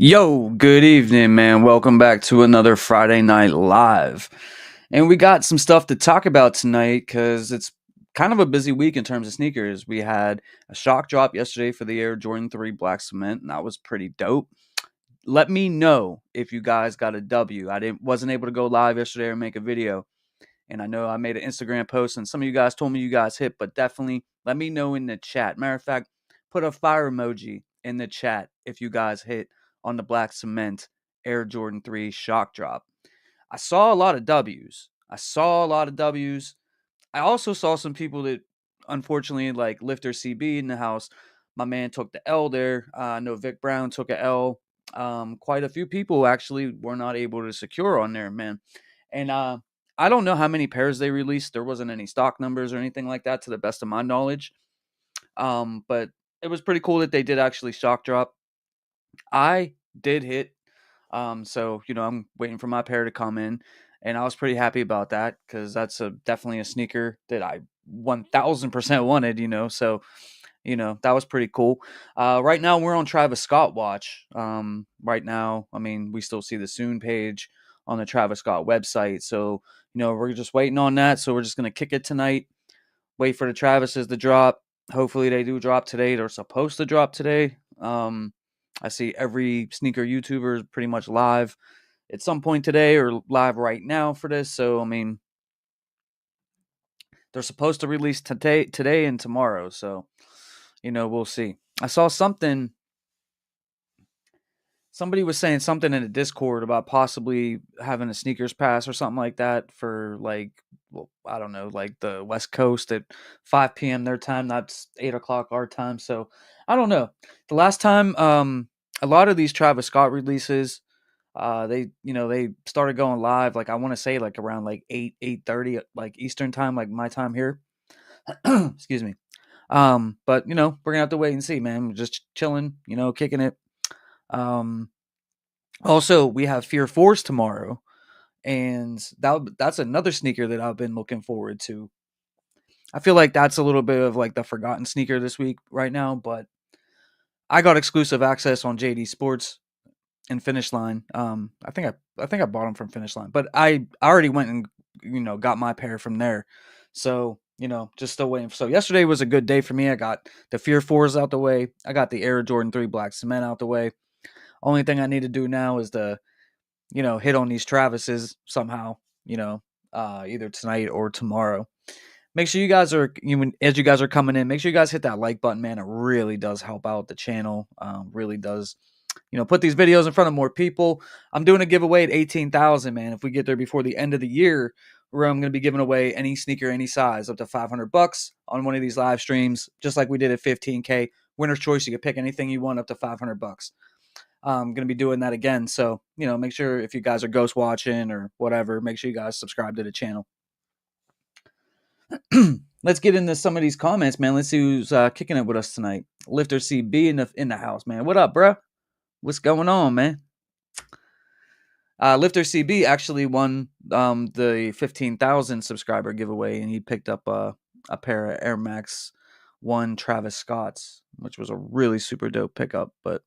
Yo, good evening, man. Welcome back to another Friday Night Live. And we got some stuff to talk about tonight because it's kind of a busy week in terms of sneakers. We had a shock drop yesterday for the Air Jordan 3 Black Cement, and that was pretty dope. Let me know if you guys got a W. Wasn't able to go live yesterday or make a video. And I know I made an Instagram post, and some of you guys told me you guys hit, but definitely let me know in the chat. Matter of fact, put a fire emoji in the chat if you guys hit on the Black Cement Air Jordan 3 shock drop. I saw a lot of W's. I also saw some people that, unfortunately, like Lifter CB in the house. My man took the L there. I know Vic Brown took a L. Quite a few people actually were not able to secure on there, man. And I don't know how many pairs they released. There wasn't any stock numbers or anything like that, to the best of my knowledge. But it was pretty cool that they did actually shock drop. I did hit. So I'm waiting for my pair to come in, and I was pretty happy about that because that's definitely a sneaker that I 1000% wanted. So that was pretty cool. Right now we're on Travis Scott watch. Right now, I mean, we still see the soon page on the Travis Scott website. So we're just waiting on that. So we're just gonna kick it tonight. Wait for the Travises to drop. Hopefully they do drop today. They're supposed to drop today. I see every sneaker YouTuber is pretty much live at some point today or live right now for this. So I mean, they're supposed to release today and tomorrow. So we'll see. I saw something. Somebody was saying something in the Discord about possibly having a sneakers pass or something like that for I don't know, like the West Coast at 5 p.m. their time. That's 8 o'clock our time. So I don't know. The last time, a lot of these Travis Scott releases, they started going live. Like I want to say like around like 8:30 like Eastern time, like my time here. Excuse me. But we're gonna have to wait and see, man. We're just chilling, kicking it. Um, Also, we have Fear 4's tomorrow, and that's another sneaker that I've been looking forward to. I feel like that's a little bit of like the forgotten sneaker this week right now, but I got exclusive access on JD Sports and Finish Line. I think I bought them from Finish Line, but I already went and got my pair from there. So just still waiting. So yesterday was a good day for me. I got the Fear 4's out the way. I got the Air Jordan 3 Black Cement out the way. Only thing I need to do now is to hit on these Travises somehow, either tonight or tomorrow. Make sure you guys are, as you guys are coming in, make sure you guys hit that like button, man. It really does help out the channel. Really does, put these videos in front of more people. I'm doing a giveaway at 18,000, man. If we get there before the end of the year, where I'm going to be giving away any sneaker, any size, up to $500 on one of these live streams, just like we did at 15K. Winner's choice, you can pick anything you want up to $500. I'm going to be doing that again. So, make sure if you guys are ghost watching or whatever, make sure you guys subscribe to the channel. Let's get into some of these comments, man. Let's see who's kicking it with us tonight. Lifter CB in the house, man. What up, bro? What's going on, man? Lifter CB actually won the 15,000 subscriber giveaway, and he picked up a pair of Air Max 1 Travis Scotts, which was a really super dope pickup. But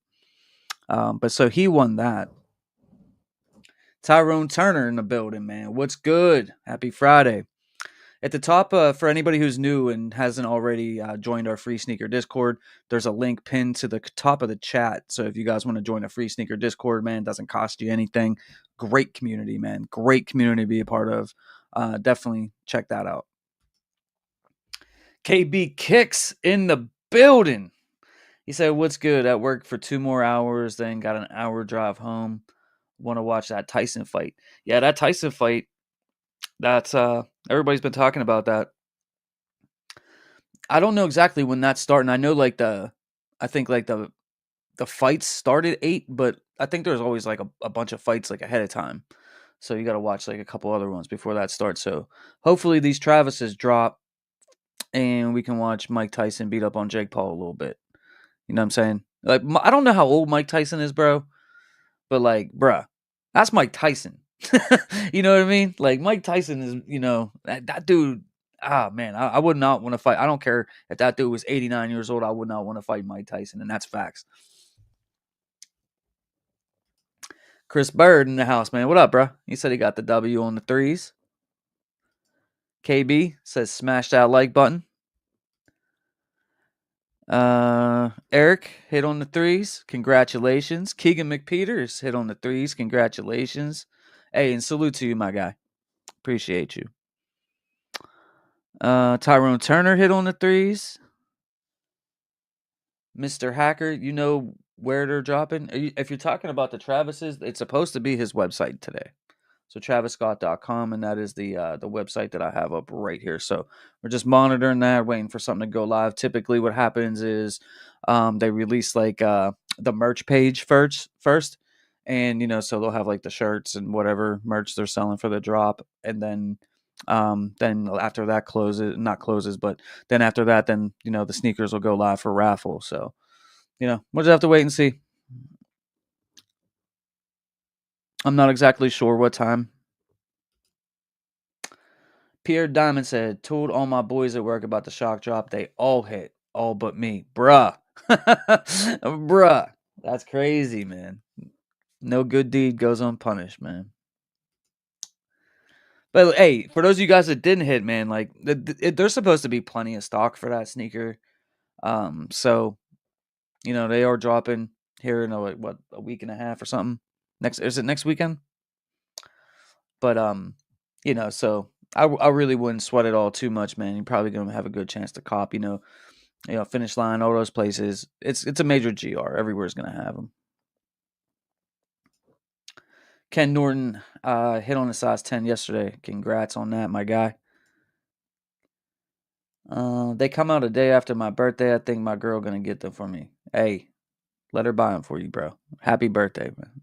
so he won that. Tyrone Turner in the building, man. What's good? Happy Friday. At the top, for anybody who's new and hasn't already joined our free sneaker Discord, there's a link pinned to the top of the chat. So if you guys want to join a free sneaker Discord, man, it doesn't cost you anything. Great community, man. Great community to be a part of. Definitely check that out. KB Kicks in the building. He said, what's good? At work for 2 more hours, then got an hour drive home. Want to watch that Tyson fight. Yeah, that Tyson fight, that's everybody's been talking about that. I don't know exactly when that's starting. I know I think like the fights start at 8, but I think there's always like a bunch of fights like ahead of time. So you got to watch like a couple other ones before that starts. So hopefully these Travises drop and we can watch Mike Tyson beat up on Jake Paul a little bit. You know what I'm saying? Like, I don't know how old Mike Tyson is, bro, but like, bruh, that's Mike Tyson. You know what I mean? Like Mike Tyson is, that dude. Ah, man, I would not want to fight. I don't care if that dude was 89 years old. I would not want to fight Mike Tyson, and that's facts. Chris Bird in the house, man. What up, bro? He said he got the W on the 3's. KB says smash that like button. Eric hit on the 3's. Congratulations. Keegan McPeters hit on the 3's. Congratulations. Hey, and salute to you, my guy. Appreciate you. Tyrone Turner hit on the 3's. Mr. Hacker, you know where they're dropping? If you're talking about the Travis's, it's supposed to be his website today. So TravisScott.com, and that is the website that I have up right here. So we're just monitoring that, waiting for something to go live. Typically, what happens is they release like the merch page first, and so they'll have like the shirts and whatever merch they're selling for the drop, and then after that not closes, but then after that, then the sneakers will go live for raffle. So we'll just have to wait and see. I'm not exactly sure what time. Pierre Diamond said, told all my boys at work about the shock drop. They all hit, all but me. Bruh. Bruh. That's crazy, man. No good deed goes unpunished, man. But hey, for those of you guys that didn't hit, man, like there's supposed to be plenty of stock for that sneaker. So they are dropping here in a week and a half or something. Is it next weekend? But so I really wouldn't sweat it all too much, man. You're probably gonna have a good chance to cop. Finish line, all those places. It's a major GR. Everywhere's gonna have them. Ken Norton hit on a size 10 yesterday. Congrats on that, my guy. They come out a day after my birthday. I think my girl gonna get them for me. Hey, let her buy them for you, bro. Happy birthday, man.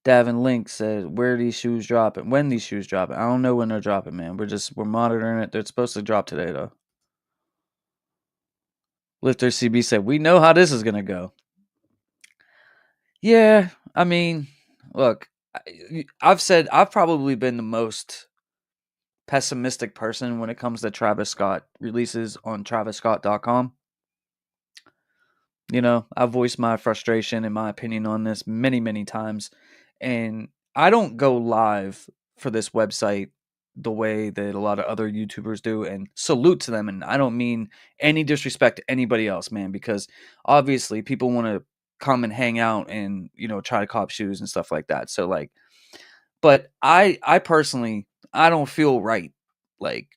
Davin Link said, "Where are these shoes dropping? When these shoes dropping? I don't know when they're dropping, man. We're monitoring it. They're supposed to drop today, though." Lifter CB said, "We know how this is gonna go." Yeah, I mean, look, I've probably been the most pessimistic person when it comes to Travis Scott releases on TravisScott.com. I've voiced my frustration and my opinion on this many, many times, and I don't go live for this website the way that a lot of other YouTubers do, and salute to them. And I don't mean any disrespect to anybody else, man, because obviously people want to come and hang out and try to cop shoes and stuff like that. So like, but I personally, I don't feel right like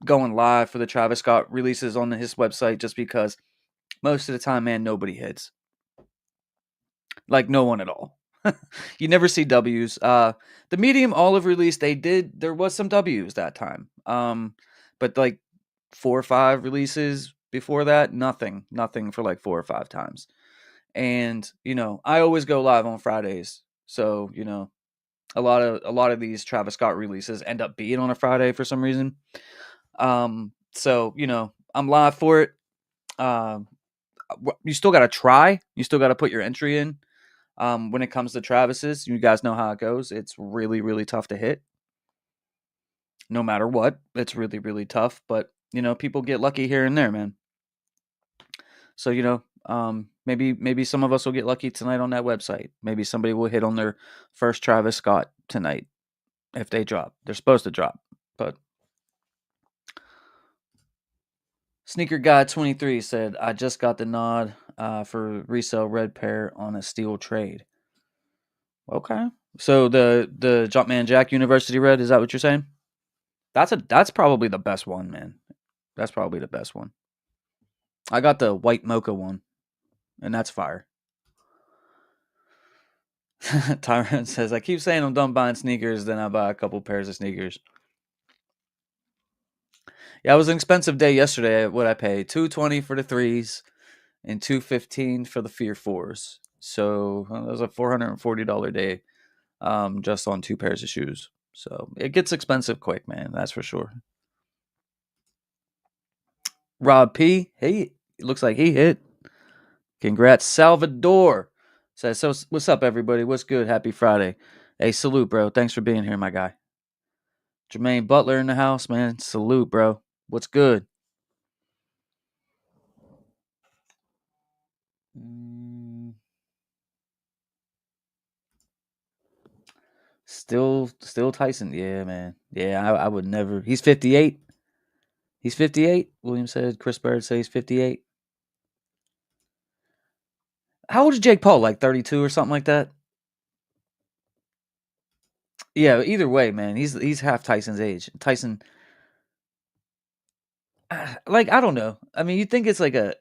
going live for the Travis Scott releases on his website, just because most of the time, man, nobody hits. Like no one at all. You never see W's. The medium olive release, there was some W's that time. But like 4 or 5 releases before that, nothing for like 4 or 5 times. And I always go live on Fridays, so a lot of these Travis Scott releases end up being on a Friday for some reason. So I'm live for it. You still got to try. You still got to put your entry in. When it comes to Travis's, you guys know how it goes. It's really, really tough to hit. No matter what, it's really, really tough. But people get lucky here and there, man. So maybe some of us will get lucky tonight on that website. Maybe somebody will hit on their first Travis Scott tonight if they drop. They're supposed to drop, but Sneaker Guy 23 said, "I just got the nod for resale red pair on a steel trade." Okay, so the Jumpman Jack University red, is that what you're saying? That's probably the best one, man. That's probably the best one. I got the white Mocha one, and that's fire. Tyrant says, "I keep saying I'm done buying sneakers, then I buy a couple pairs of sneakers." Yeah, it was an expensive day yesterday. What I pay $220 for the 3's and $215 for the Fear 4's. So that was a $440 day, just on 2 pairs of shoes. So it gets expensive quick, man. That's for sure. Rob P, hey, it looks like he hit. Congrats, Salvador. Says, "So what's up, everybody? What's good? Happy Friday." Hey, salute, bro. Thanks for being here, my guy. Jermaine Butler in the house, man. Salute, bro. What's good? Still Tyson. Yeah, man. Yeah, I would never. He's 58. He's 58. William said. Chris Bird says he's 58. How old is Jake Paul? Like 32 or something like that? Yeah, either way, man. He's half Tyson's age. Tyson, like, I don't know. I mean, you think it's like a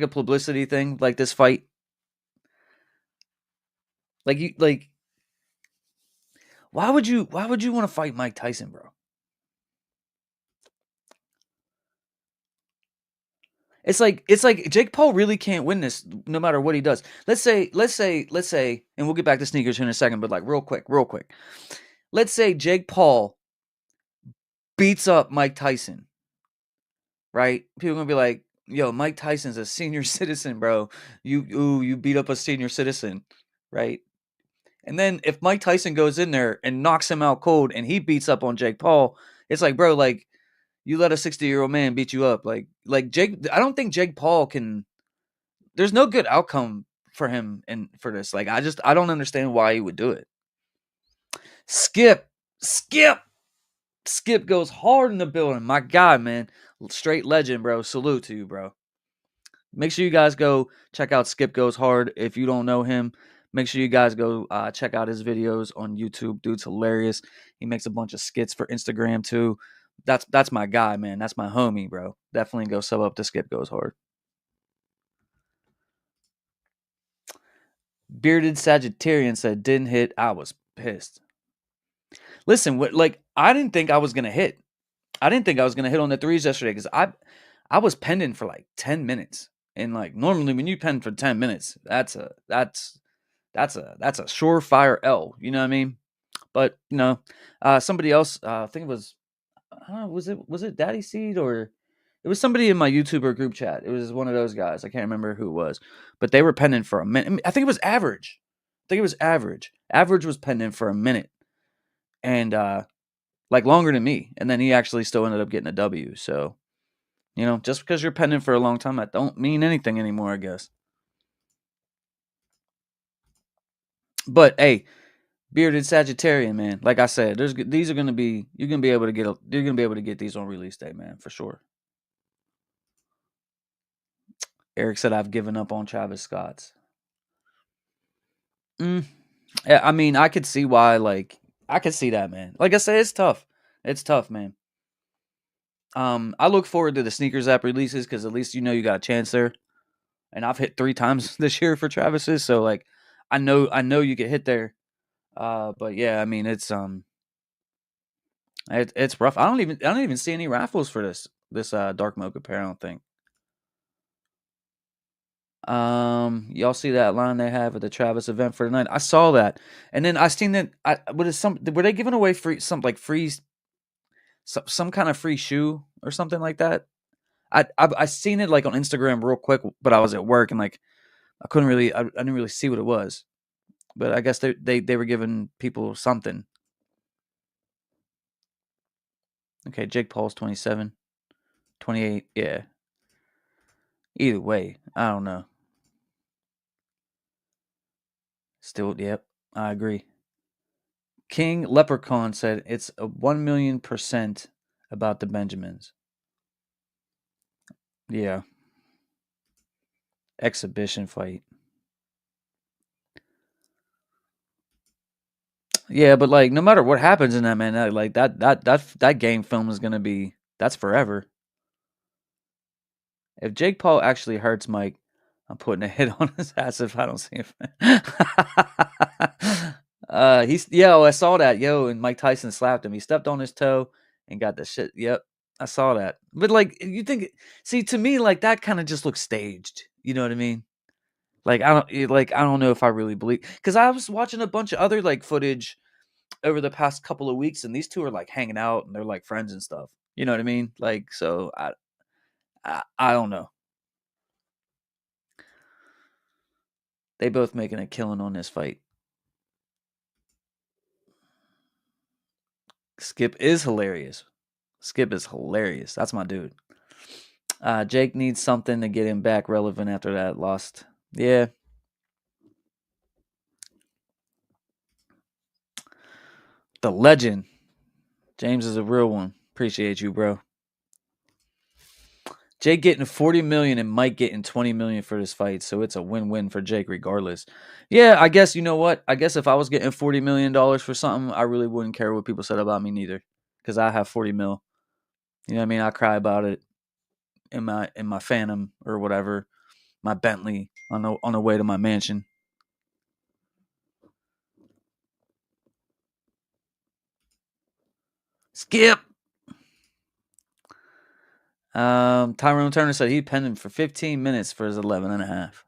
publicity thing, like this fight? Like why would you want to fight Mike Tyson, bro? It's like Jake Paul really can't win this no matter what he does. Let's say, and we'll get back to sneakers here in a second, but like real quick. Let's say Jake Paul beats up Mike Tyson, right? People are gonna be like, "Yo, Mike Tyson's a senior citizen, bro. You beat up a senior citizen, right?" And then if Mike Tyson goes in there and knocks him out cold, and he beats up on Jake Paul, it's like, bro, like you let a 60-year-old man beat you up, like Jake. I don't think Jake Paul can. There's no good outcome for him and for this. Like I don't understand why he would do it. Skip, skip, Skip goes hard in the building. My God, man, straight legend, bro. Salute to you, bro. Make sure you guys go check out Skip Goes Hard. If you don't know him, make sure you guys go check out his videos on YouTube. Dude's hilarious. He makes a bunch of skits for Instagram too. That's my guy, man. That's my homie, bro. Definitely go sub up to Skip Goes Hard. Bearded Sagittarian said didn't hit. I was pissed. Listen, like I didn't think I was gonna hit. I didn't think I was gonna hit on the threes yesterday because I was pending for like 10 minutes, and like normally when you pen for 10 minutes, that's a surefire L. You know what I mean? But somebody else. I think it was. I don't know, was it Daddy Seed or it was somebody in my YouTuber group chat. It was one of those guys. I can't remember who it was, but they were pending for a minute. I mean, I think it was Average. I think it was Average. Average was pending for a minute, and like longer than me. And then he actually still ended up getting a W. So just because you're pending for a long time, that don't mean anything anymore, I guess. But hey, bearded Sagittarian, man. Like I said, these are gonna be you're gonna be able to get these on release day, man, for sure. Eric said I've given up on Travis Scott's. Mm, yeah, I mean, I could see why. Like, I could see that, man. Like I said, it's tough. It's tough, man. I look forward to the sneakers app releases because at least you got a chance there. And I've hit 3 times this year for Travis's, so like, I know you get hit there. But yeah, I mean, it's rough. I don't even see any raffles for this dark mocha pair. I don't think. Y'all see that line they have at the Travis event for tonight? I saw that, and then I seen that. Were they giving away free some kind of free shoe or something like that? I seen it like on Instagram real quick, but I was at work and like I didn't really see what it was. But I guess they were giving people something. Okay, Jake Paul's 27, 28. Yeah. Either way, I don't know. Still, yep, I agree. King Leprechaun said it's a 1,000,000% about the Benjamins. Yeah. Exhibition fight. Yeah, but like no matter what happens in that, man, that game film is gonna be that's forever. If Jake Paul actually hurts Mike, I'm putting a hit on his ass if I don't see him. I saw that, and Mike Tyson slapped him. He stepped on his toe and got the shit. Yep, I saw that. But like, you think, see, to me, like that kind of just looks staged. You know what I mean? Like I don't know if I really believe because I was watching a bunch of other like footage over the past couple of weeks, and these two are like hanging out and they're like friends and stuff. You know what I mean? Like, so I don't know. They both making a killing on this fight. Skip is hilarious. Skip is hilarious. That's my dude. Jake needs something to get him back relevant after that lost. Yeah. The legend. James is a real one. Appreciate you, bro. Jake getting 40 million and Mike getting 20 million for this fight, so it's a win-win for Jake regardless. Yeah, I guess you know what? I guess if I was getting $40 million for something, I really wouldn't care what people said about me neither. Because I have 40 mil. You know what I mean? I cry about it in my Phantom or whatever, my Bentley on the way to my mansion. Skip. Tyrone Turner said he penned him for 15 minutes for his 11 and a half.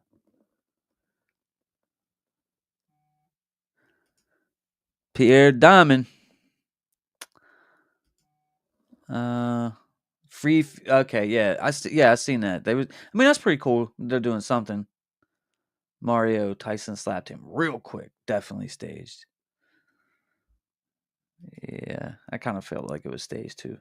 Pierre Diamond. Free. Okay, yeah, I seen that. I mean, that's pretty cool. They're doing something. Mario Tyson slapped him real quick. Definitely staged. Yeah, I kind of felt like it was staged too.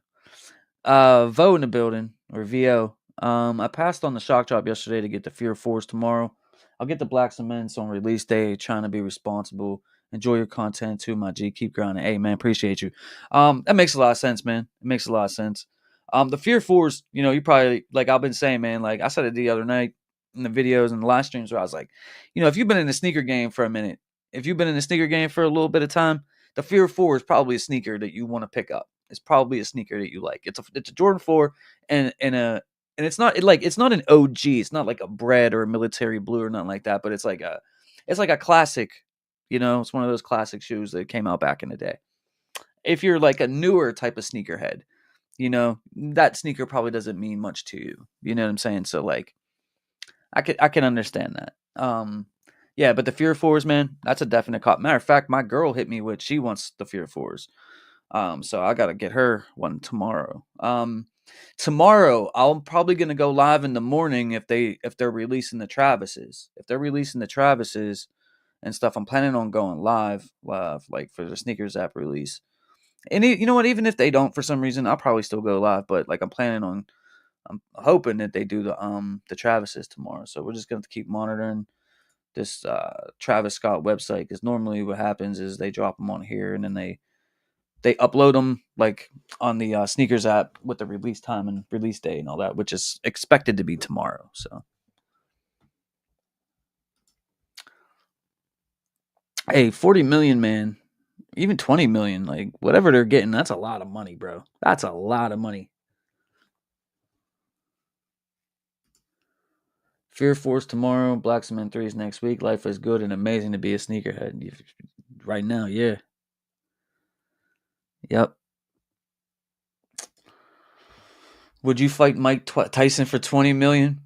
Vo in the building, or VO. I passed on the shock drop yesterday to get the Fear 4's tomorrow. I'll get the Black Cements on release day, trying to be responsible. Enjoy your content too, my G. Keep grinding. Hey, man, appreciate you. That makes a lot of sense, man. It makes a lot of sense. The Fear 4's, you probably, like I've been saying, man, like I said it the other night in the videos and the live streams where I was like, if you've been in the sneaker game for a minute, if you've been in the sneaker game for a little bit of time, the Fear 4 is probably a sneaker that you want to pick up. It's probably a sneaker that you like. It's a Jordan 4 and it's not it's not an OG. It's not like a bread or a military blue or nothing like that, but it's like a classic, it's one of those classic shoes that came out back in the day. If you're like a newer type of sneakerhead, that sneaker probably doesn't mean much to you. You know what I'm saying? So like I can understand that. Yeah, but the Fear 4's, man, that's a definite cop. Matter of fact, my girl hit me with she wants the Fear 4's. So I gotta get her one tomorrow. Tomorrow I'm probably gonna go live in the morning if they're releasing the Travises. If they're releasing the Travises and stuff, I'm planning on going live like for the sneakers app release. And you know what? Even if they don't, for some reason, I'll probably still go live. But like I'm hoping that they do the Travises tomorrow. So we're just gonna have to keep monitoring this Travis Scott website because normally what happens is they drop them on here and then they upload them like on the sneakers app with the release time and release day and all that, which is expected to be tomorrow. So, hey, 40 million, man, even 20 million, like whatever they're getting, that's a lot of money, bro. That's a lot of money. Fear Force tomorrow, Black Cement 3's next week. Life is good and amazing to be a sneakerhead right now. Yeah. Yep. Would you fight Mike Tyson for 20 million?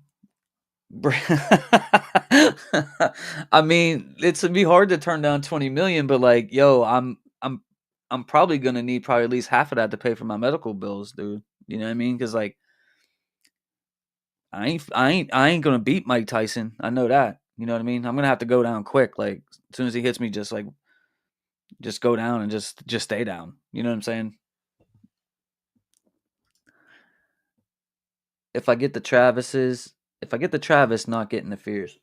I mean, it'd be hard to turn down 20 million, but like, yo, I'm probably gonna need probably at least half of that to pay for my medical bills, dude. You know what I mean? Because like, I ain't gonna beat Mike Tyson. I know that. You know what I mean? I'm gonna have to go down quick. Like, as soon as he hits me, just go down and just stay down. You know what I'm saying? If I get the Travises, if I get the Travis, not getting the Fears.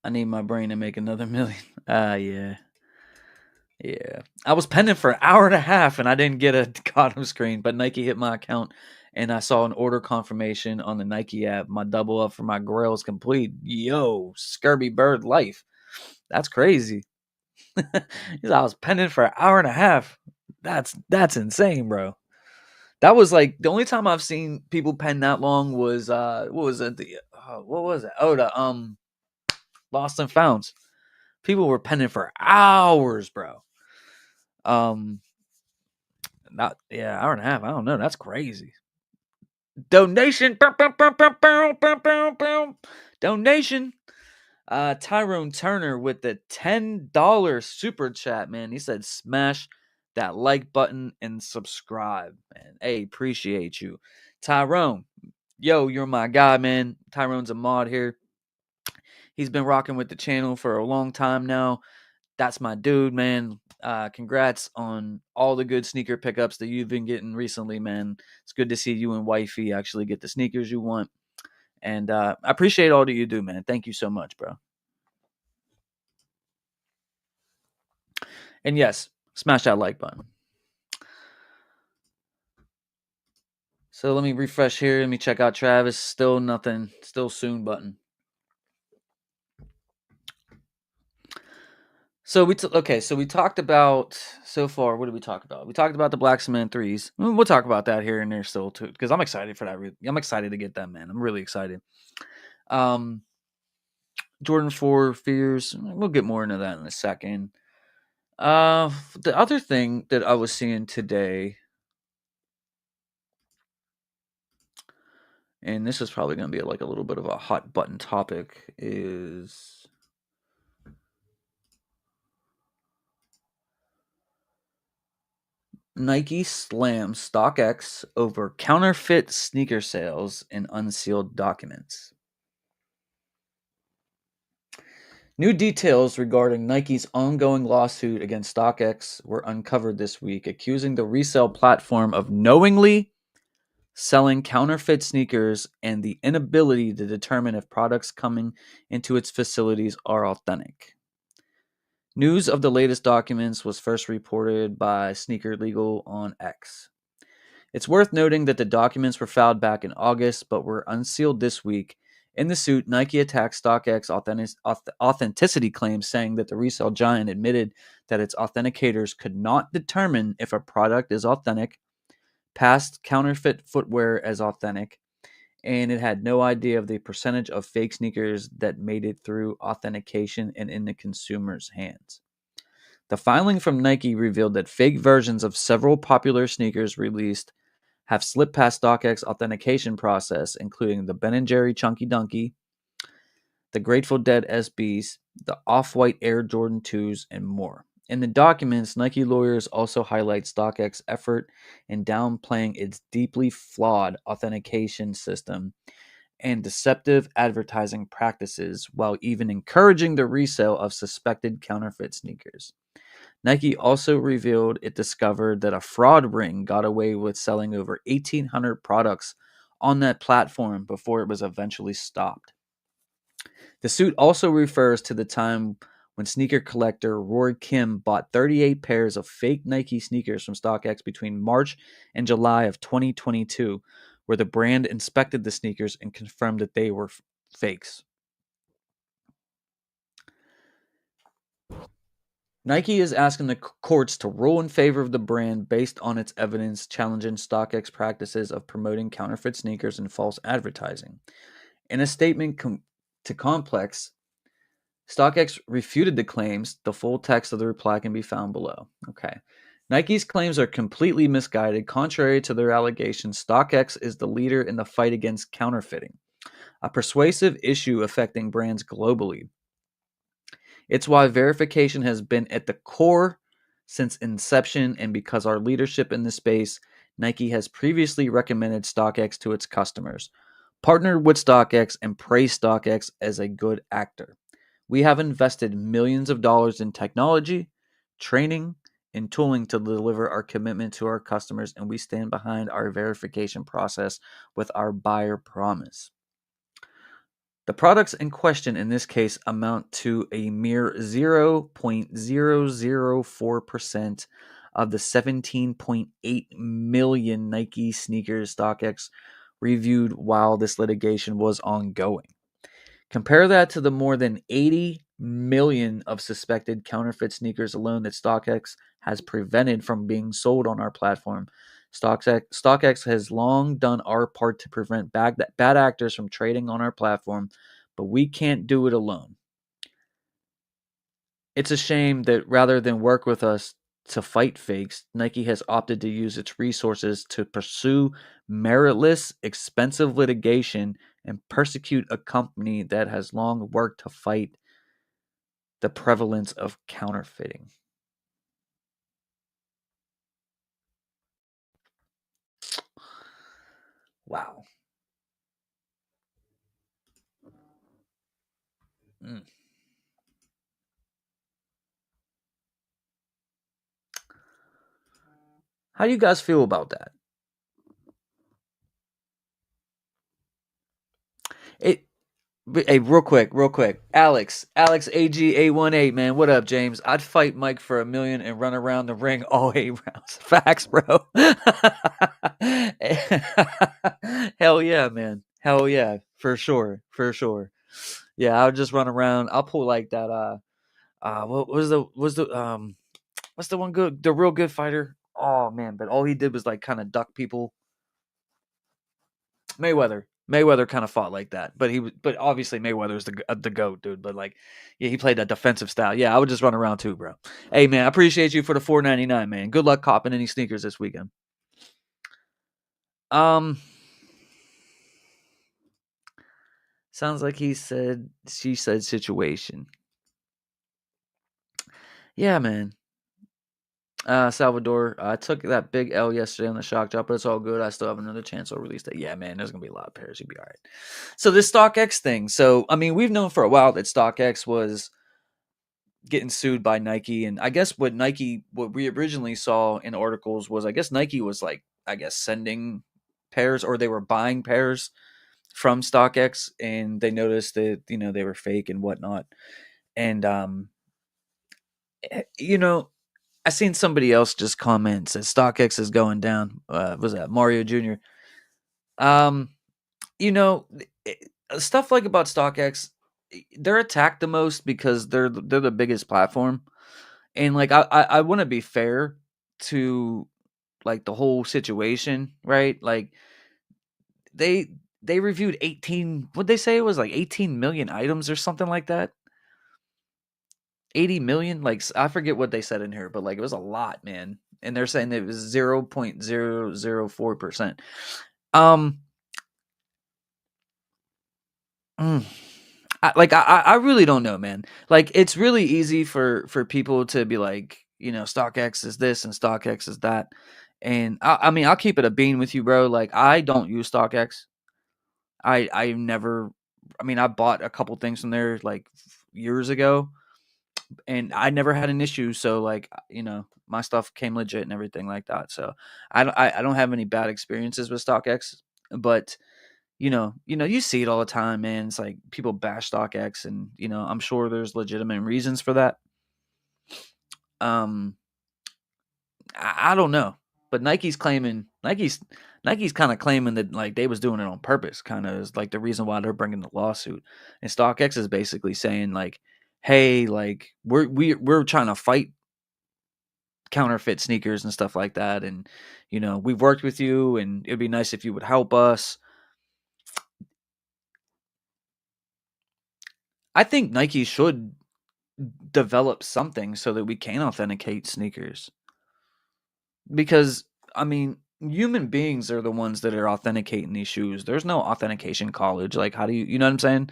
I need my brain to make another million. Yeah. Yeah. I was pending for an hour and a half and I didn't get a bottom screen, but Nike hit my account and I saw an order confirmation on the Nike app. My double up for my grail is complete. Yo, Scurvy Bird life. That's crazy. I was pending for an hour and a half. That's insane, bro. That was like the only time I've seen people pen that long was what was it? What was it? Oh, the Lost and Founds. People were penning for hours, bro. Not hour and a half. I don't know. That's crazy. Donation. Donation. Tyrone Turner with the $10 super chat, man. He said smash that like button and subscribe, man. Hey, appreciate you. Tyrone, yo, you're my guy, man. Tyrone's a mod here. He's been rocking with the channel for a long time now. That's my dude, man. Congrats on all the good sneaker pickups that you've been getting recently, man. It's good to see you and wifey actually get the sneakers you want. And I appreciate all that you do, man. Thank you so much, bro. And yes, smash that like button. So let me refresh here. Let me check out Travis. Still nothing. Still soon button. So we talked about so far. What did we talk about? We talked about the Black Cement 3's. We'll talk about that here and there still too, because I'm excited for that. I'm excited to get them, man. I'm really excited. Um, Jordan 4 fears. We'll get more into that in a second. The other thing that I was seeing today, and this is probably going to be like a little bit of a hot button topic, is Nike slams StockX over counterfeit sneaker sales in unsealed documents. New details regarding Nike's ongoing lawsuit against StockX were uncovered this week, accusing the resale platform of knowingly selling counterfeit sneakers and the inability to determine if products coming into its facilities are authentic. News of the latest documents was first reported by Sneaker Legal on X. It's worth noting that the documents were filed back in August but were unsealed this week. In the suit, Nike attacked StockX authenticity claims, saying that the resale giant admitted that its authenticators could not determine if a product is authentic, passed counterfeit footwear as authentic, and it had no idea of the percentage of fake sneakers that made it through authentication and in the consumer's hands. The filing from Nike revealed that fake versions of several popular sneakers released have slipped past StockX authentication process, including the Ben & Jerry Chunky Dunky, the Grateful Dead SBs, the Off-White Air Jordan 2s, and more. In the documents, Nike lawyers also highlight StockX's effort in downplaying its deeply flawed authentication system and deceptive advertising practices, while even encouraging the resale of suspected counterfeit sneakers. Nike also revealed it discovered that a fraud ring got away with selling over 1,800 products on that platform before it was eventually stopped. The suit also refers to the time when sneaker collector Roy Kim bought 38 pairs of fake Nike sneakers from StockX between March and July of 2022, where the brand inspected the sneakers and confirmed that they were fakes. Nike is asking the courts to rule in favor of the brand based on its evidence challenging StockX practices of promoting counterfeit sneakers and false advertising. In a statement to Complex, StockX refuted the claims. The full text of the reply can be found below. Okay. Nike's claims are completely misguided. Contrary to their allegations, StockX is the leader in the fight against counterfeiting, a persuasive issue affecting brands globally. It's why verification has been at the core since inception, and because our leadership in this space, Nike has previously recommended StockX to its customers, partnered with StockX, and praised StockX as a good actor. We have invested millions of dollars in technology, training, and tooling to deliver our commitment to our customers, and we stand behind our verification process with our buyer promise. The products in question in this case amount to a mere 0.004% of the 17.8 million Nike sneakers StockX reviewed while this litigation was ongoing. Compare that to the more than 80 million of suspected counterfeit sneakers alone that StockX has prevented from being sold on our platform. StockX has long done our part to prevent bad actors from trading on our platform, but we can't do it alone. It's a shame that rather than work with us to fight fakes, Nike has opted to use its resources to pursue meritless, expensive litigation and persecute a company that has long worked to fight the prevalence of counterfeiting. Wow. Mm. How do you guys feel about that? It. Hey, real quick. Alex AG818, man. What up, James? I'd fight Mike for $1 million and run around the ring all 8 rounds. Facts, bro. Hell yeah, man. Hell yeah, for sure, for sure. Yeah, I'll just run around. I'll pull like that. What what's the one good, the real good fighter? Oh man, but all he did was like kind of duck people. Mayweather kind of fought like that, but but obviously Mayweather's the goat, dude. But like, yeah, he played that defensive style. Yeah, I would just run around too, bro. Hey, man, I appreciate you for the 4.99, man. Good luck copping any sneakers this weekend. Um, sounds like she said situation. Yeah, man. Salvador, I took that big L yesterday on the shock drop, but it's all good. I still have another chance. I'll release that. Yeah, man, there's gonna be a lot of pairs. You'll be all right. So this StockX thing. So I mean, we've known for a while that StockX was getting sued by Nike, and I guess what we originally saw in articles was I guess Nike was like sending pairs or they were buying pairs from StockX, and they noticed that they were fake and whatnot, and you know I seen somebody else just comment said StockX is going down. Was that Mario Jr.? Um, you know, stuff like about StockX, they're attacked the most because they're the biggest platform, and like I want to be fair to like the whole situation, right? Like they they reviewed 18. What they say it was like 18 million items or something like that. 80 million, like I forget what they said in here, but like it was a lot, man. And they're saying it was 0.004%. Um, mm, I really don't know, man. Like it's really easy for people to be like, StockX is this and StockX is that. And I mean, I'll keep it a bean with you, bro. Like I don't use StockX. I never. I mean, I bought a couple things from there like years ago, and I never had an issue. So like, my stuff came legit and everything like that. So I don't have any bad experiences with StockX, but you see it all the time, man. It's like people bash StockX, and I'm sure there's legitimate reasons for that. Um, I don't know, but Nike's kind of claiming that like they was doing it on purpose, kind of is like the reason why they're bringing the lawsuit. And StockX is basically saying like, hey, like we're trying to fight counterfeit sneakers and stuff like that, and we've worked with you, and it'd be nice if you would help us. I think Nike should develop something so that we can authenticate sneakers, because I mean human beings are the ones that are authenticating these shoes. There's no authentication college. Like how do you know what I'm saying?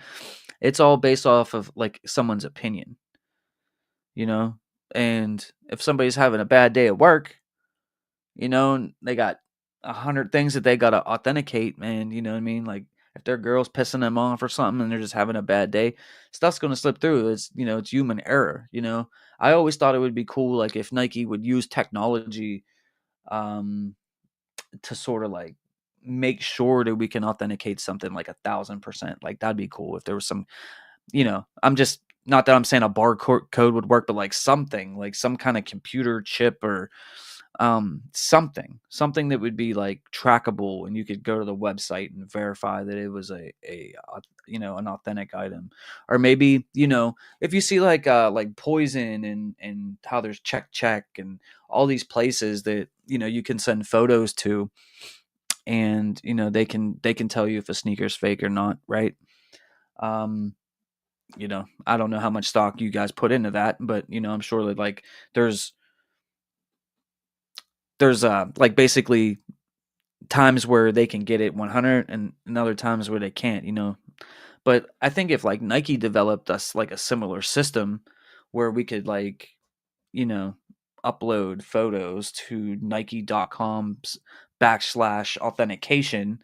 It's all based off of like someone's opinion, you know? And if somebody's having a bad day at work, and they got 100 things that they gotta authenticate, man, you know what I mean? Like if their girl's pissing them off or something and they're just having a bad day, stuff's gonna slip through. It's human error. I always thought it would be cool, like if Nike would use technology um to sort of like make sure that we can authenticate something like 1,000%. Like that'd be cool if there was some, I'm just not that I'm saying a barcode would work, but like something like some kind of computer chip or something that would be like trackable, and you could go to the website and verify that it was an authentic item. Or maybe if you see like Poison and how there's check and all these places that you can send photos to, and they can tell you if a sneaker's fake or not, right? um I don't know how much stock you guys put into that, but I'm sure that like there's like basically times where they can get it 100 and other times where they can't. But I think if like Nike developed us like a similar system where we could like you know upload photos to nike.com's backslash authentication,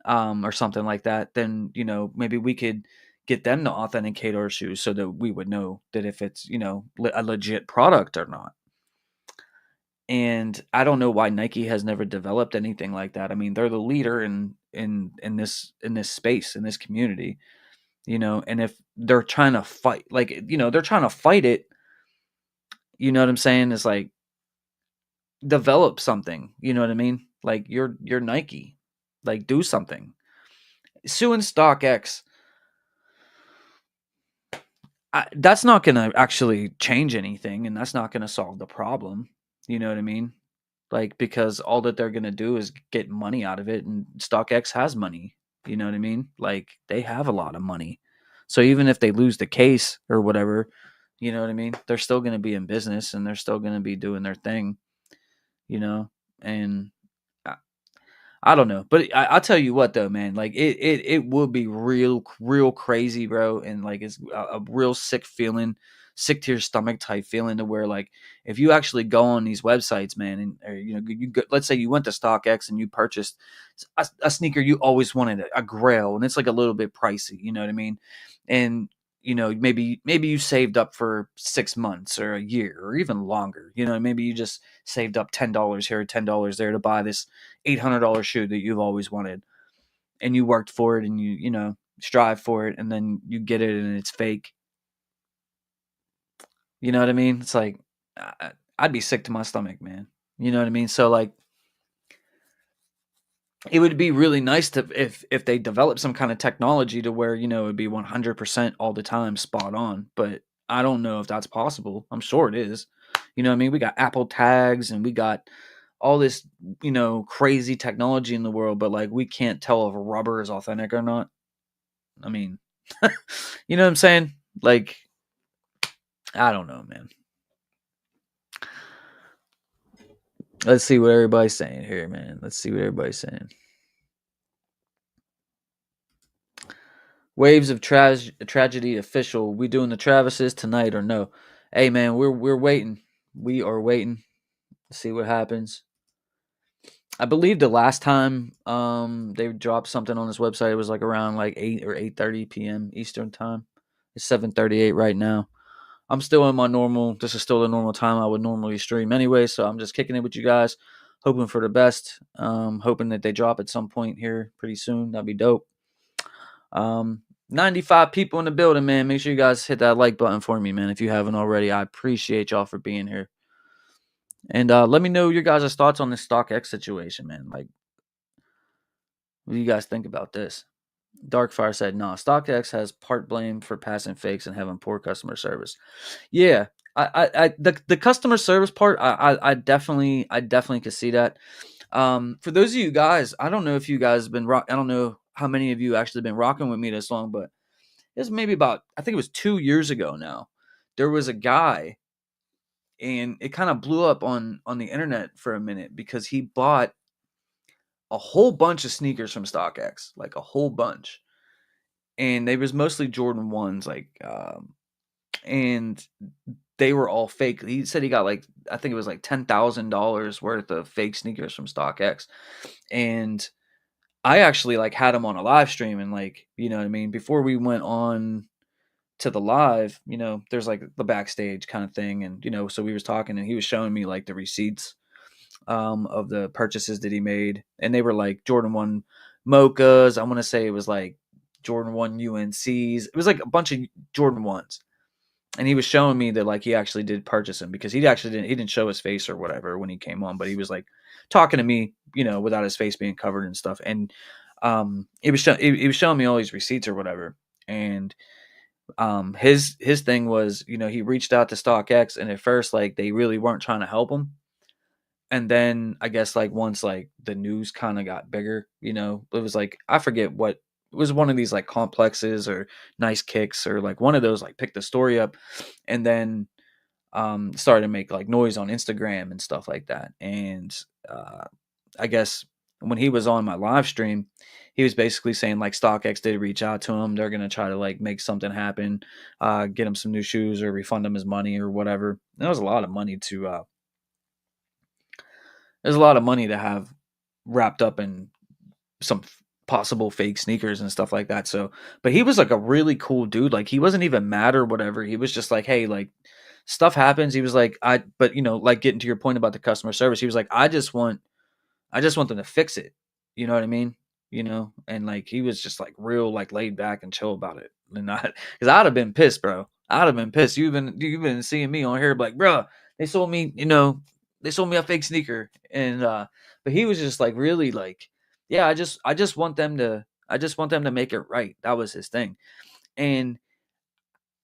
or something like that, then maybe we could get them to authenticate our shoes so that we would know that if it's a legit product or not. And I don't know why Nike has never developed anything like that. I mean, they're the leader in this space, in this community, you know, and if they're trying to fight, like, you know, they're trying to fight it, you know what I'm saying? It's like, develop something, you know what I mean? Like, you're Nike. Like, do something. Suing StockX, that's not going to actually change anything, and that's not going to solve the problem. You know what I mean? Like, because all that they're going to do is get money out of it, and StockX has money. You know what I mean? Like, they have a lot of money. So even if they lose the case or whatever, you know what I mean? They're still going to be in business, and they're still going to be doing their thing, you know? And I don't know, but I'll tell you what though, man. Like, it would be real crazy, bro, and like it's a real sick feeling, sick to your stomach type feeling, to where, like, if you actually go on these websites, man, and, or, you know, let's say you went to StockX and you purchased a sneaker you always wanted, a Grail, and it's like a little bit pricey, you know what I mean? And you know, maybe you saved up for 6 months or a year or even longer. You know, maybe you just saved up $10 here, $10 there to buy this $800 shoe that you've always wanted, and you worked for it, and you know, strive for it, and then you get it and it's fake. You know what I mean? It's like, I'd be sick to my stomach, man. You know what I mean? So, like, it would be really nice to, if they develop some kind of technology to where, you know, it'd be 100% all the time spot on. But I don't know if that's possible. I'm sure it is. You know what I mean? We got Apple tags, and we got all this, you know, crazy technology in the world, but like, we can't tell if a rubber is authentic or not. I mean, you know what I'm saying? Like, I don't know, man. Let's see what everybody's saying here, man. Let's see what everybody's saying. Waves of tragedy official. We doing the Travises tonight or no? Hey, man, we're waiting. We are waiting to see what happens. I believe the last time they dropped something on this website, it was like around like 8 or 8:30 p.m. Eastern time. It's 7:38 right now. I'm still in my normal. This is still the normal time I would normally stream anyway, so I'm just kicking it with you guys, hoping for the best. Hoping that they drop at some point here pretty soon. That'd be dope. 95 people in the building, man. Make sure you guys hit that like button for me, man, if you haven't already. I appreciate y'all for being here. And let me know your guys' thoughts on this StockX situation, man. Like, what do you guys think about this? Darkfire said, "Nah, StockX has part blame for passing fakes and having poor customer service." Yeah, the customer service part, I definitely could see that. For those of you guys, I don't know if you guys have been I don't know how many of you actually been rocking with me this long, but it's maybe about, I think it was 2 years ago now. There was a guy, and it kind of blew up on the internet for a minute because he bought a whole bunch of sneakers from StockX, like a whole bunch, and they was mostly Jordan 1s, like, and they were all fake. He said he got, like, I think it was like $10,000 worth of fake sneakers from StockX, and I actually, like, had him on a live stream, and, like, you know what I mean, before we went on to the live, you know, there's like the backstage kind of thing, and, you know, so we was talking, and he was showing me like the receipts of the purchases that he made, and they were like Jordan 1 Mochas. I want to say it was like Jordan 1 UNCs. It was like a bunch of Jordan 1s, and he was showing me that, like, he actually did purchase them, because he didn't show his face or whatever when he came on, but he was like talking to me, you know, without his face being covered and stuff, and he was showing me all these receipts or whatever. And his thing was, you know, he reached out to StockX, and at first, like, they really weren't trying to help him. And then I guess, like, once, like, the news kind of got bigger, you know, it was like, I forget what it was, one of these like complexes or Nice Kicks or like one of those, like, picked the story up, and then started to make like noise on Instagram and stuff like that. And I guess when he was on my live stream, he was basically saying, like, StockX did reach out to him. They're gonna try to, like, make something happen, get him some new shoes or refund him his money or whatever. That was a lot of money to there's a lot of money to have wrapped up in some possible fake sneakers and stuff like that. So, but he was like a really cool dude. Like, he wasn't even mad or whatever. He was just like, hey, like, stuff happens. He was like, but like getting to your point about the customer service, he was like, I just want them to fix it. You know what I mean? And like he was just like real like laid back and chill about it. And not because I'd have been pissed, bro. I'd have been pissed. You've been seeing me on here like, bro, they sold me, they sold me a fake sneaker. And but he was just like really like, yeah, I just want them to make it right. That was his thing. And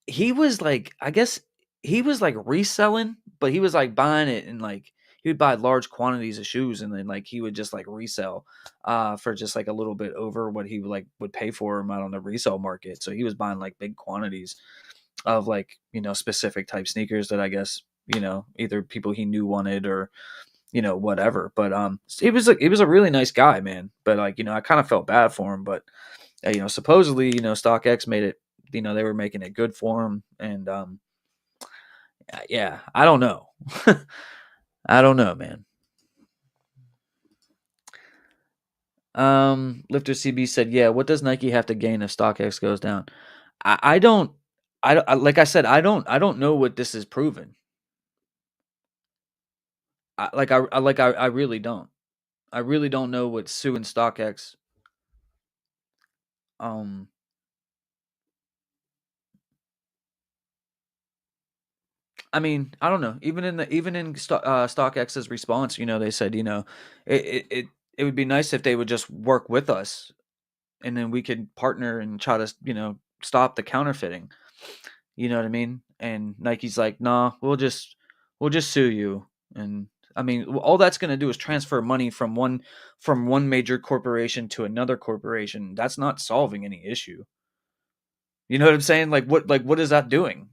he was like, I guess he was like reselling, but he was like buying it and like he would buy large quantities of shoes and then like he would just like resell for just like a little bit over what he would pay for them out on the resale market. So he was buying like big quantities of like, specific type sneakers that I guess, either people he knew wanted or whatever. But he was a really nice guy, man. But like, I kind of felt bad for him, but supposedly, StockX made it, they were making it good for him. And yeah, I don't know. I don't know, man. Lifter CB said, "Yeah, what does Nike have to gain if StockX goes down?" I don't, like I said, I don't know what this is proven. I really don't. I really don't know what suing StockX. Um, I mean, I don't know. Even in StockX's response, they said, it, it it it would be nice if they would just work with us, and then we could partner and try to, stop the counterfeiting. You know what I mean? And Nike's like, nah, we'll just sue you. And I mean, all that's gonna do is transfer money from one major corporation to another corporation. That's not solving any issue. You know what I'm saying? Like what is that doing?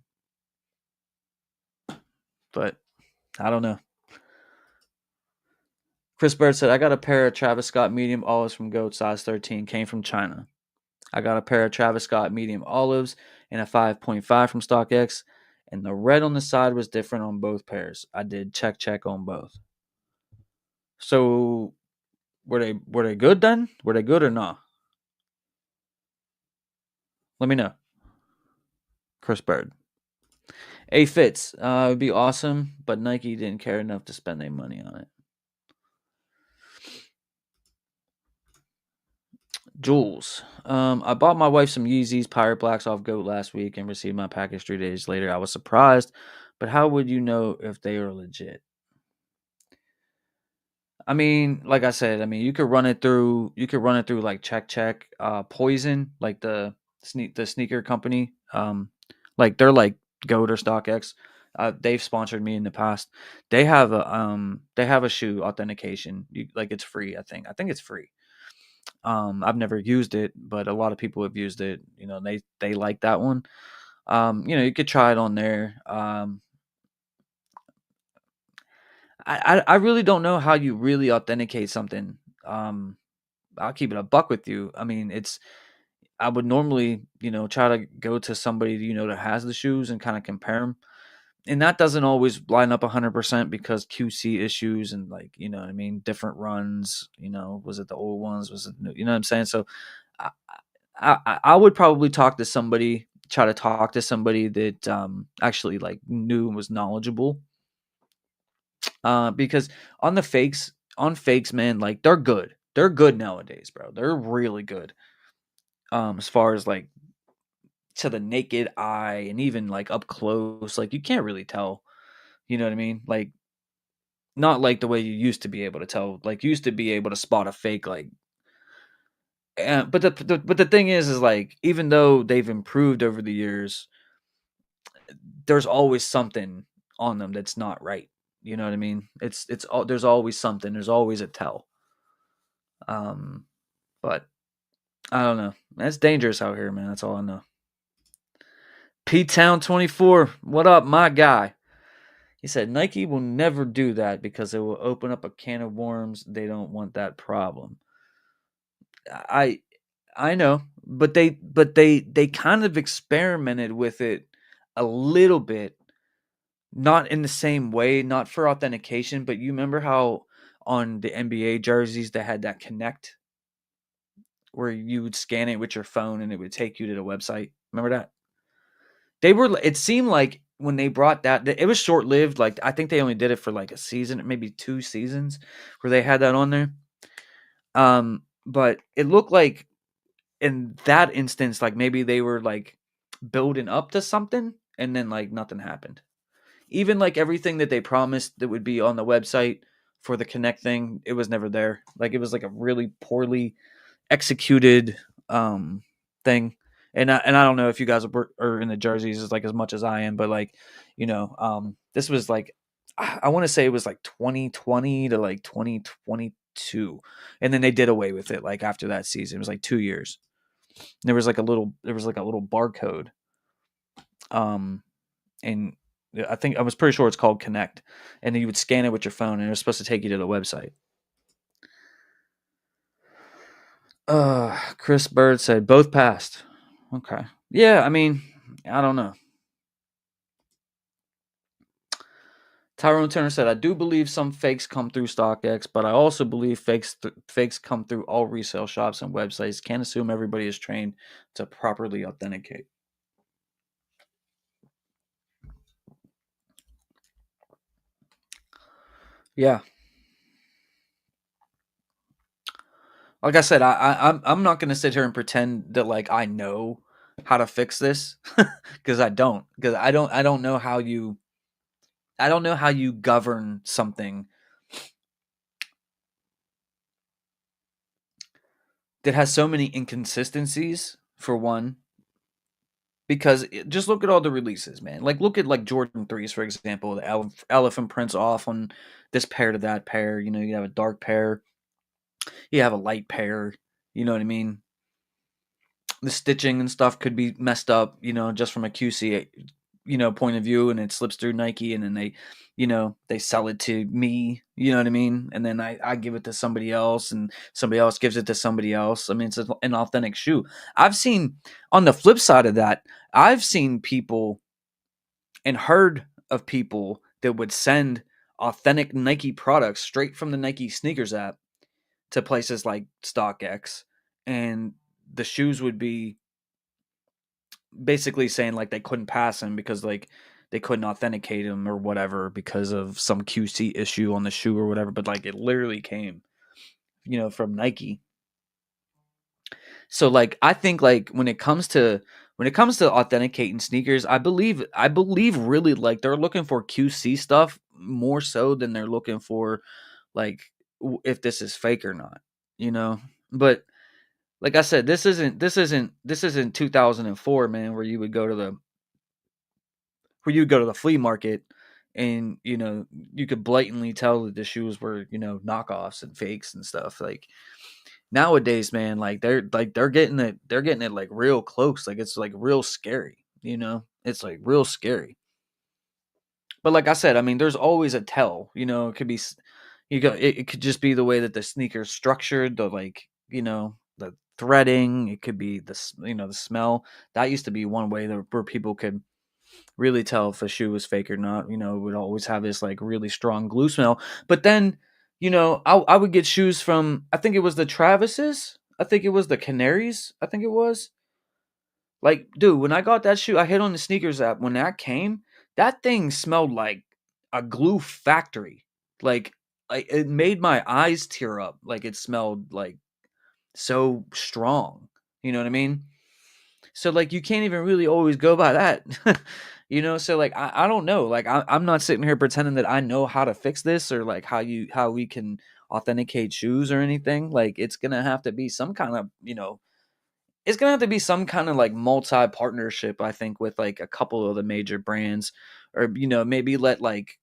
But I don't know. Chris Bird said, I got a pair of Travis Scott medium olives from Goat size 13, came from China. I got a pair of Travis Scott medium olives and a 5.5 from StockX, and the red on the side was different on both pairs. I did check on both. So were they good then? Were they good or not? Let me know. Chris Bird. A fits. It would be awesome, but Nike didn't care enough to spend their money on it. Jules. I bought my wife some Yeezys Pirate Blacks off Goat last week and received my package 3 days later. I was surprised, but how would you know if they are legit? I mean, like I said, I mean you could run it through like check Poison, like the sneaker company. Like they're like Goat or StockX. They've sponsored me in the past. They have a shoe authentication. Like it's free, I think. I think it's free. I've never used it, but a lot of people have used it. They like that one. You could try it on there. I really don't know how you really authenticate something. I'll keep it a buck with you. I mean, I would normally, try to go to somebody, that has the shoes and kind of compare them. And that doesn't always line up 100% because QC issues and like, what I mean, different runs, was it the old ones? Was it, what I'm saying? So I, I would probably try to talk to somebody that actually like knew and was knowledgeable. Because on fakes, man, like they're good. They're good nowadays, bro. They're really good. As far as like to the naked eye and even like up close, like you can't really tell. You know what I mean? Like not like the way you used to be able to tell. Like you used to be able to spot a fake, like. But the thing is like even though they've improved over the years, there's always something on them that's not right. You know what I mean? There's always something. There's always a tell. Um, but I don't know. That's dangerous out here, man. That's all I know. P Town 24, what up, my guy? He said Nike will never do that because it will open up a can of worms. They don't want that problem. I I know, but they kind of experimented with it a little bit, not in the same way, not for authentication, but you remember how on the NBA jerseys they had that connect where you would scan it with your phone and it would take you to the website. Remember that? It seemed like when they brought that, it was short lived. Like I think they only did it for like a season, maybe 2 seasons, where they had that on there. But it looked like in that instance, like maybe they were like building up to something, and then like nothing happened. Even like everything that they promised that would be on the website for the Connect thing, it was never there. Like it was like a really poorly executed thing. And I don't know if you guys are in the jerseys as like as much as I am, but like, this was like, I want to say it was like 2020 to like 2022, and then they did away with it. Like after that season, it was like 2 years. There was like a little barcode, um, and I was pretty sure it's called Connect, and then you would scan it with your phone, and it was supposed to take you to the website. Chris Bird said both passed. Okay. Yeah, I mean, I don't know. Tyrone Turner said, I do believe some fakes come through StockX, but I also believe fakes come through all resale shops and websites. Can't assume everybody is trained to properly authenticate. Yeah. Like I said, I'm not gonna sit here and pretend that like I know how to fix this because I don't. Because I don't know how you govern something that has so many inconsistencies, for one. Because just look at all the releases, man. Like look at like Jordan 3's, for example. The elephant prints off on this pair to that pair. You have a dark pair, you have a light pair. You know what I mean? The stitching and stuff could be messed up, just from a QC, point of view, and it slips through Nike, and then they sell it to me, you know what I mean? And then I give it to somebody else, and somebody else gives it to somebody else. I mean, it's an authentic shoe. I've seen, on the flip side of that, I've seen people and heard of people that would send authentic Nike products straight from the Nike sneakers app to places like StockX, and the shoes would be basically saying like they couldn't pass him because like they couldn't authenticate him or whatever because of some QC issue on the shoe or whatever. But like it literally came, from Nike. So like I think like when it comes to authenticating sneakers, I believe really like they're looking for QC stuff more so than they're looking for like if this is fake or not, you know. But like I said, this isn't 2004, man, where you would go to the flea market, and you could blatantly tell that the shoes were knockoffs and fakes and stuff. Like nowadays, man, like they're getting it like real close. Like it's like real scary, it's like real scary. But like I said, I mean, there's always a tell. It could be it could just be the way that the sneaker's structured, the like the threading. It could be the smell. That used to be one way that where people could really tell if a shoe was fake or not. It would always have this like really strong glue smell. But then, I would get shoes from, I think it was the Travis's. I think it was the Canaries. I think it was. Like, dude, when I got that shoe, I hit on the sneakers app. When that came, that thing smelled like a glue factory. Like it made my eyes tear up. Like it smelled like so strong. You know what I mean? So like you can't even really always go by that. So like I don't know. Like I'm not sitting here pretending that I know how to fix this or like how we can authenticate shoes or anything. Like it's gonna have to be some kind of like multi partnership, I think, with like a couple of the major brands. Or maybe let like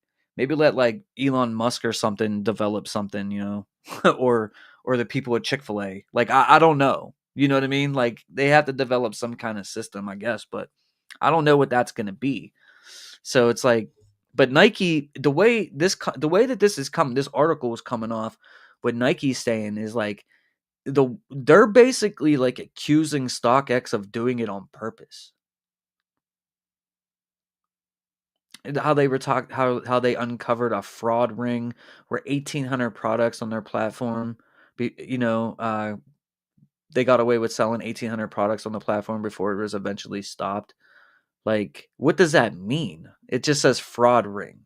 Elon Musk or something develop something, or the people at Chick-fil-A. Like I don't know. You know what I mean? Like they have to develop some kind of system, I guess, but I don't know what that's gonna be. So it's like, but Nike, the way that this article is coming off, what Nike's saying is like they're basically like accusing StockX of doing it on purpose. And how they uncovered a fraud ring where 1,800 products on their platform, be, you know, they got away with selling 1,800 products on the platform before it was eventually stopped. Like, what does that mean? It just says fraud ring.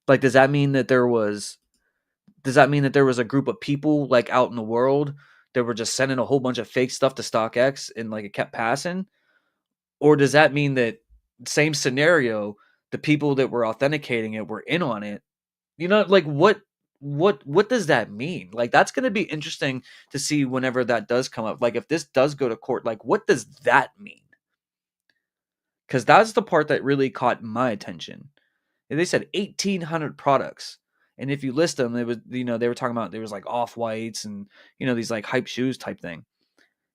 Like, does that mean that there was a group of people like out in the world that were just sending a whole bunch of fake stuff to StockX and like it kept passing? Or does that mean that same scenario, the people that were authenticating it were in on it? You know, like what does that mean? Like that's going to be interesting to see whenever that does come up. Like if this does go to court, like what does that mean? Cuz that's the part that really caught my attention. And they said 1800 products. And if you list them, it was they were talking about there was like off-whites and these like hype shoes type thing.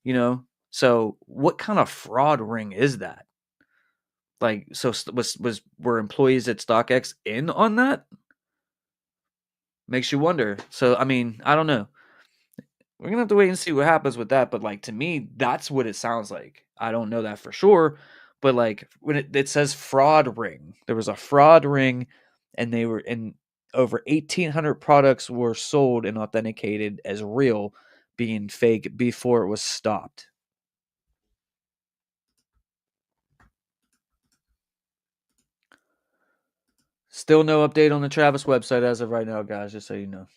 You know? So, what kind of fraud ring is that? Like so were employees at StockX in on that? Makes you wonder. So, I mean, I don't know. We're gonna have to wait and see what happens with that. But like to me, that's what it sounds like. I don't know that for sure, but like when it says fraud ring, there was a fraud ring, and they were in over 1,800 products were sold and authenticated as real, being fake before it was stopped. Still no update on the Travis website as of right now, guys. Just so you know.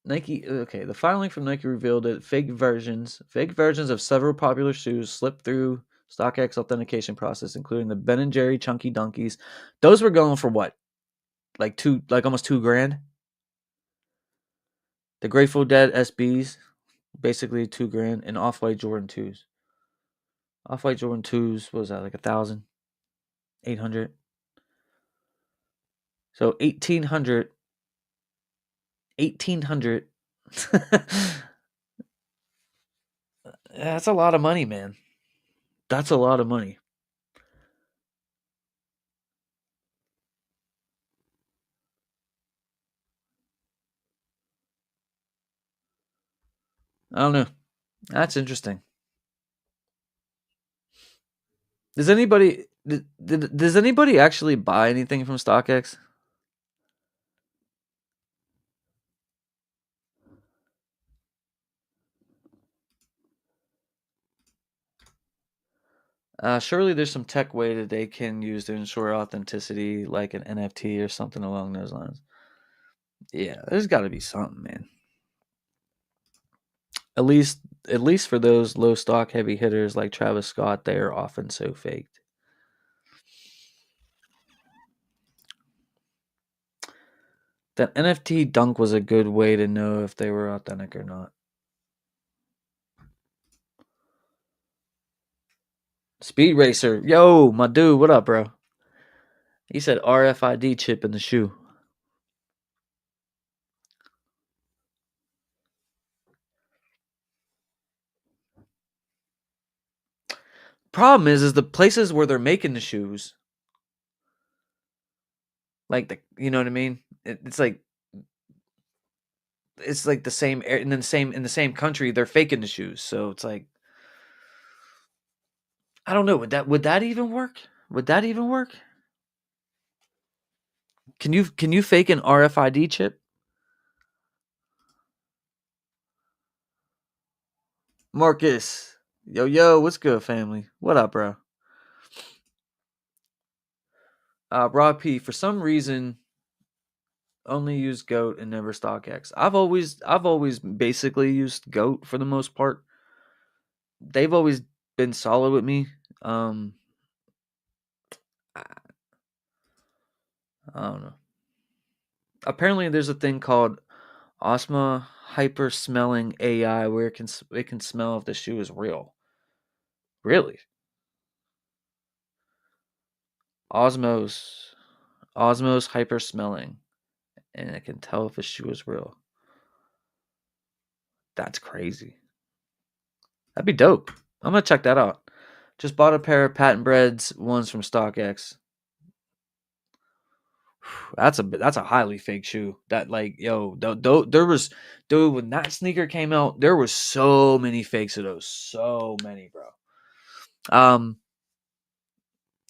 Nike. Okay, the filing from Nike revealed that fake versions of several popular shoes slipped through StockX authentication process, including the Ben and Jerry Chunky Donkeys. Those were going for what? Like almost $2,000. The Grateful Dead SBs, basically $2,000, and Off-White Jordan 2s. Off-White Jordan 2s was that like 1,000, 800. So 1,800. 1,800. That's a lot of money, man. That's a lot of money. I don't know. That's interesting. Does anybody actually buy anything from StockX? Surely there's some tech way that they can use to ensure authenticity, like an NFT or something along those lines. Yeah, there's got to be something, man. At least, at least for those low stock heavy hitters like Travis Scott, they are often so faked. That NFT dunk was a good way to know if they were authentic or not. Speed Racer, yo, my dude, what up, bro? He said RFID chip in the shoe. Problem is the places where they're making the shoes, like you know what I mean? It's like the same in the same country they're faking the shoes. So it's like I don't know. Would that even work? Would that even work? Can you fake an RFID chip? Marcus, yo, what's good, family? What up, bro? Rob P. For some reason, only use Goat and never StockX. I've always basically used Goat for the most part. They've always been solid with me. Um, I, I don't know. Apparently, there's a thing called Osmo Hyper Smelling AI where it can smell if the shoe is real. Really? Osmos Osmos Hyper Smelling, and it can tell if a shoe is real. That's crazy. That'd be dope. I'm gonna check that out. Just bought a pair of patent breads ones from StockX. That's a highly fake shoe. That like yo, there was dude when that sneaker came out, there was so many fakes of those, so many, bro. Um,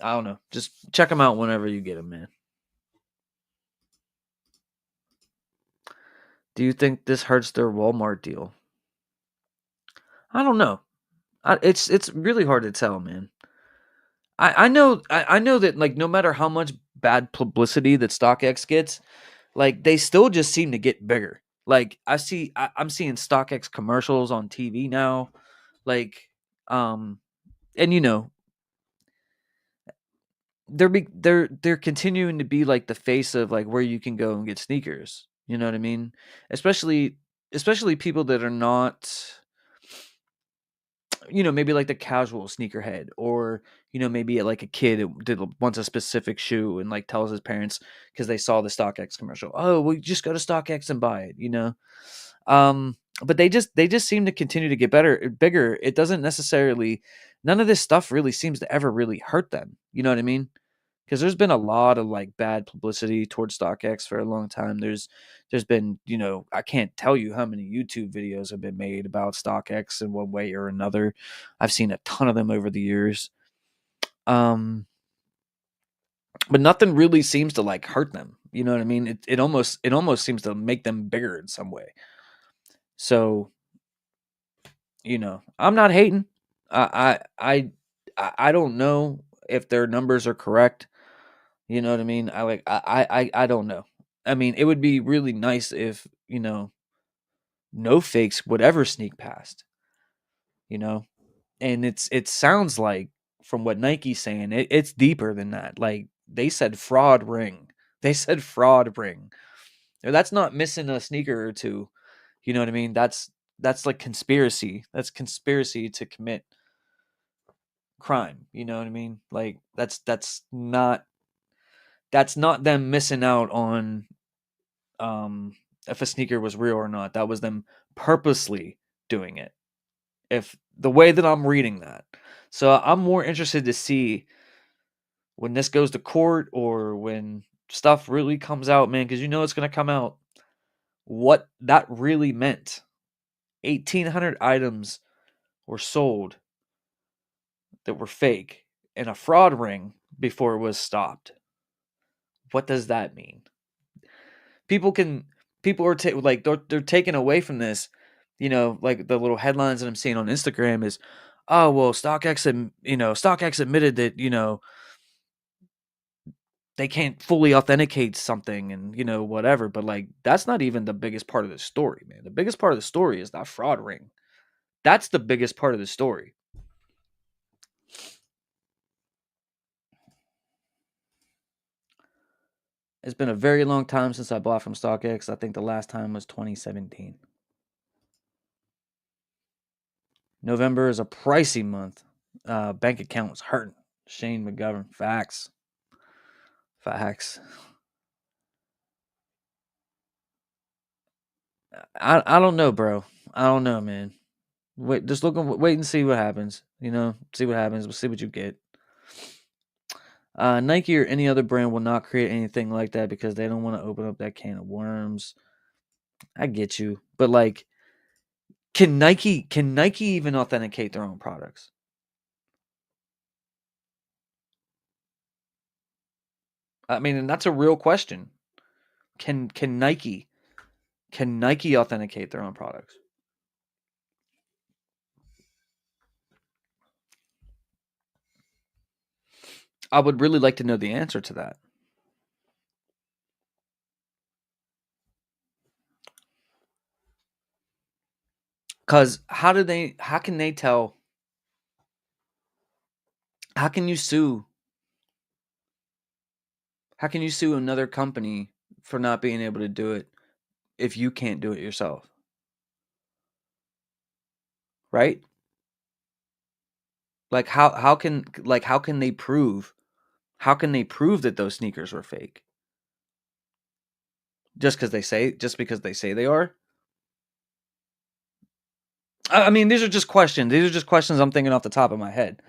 I don't know. Just check them out whenever you get them, man. Do you think this hurts their Walmart deal? I don't know. It's really hard to tell, man. I know that like no matter how much bad publicity that StockX gets, like they still just seem to get bigger. Like I'm seeing StockX commercials on TV now, like um, and they're continuing to be like the face of like where you can go and get sneakers. You know what I mean? Especially especially people that are not, maybe like the casual sneakerhead, or maybe like a kid wants a specific shoe and like tells his parents because they saw the StockX commercial. Oh, well, you just go to StockX and buy it. But they just seem to continue to get bigger. It doesn't necessarily, none of this stuff really seems to ever really hurt them. You know what I mean? Because there's been a lot of like bad publicity towards StockX for a long time. There's been, I can't tell you how many YouTube videos have been made about StockX in one way or another. I've seen a ton of them over the years. Um, but nothing really seems to like hurt them. You know what I mean? It almost seems to make them bigger in some way. So, I'm not hating. I don't know if their numbers are correct. You know what I mean? I don't know. I mean, it would be really nice if, no fakes would ever sneak past, you know? And it sounds like from what Nike's saying, it's deeper than that. Like they said fraud ring. They said fraud ring. Now, that's not missing a sneaker or two. You know what I mean? That's like conspiracy. That's conspiracy to commit crime. You know what I mean? Like that's not them missing out on if a sneaker was real or not. That was them purposely doing it. If the way that I'm reading that. So I'm more interested to see when this goes to court or when stuff really comes out, man, because it's going to come out what that really meant. 1,800 items were sold that were fake in a fraud ring before it was stopped. What does that mean? People can people are like they're taken away from this. Like the little headlines that I'm seeing on Instagram is, oh well, StockX admitted that they can't fully authenticate something and whatever. But like that's not even the biggest part of the story, man. The biggest part of the story is that fraud ring. That's the biggest part of the story. It's been a very long time since I bought from StockX. I think the last time was 2017. November is a pricey month. Bank account was hurting. Shane McGovern. Facts. Facts. I don't know, bro. I don't know, man. Wait and see what happens. See what happens. We'll see what you get. Nike or any other brand will not create anything like that because they don't want to open up that can of worms. I get you, but like, can Nike even authenticate their own products? I mean, and that's a real question. Can Nike authenticate their own products? I would really like to know the answer to that. Cuz how can they tell, how can you sue how can you sue another company for not being able to do it if you can't do it yourself? Right? Like how can they prove that those sneakers were fake? Just because they say they are? I mean, these are just questions. These are just questions I'm thinking off the top of my head.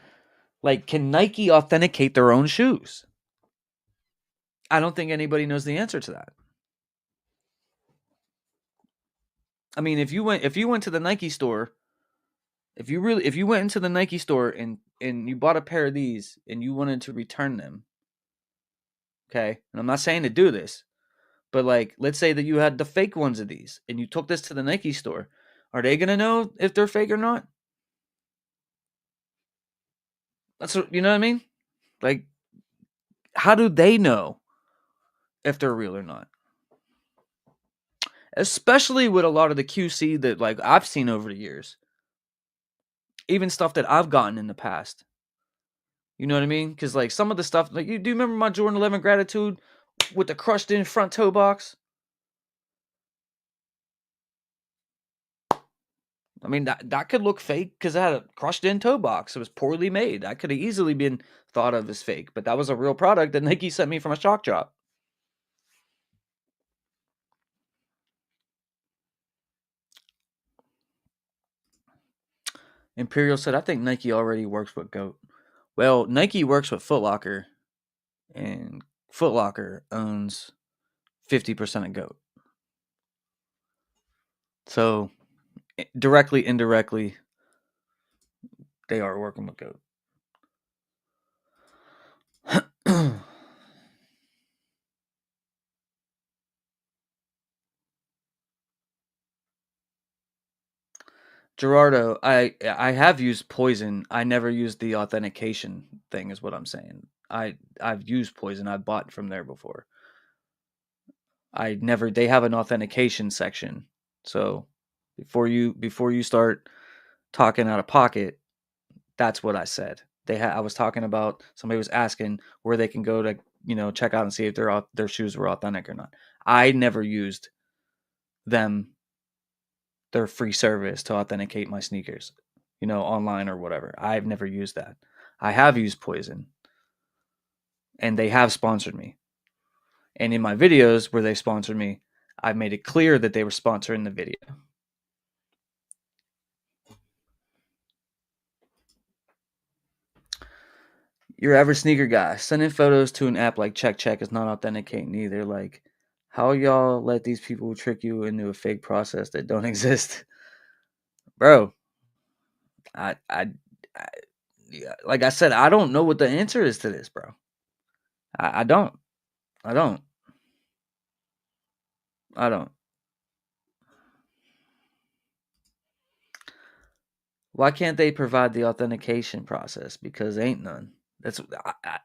Like, can Nike authenticate their own shoes? I don't think anybody knows the answer to that. I mean, if you went to the Nike store, if you went into the Nike store and you bought a pair of these and you wanted to return them, okay? And I'm not saying to do this, but like let's say that you had the fake ones of these and you took this to the Nike store. Are they going to know if they're fake or not? That's what, you know what I mean? Like, how do they know if they're real or not? Especially with a lot of the QC that like I've seen over the years. Even stuff that I've gotten in the past. You know what I mean? Because like some of the stuff, like you do remember my Jordan 11 Gratitude with the crushed in front toe box? I mean, that could look fake because it had a crushed in toe box. It was poorly made. That could have easily been thought of as fake, but that was a real product that Nike sent me from a shock drop. Imperial said, I think Nike already works with GOAT. Well, Nike works with Foot Locker, and Foot Locker owns 50% of GOAT. So, directly, indirectly, they are working with GOAT. Gerardo, I have used Poison. I never used the authentication thing, is what I'm saying. I've used Poison. I've bought from there before. I never. They have an authentication section, so before you start talking out of pocket, that's what I said. I was talking about somebody was asking where they can go to check out and see if their shoes were authentic or not. I never used them their free service to authenticate my sneakers, online or whatever. I've never used that. I have used Poison, and they have sponsored me. And in my videos where they sponsored me, I made it clear that they were sponsoring the video. Your average sneaker guy sending photos to an app like Check is not authenticating either. Like, how y'all let these people trick you into a fake process that don't exist, bro? I yeah, like I said, I don't know what the answer is to this, bro. I don't. I don't. I don't. Why can't they provide the authentication process? Because ain't none. That's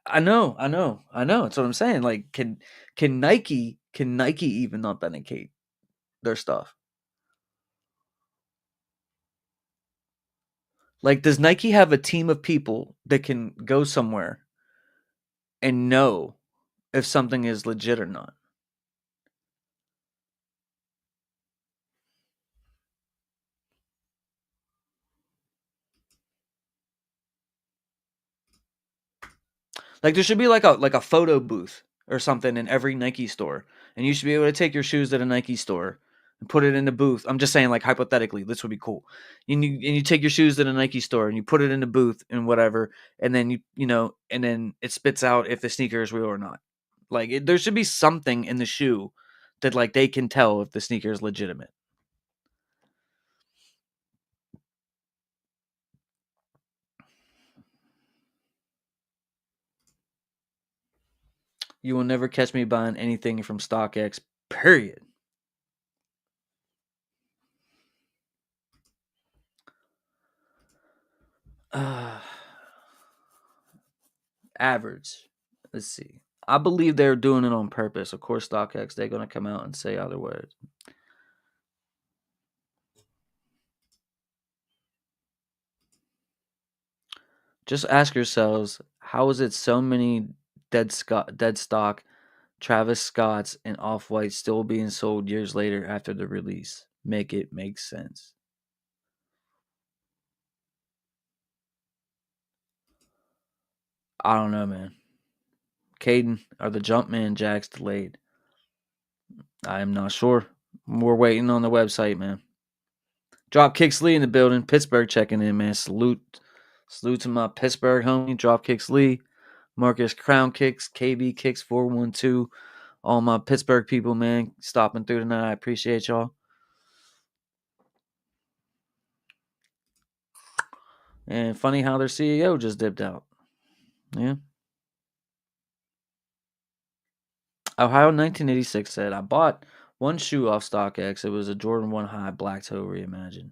I know. I know. I know. That's what I'm saying. Like, can Nike even authenticate their stuff? Like, does Nike have a team of people that can go somewhere and know if something is legit or not? Like, there should be like a photo booth or something in every Nike store, and you should be able to take your shoes at a Nike store and put it in the booth. I'm just saying, like, hypothetically, this would be cool. And you take your shoes at a Nike store and you put it in the booth and whatever, and then and then it spits out if the sneaker is real or not. Like, there should be something in the shoe that like they can tell if the sneaker is legitimate. You will never catch me buying anything from StockX. Period. Uh, Average. Let's see. I believe they're doing it on purpose. Of course, StockX, they're going to come out and say otherwise. Just ask yourselves, how is it so many dead stock Travis Scotts and Off White still being sold years later after the release? Make it make sense. I don't know, man. Caden, are the Jumpman jacks delayed? I am not sure. We're waiting on the website, man. Dropkicks Lee in the building. Pittsburgh checking in, man. Salute to my Pittsburgh homie, Dropkicks Lee. Marcus Crown Kicks, KB Kicks 412. All my Pittsburgh people, man, stopping through tonight. I appreciate y'all. And funny how their CEO just dipped out. Yeah. Ohio 1986 said, I bought one shoe off StockX. It was a Jordan 1 High Black Toe Reimagined.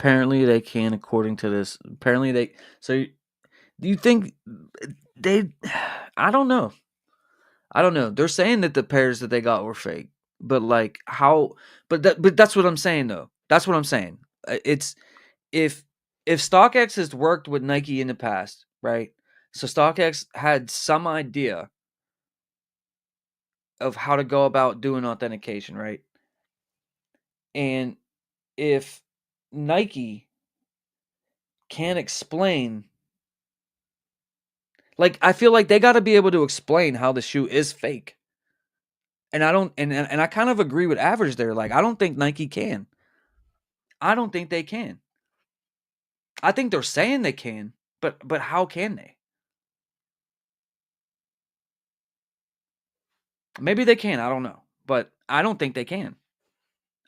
Apparently they can, according to this. Apparently they. So do you think they? I don't know. I don't know. They're saying that the pairs that they got were fake, but like how? But that's what I'm saying though. That's what I'm saying. It's if StockX has worked with Nike in the past, right? So StockX had some idea of how to go about doing authentication, right? And if Nike can't explain, like I feel like they got to be able to explain how the shoe is fake. And I don't, and I kind of agree with Average there. Like I don't think Nike can. I don't think they can. I think they're saying they can, but how can they? Maybe they can. I don't know, but I don't think they can.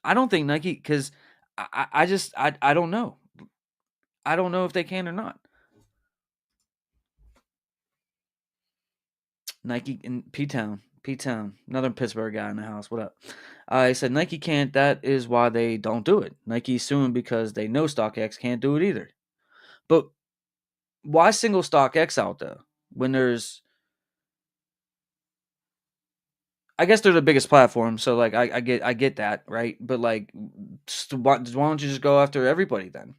I don't think Nike because I don't know. I don't know if they can or not. Nike in P-Town, another Pittsburgh guy in the house. What up? I said Nike can't. That is why they don't do it. Nike's suing because they know StockX can't do it either. But why single StockX out though? When there's, I guess they're the biggest platform, so like I get that, right? But like, why don't you just go after everybody then?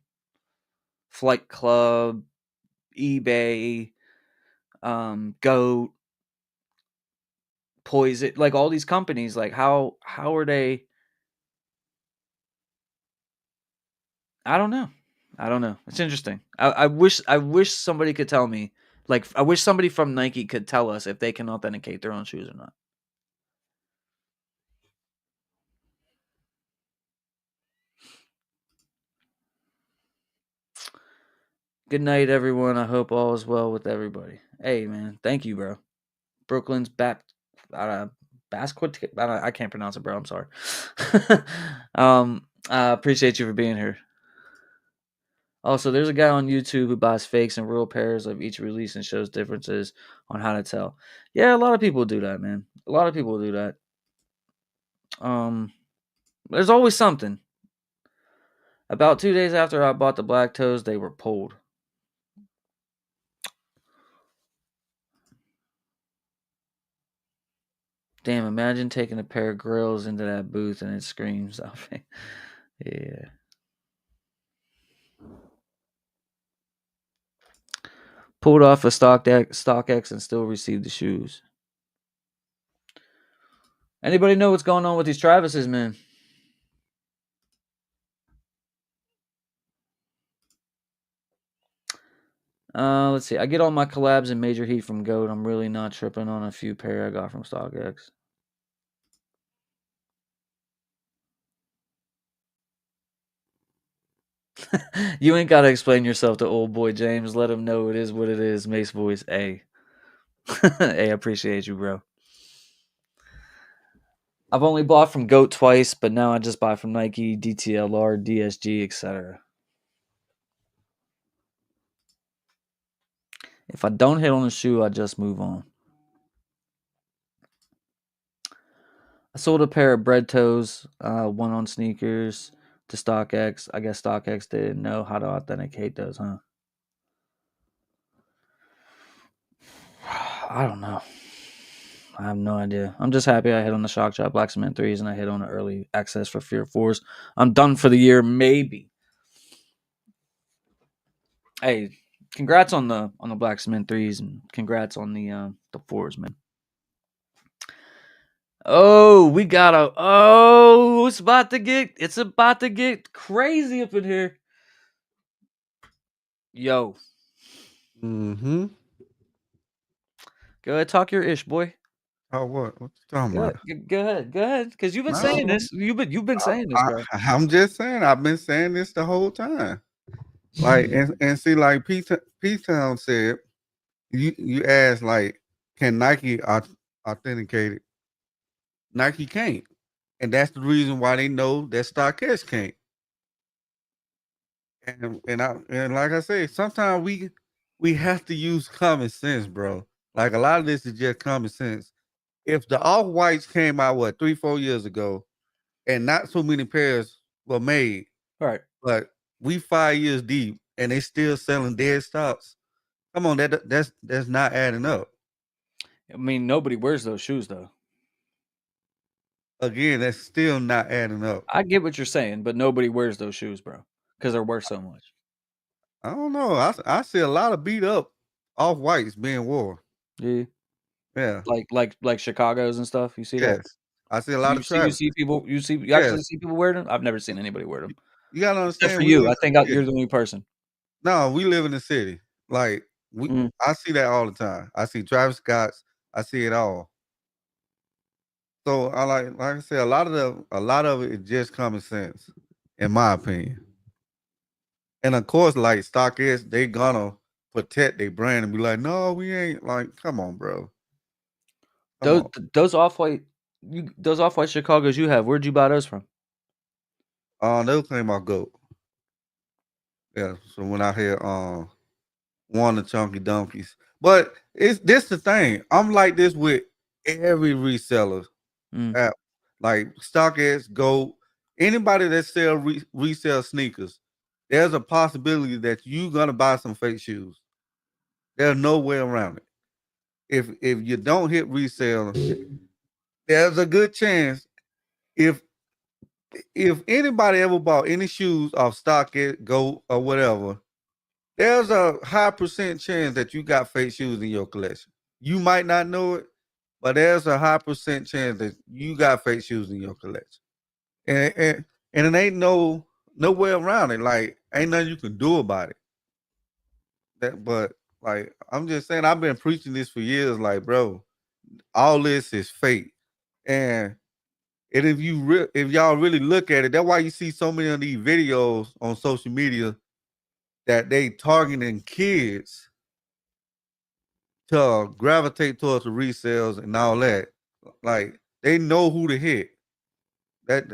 Flight Club, eBay, Goat, Poison, like all these companies. Like how are they? I don't know. I don't know. It's interesting. I wish somebody could tell me. Like I wish somebody from Nike could tell us if they can authenticate their own shoes or not. Good night, everyone. I hope all is well with everybody. Hey, man. Thank you, bro. Brooklyn's Basquet. I can't pronounce it, bro. I'm sorry. I appreciate you for being here. Also, there's a guy on YouTube who buys fakes and real pairs of each release and shows differences on how to tell. Yeah, a lot of people do that, man. A lot of people do that. There's always something. About 2 days after I bought the black toes, they were pulled. Damn, imagine taking a pair of grills into that booth and it screams. Yeah. Pulled off a StockX and still received the shoes. Anybody know what's going on with these Travises, man? Let's see. I get all my collabs in major heat from Goat. I'm really not tripping on a few pair I got from StockX. You ain't got to explain yourself to old boy James. Let him know it is what it is. Mace voice. Hey. Hey, I appreciate you, bro. I've only bought from Goat twice, but now I just buy from Nike, DTLR, DSG, etc. If I don't hit on a shoe, I just move on. I sold a pair of bread toes, one on sneakers, to StockX. I guess StockX didn't know how to authenticate those, huh? I don't know. I have no idea. I'm just happy I hit on the Shock Shop Black Cement 3's and I hit on the early access for Fear 4's. I'm done for the year, maybe. Hey, congrats on the Black Cement 3's and congrats on the 4's, man. Oh, we got a it's about to get crazy up in here. Yo. Mm-hmm. Go ahead, talk your ish, boy. Oh, what? What you talking about? Go ahead, because you've been saying No, this. You've been saying this, bro. I'm just saying. I've been saying this the whole time. Like, and see, like P-Town said, you asked like, can Nike authenticate it? Nike can't, and that's the reason why they know that StockX can't. And like I say, sometimes we have to use common sense, bro. Like a lot of this is just common sense. If the off whites came out 3-4 years ago, and not so many pairs were made, Right. but We 5 years deep, and they still selling dead stocks. Come on, that's not adding up. I mean, nobody wears those shoes though. Again, that's still not adding up. I get what you're saying, but nobody wears those shoes, bro, because they're worth so much. I don't know. I see a lot of beat up off whites being worn. Yeah, Yeah. like Chicago's and stuff. You see that? Yes. I see a lot of traffic. You actually Yes. see people wear them. I've never seen anybody wear them You gotta except for understand we you. live I in think the you're city. the only person. No, we live in the city. Like we Mm. I see that all the time. I see Travis Scott's, I see it all. So I like I said, a lot of it is just common sense, in my opinion. And of course, like StockX, they gonna protect their brand and be like, no, we ain't like, come on, bro. Come Those on. those off white those off white Chicago's you have. Where'd you buy those from? They'll claim my goat. Yeah. So when I hear one of the chunky donkeys. But it's this the thing. I'm like this with every reseller Mm. app. Like StockX, Go, anybody that resell sneakers, there's a possibility that you're gonna buy some fake shoes. There's no way around it. If you don't hit resale, there's a good chance if if anybody ever bought any shoes off StockX, Go, or whatever, there's a high percent chance that you got fake shoes in your collection. You might not know it, but there's a high percent chance that you got fake shoes in your collection. And it ain't no way around it. Like ain't nothing you can do about it. But like I'm just saying, I've been preaching this for years. Like, bro, all this is fake. And if y'all really look at it, that's why you see so many of these videos on social media that they targeting kids to gravitate towards the resales and all that. Like they know who to hit. That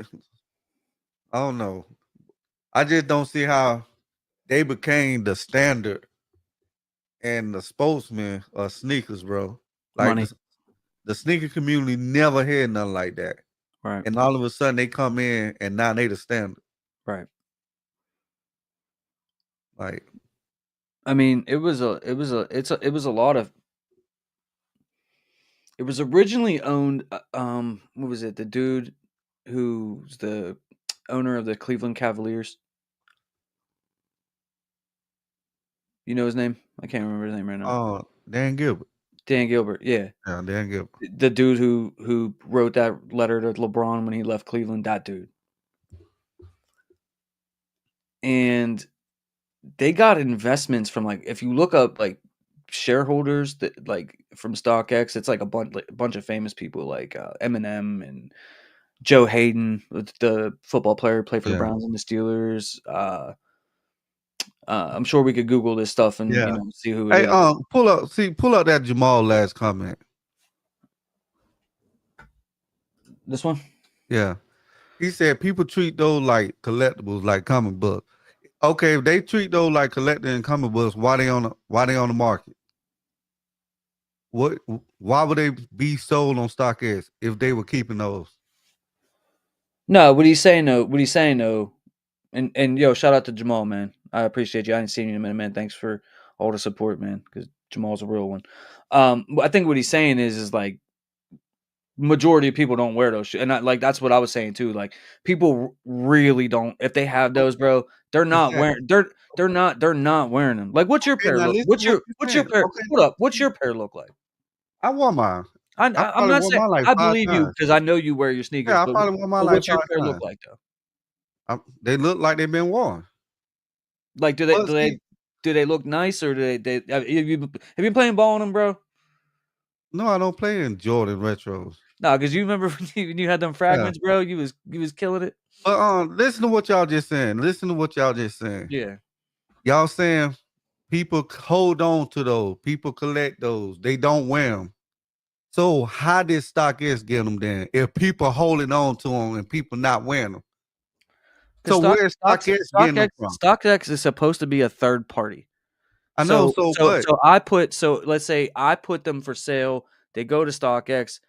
I don't know. I just don't see how they became the standard and the spokesman of sneakers, bro. Like Money. the sneaker community never had nothing like that. Right. And all of a sudden they come in and now they the standard. Right. Like, I mean, it was a lot of. It was originally owned. What was it? The dude who's the owner of the Cleveland Cavaliers. You know his name? I can't remember his name right now. Dan Gilbert. Dan Gilbert. Yeah, Yeah, Dan Gilbert. the dude who wrote that letter to LeBron when he left Cleveland. That dude. And they got investments from like if you look up like shareholders that like from StockX, it's like a bunch of famous people like Eminem and Joe Hayden, the football player, played for the Yeah. Browns and the Steelers. I'm sure we could Google this stuff and Yeah. see who it Hey, is. pull up that Jamal last comment. This one? Yeah. He said people treat those like collectibles, like comic books. Okay, if they treat those like collecting and comic books, why they on the market? What why would they be sold on StockX if they were keeping those? No, what he's saying though, and yo, shout out to Jamal, man. I appreciate you. I ain't seen you in a minute, man. Thanks for all the support, man. Because Jamal's a real one. I think what he's saying is like majority of people don't wear those shoes, and like that's what I was saying too. Like people really don't. If they have those, bro, they're not Exactly. wearing. They're not wearing them. Like, what's your Okay, pair now look? listen to what you're What's your saying. pair? Okay, Hold up. What's your pair look like? I wore mine. I I'm probably not wore saying mine like I five believe you times. because I know you wear your sneakers, Yeah, I probably wore mine but like what's your five pair look times. like though? They look like they've been worn. Like, But see, do they look nice or do they have you been playing ball on them, bro? no, I don't play in Jordan retros. No, because you remember when you had them Yeah. fragments, bro. You was killing it. But listen to what y'all just saying. Listen to what y'all just saying. Yeah, Y'all saying people hold on to those. People collect those. They don't wear them. So how did StockX get them then? If people holding on to them and people not wearing them. because So where's StockX getting them from? StockX is supposed to be a third party. I know. So what? So let's say I put them for sale. They go to StockX.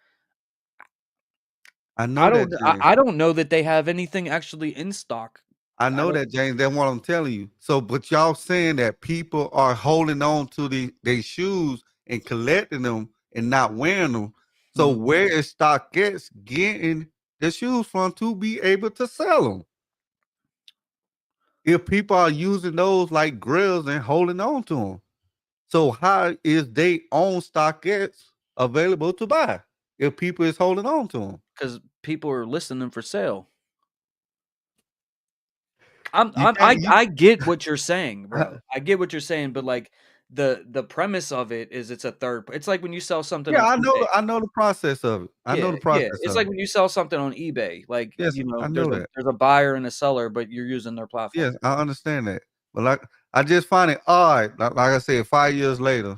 I know that, James. I don't know that they have anything actually in stock. I know that, James. That's what I'm telling you. So, but y'all saying that people are holding on to their shoes and collecting them and not wearing them. So, where is StockX getting the shoes from to be able to sell them? If people are using those like grills and holding on to them, so how is they own StockX available to buy if people is holding on to them? Because people are listing them for sale. You can't. I get what you're saying, bro. I get what you're saying, but like the premise of it is it's a third. It's like when you sell something Yeah, on I know. eBay. I know the process of it. I know Yeah, the yeah. process It's of like it. when you sell something on eBay. Like Yes, I there's know that. a buyer and a seller, but you're using their platform. Yes, I understand that. But like, I just find it odd. Like I said, 5 years later,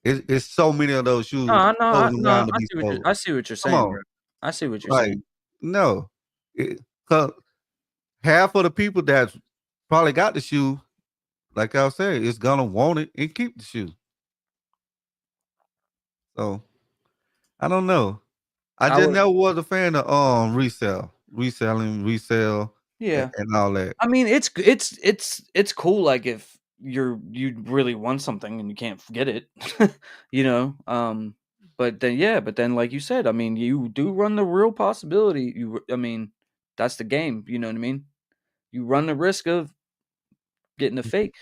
it's so many of those shoes floating around to be sold. I see what you're Come saying, on, bro. I see what you're like saying. no, because half of the people that probably got the shoe, like I said, is gonna want it and keep the shoe. So I don't know. I I just would, never was a fan of resell, yeah. and all that. I mean, it's cool. Like if you really want something and you can't get it, you know. But then yeah, but then like you said, I mean, you do run the real possibility. I mean, that's the game. You know what I mean? You run the risk of getting a fake.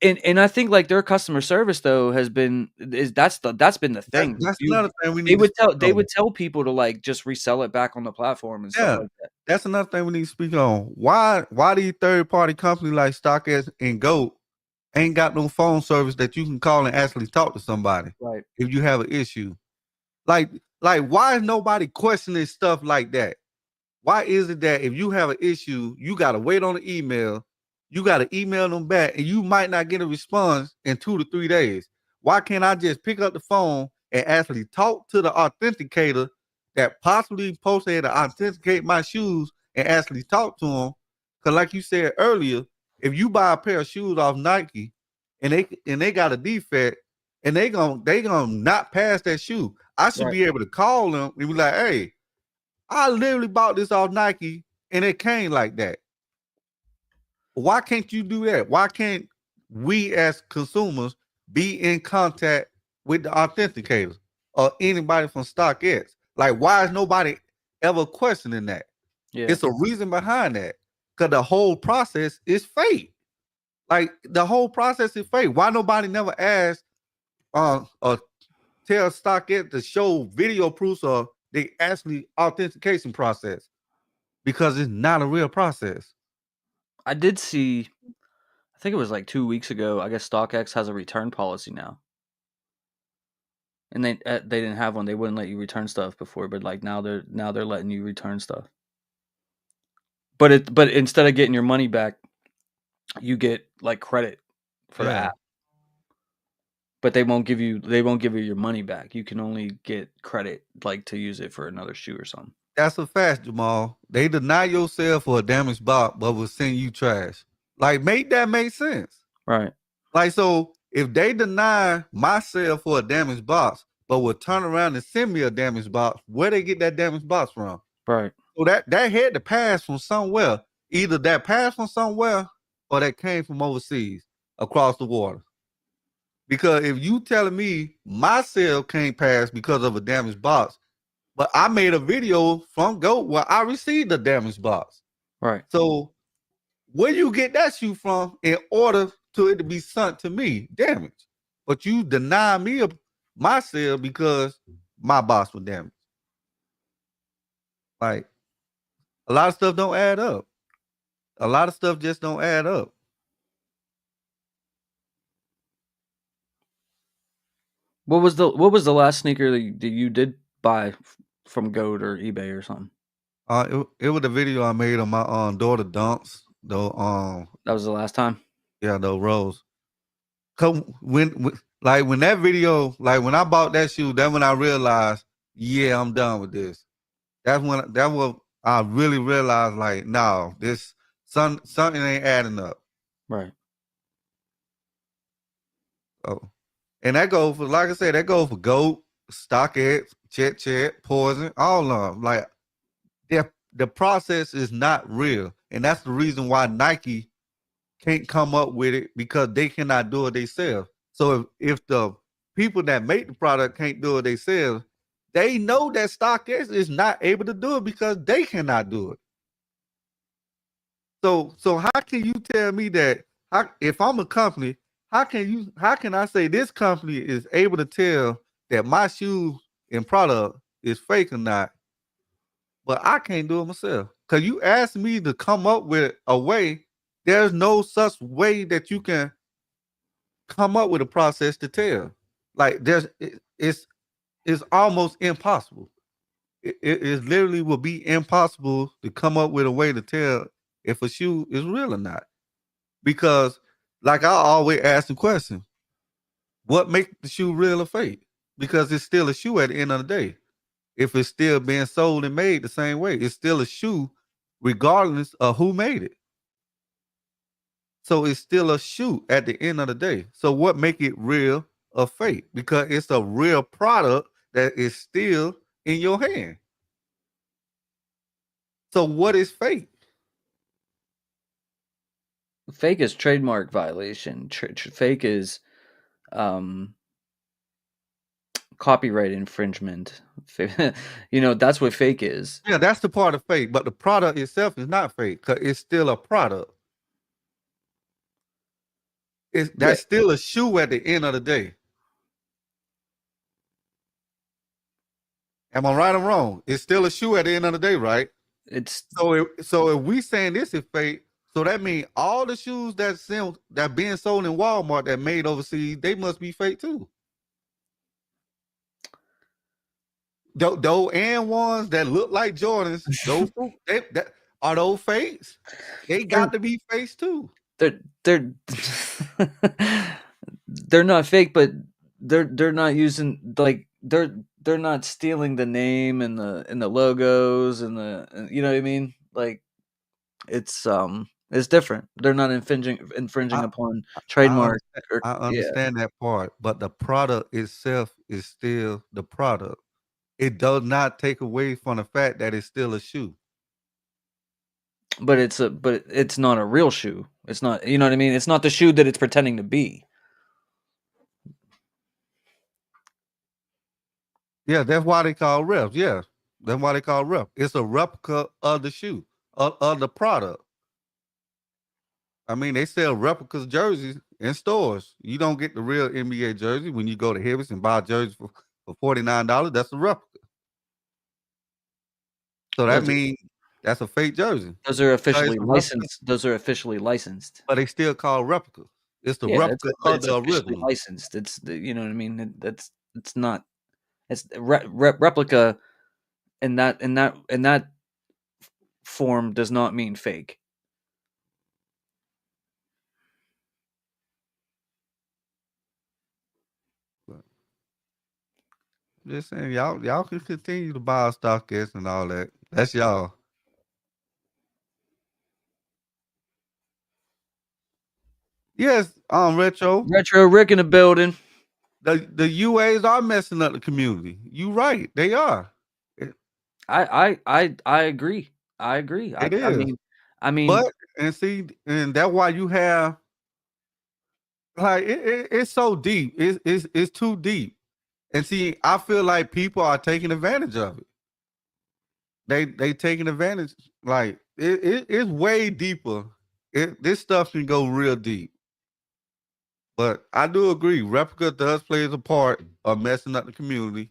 And I think like their customer service though has been that's been the thing. That's another thing we need to speak They on. would tell people to like just resell it back on the platform and stuff Yeah, like that. that's another thing we need to speak on. Why these third party companies like StockX and Goat ain't got no phone service that you can call and actually talk to somebody Right. if you have an issue? Like why is nobody questioning stuff like that? Why is it that if you have an issue, you gotta wait on the email, you gotta email them back, and you might not get a response in 2 to 3 days? Why can't I just pick up the phone and actually talk to the authenticator that possibly supposed to authenticate my shoes and actually talk to them? Because like you said earlier, if you buy a pair of shoes off Nike and they got a defect and they gonna not pass that shoe, I should Right. be able to call them and be like, hey, I literally bought this off Nike and it came like that. Why can't you do that? Why can't we as consumers be in contact with the authenticators or anybody from StockX? Like, why is nobody ever questioning that? Yeah. It's a reason behind that. Because the whole process is fake. Like the whole process is fake. Why nobody never asked or tell StockX to show video proofs of the actually authentication process? Because it's not a real process. I did see I think it was like 2 weeks ago. I guess StockX has a return policy now, and they didn't have one. They wouldn't let you return stuff before, but like now they're letting you return stuff. But instead of getting your money back, you get like credit for the Yeah, app. But they won't give you your money back. You can only get credit like to use it for another shoe or something. that's a fact, Jamal. They deny your sale for a damaged box, but will send you trash. Like, make that make sense. Right. Like, so if they deny my sale for a damaged box, but will turn around and send me a damaged box, where they get that damaged box from? Right. So that had to pass from somewhere. Either that passed from somewhere or that came from overseas across the water. Because if you telling me my sale can't pass because of a damaged box, but I made a video from Goat where I received the damaged box. Right. So where you get that shoe from in order to it to be sent to me damaged? But you deny me of my sale because my box was damaged. Like a lot of stuff don't add up. A lot of stuff just don't add up. What was the last sneaker that you did buy from Goat or eBay or something? It was a video I made on my daughter dunks. Though That was the last time. yeah, those rolls. Come when that video, like when I bought that shoe, that's when I realized, yeah, I'm done with this. That was I really realized, like, no, this something ain't adding up. Right. Oh, and that goes for, like I said, that goes for Goat, StockX, Chet, Poison, all of them. Like the process is not real. and that's the reason why Nike can't come up with it, because they cannot do it themselves. So if the people that make the product can't do it themselves, they know that StockX is not able to do it because they cannot do it. So how can you tell me that, if I'm a company, how can I say this company is able to tell that my shoe and product is fake or not, but I can't do it myself? Because you asked me to come up with a way. There's no such way that you can come up with a process to tell. Like it's almost impossible. It literally will be impossible to come up with a way to tell if a shoe is real or not. Because, like I always ask the question, what makes the shoe real or fake? Because it's still a shoe at the end of the day. If it's still being sold and made the same way, it's still a shoe, regardless of who made it. So it's still a shoe at the end of the day. So what make it real or fake? Because it's a real product that is still in your hand. So what is fake? Fake is trademark violation. Fake is copyright infringement. That's what fake is. Yeah, that's the part of fake, but the product itself is not fake because it's still a product. That's still a shoe at the end of the day. Am I right or wrong? It's still a shoe at the end of the day, right? It's so if we saying this is fake, so that means all the shoes that being sold in Walmart that made overseas, they must be fake too. Those and ones that look like Jordans, those are those fakes. They got to be fakes too. They're they're not fake, but they're not using, like, they're not stealing the name and the logos and you know what I mean? Like, it's different. They're not infringing upon trademark. I understand that part, but the product itself is still the product. It does not take away from the fact that it's still a shoe. But it's not a real shoe. It's not, you know what I mean? It's not the shoe that it's pretending to be. Yeah, that's why they call reps. Yeah, that's why they call rep. It's a replica of the shoe, of the product. I mean, they sell replicas jerseys in stores. You don't get the real NBA jersey when you go to Hibbs and buy a jersey for $49. That's a replica. So that means that's a fake jersey. Those are officially licensed. But they still call replicas. It's the replica of the original. Licensed. It's you know what I mean. It's not. It's replica in that form does not mean fake. Just saying, y'all can continue to buy StockX and all that. That's y'all. Yes, Retro Rick in the building. The UAs are messing up the community. You right, they are. I agree. I agree. It is. I mean, but and that's why you have, like, it's so deep. It's too deep. And see, I feel like people are taking advantage of it. They taking advantage. Like, it's way deeper. This stuff can go real deep. But I do agree, replica does play a part of messing up the community.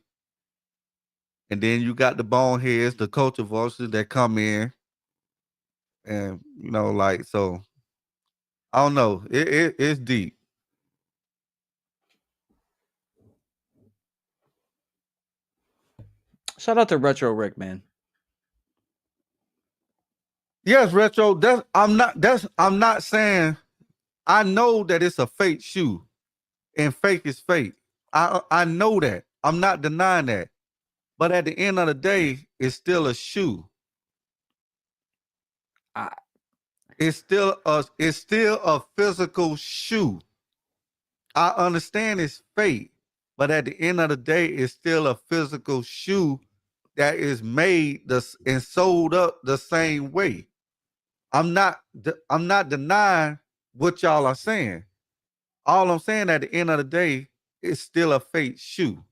And then you got the boneheads, the culture vultures that come in, and like, so I don't know. It's deep. Shout out to Retro Rick, man. Yes, Retro. I'm not saying, I know that it's a fake shoe, and fake is fake. I know that. I'm not denying that. But at the end of the day, it's still a shoe. It's still a physical shoe. I understand it's fake, but at the end of the day, it's still a physical shoe that is made and sold up the same way. I'm not denying what y'all are saying. All I'm saying at the end of the day, it's still a fake shoe.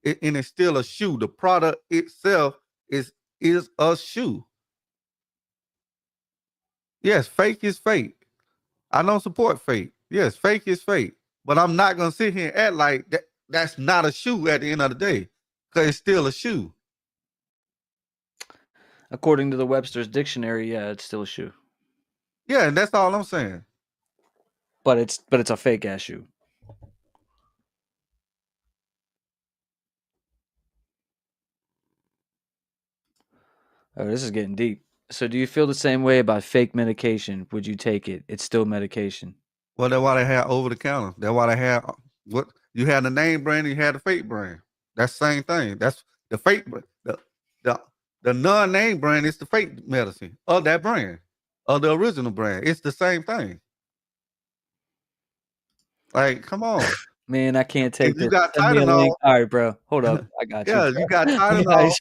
And it's still a shoe. The product itself is a shoe. Yes, fake is fake. I don't support fake. Yes, fake is fake. But I'm not gonna sit here and act like that's not a shoe at the end of the day. Cause it's still a shoe. According to the Webster's dictionary, yeah, it's still a shoe. Yeah, and that's all I'm saying. But it's a fake ass shoe. Oh, this is getting deep. So do you feel the same way about fake medication? Would you take it? It's still medication. Well, that's why they have over the counter. That's why they have what you had the name brand and you had the fake brand. That's the same thing. That's the fake the the non-name brand is the fake medicine of that brand, of the original brand. It's the same thing. Like, come on. Man, I can't If take you this. got Send me a link. Tylenol, All right, bro. Hold up. I got you, yeah, bro. you got Yeah, Tylenol,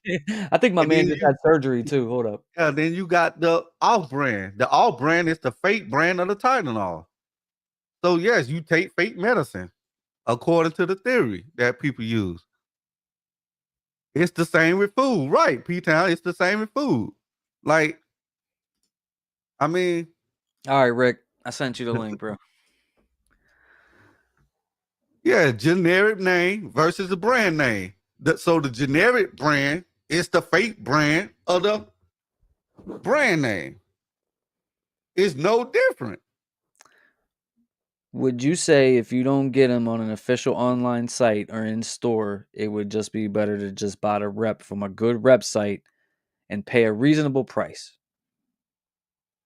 I think my and then man just had surgery too. Hold up. then you got the off brand. The off brand is the fake brand of the Tylenol. So yes, you take fake medicine according to the theory that people use. It's the same with food, right? P-Town, it's the same with food. Like, I mean, All right, Rick. I sent you the link, bro. yeah, generic name versus the brand name. So the generic brand is the fake brand of the brand name. It's no different. Would you say if you don't get them on an official online site or in store, it would just be better to just buy a rep from a good rep site and pay a reasonable price?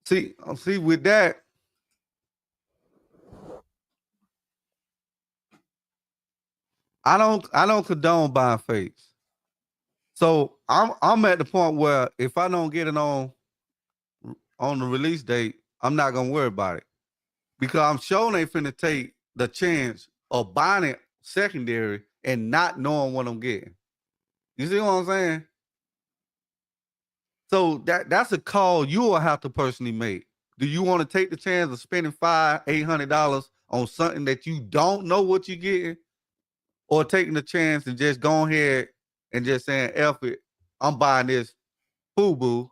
See, with that, I don't condone buying fakes. So I'm at the point where if I don't get it on the release date, I'm not gonna worry about it. Because I'm sure they finna take the chance of buying it secondary and not knowing what I'm getting. You see what I'm saying? So that's a call you will have to personally make. Do you want to take the chance of spending $500-$800 on something that you don't know what you're getting, or taking the chance and just go ahead and just saying, "F it, I'm buying this FUBU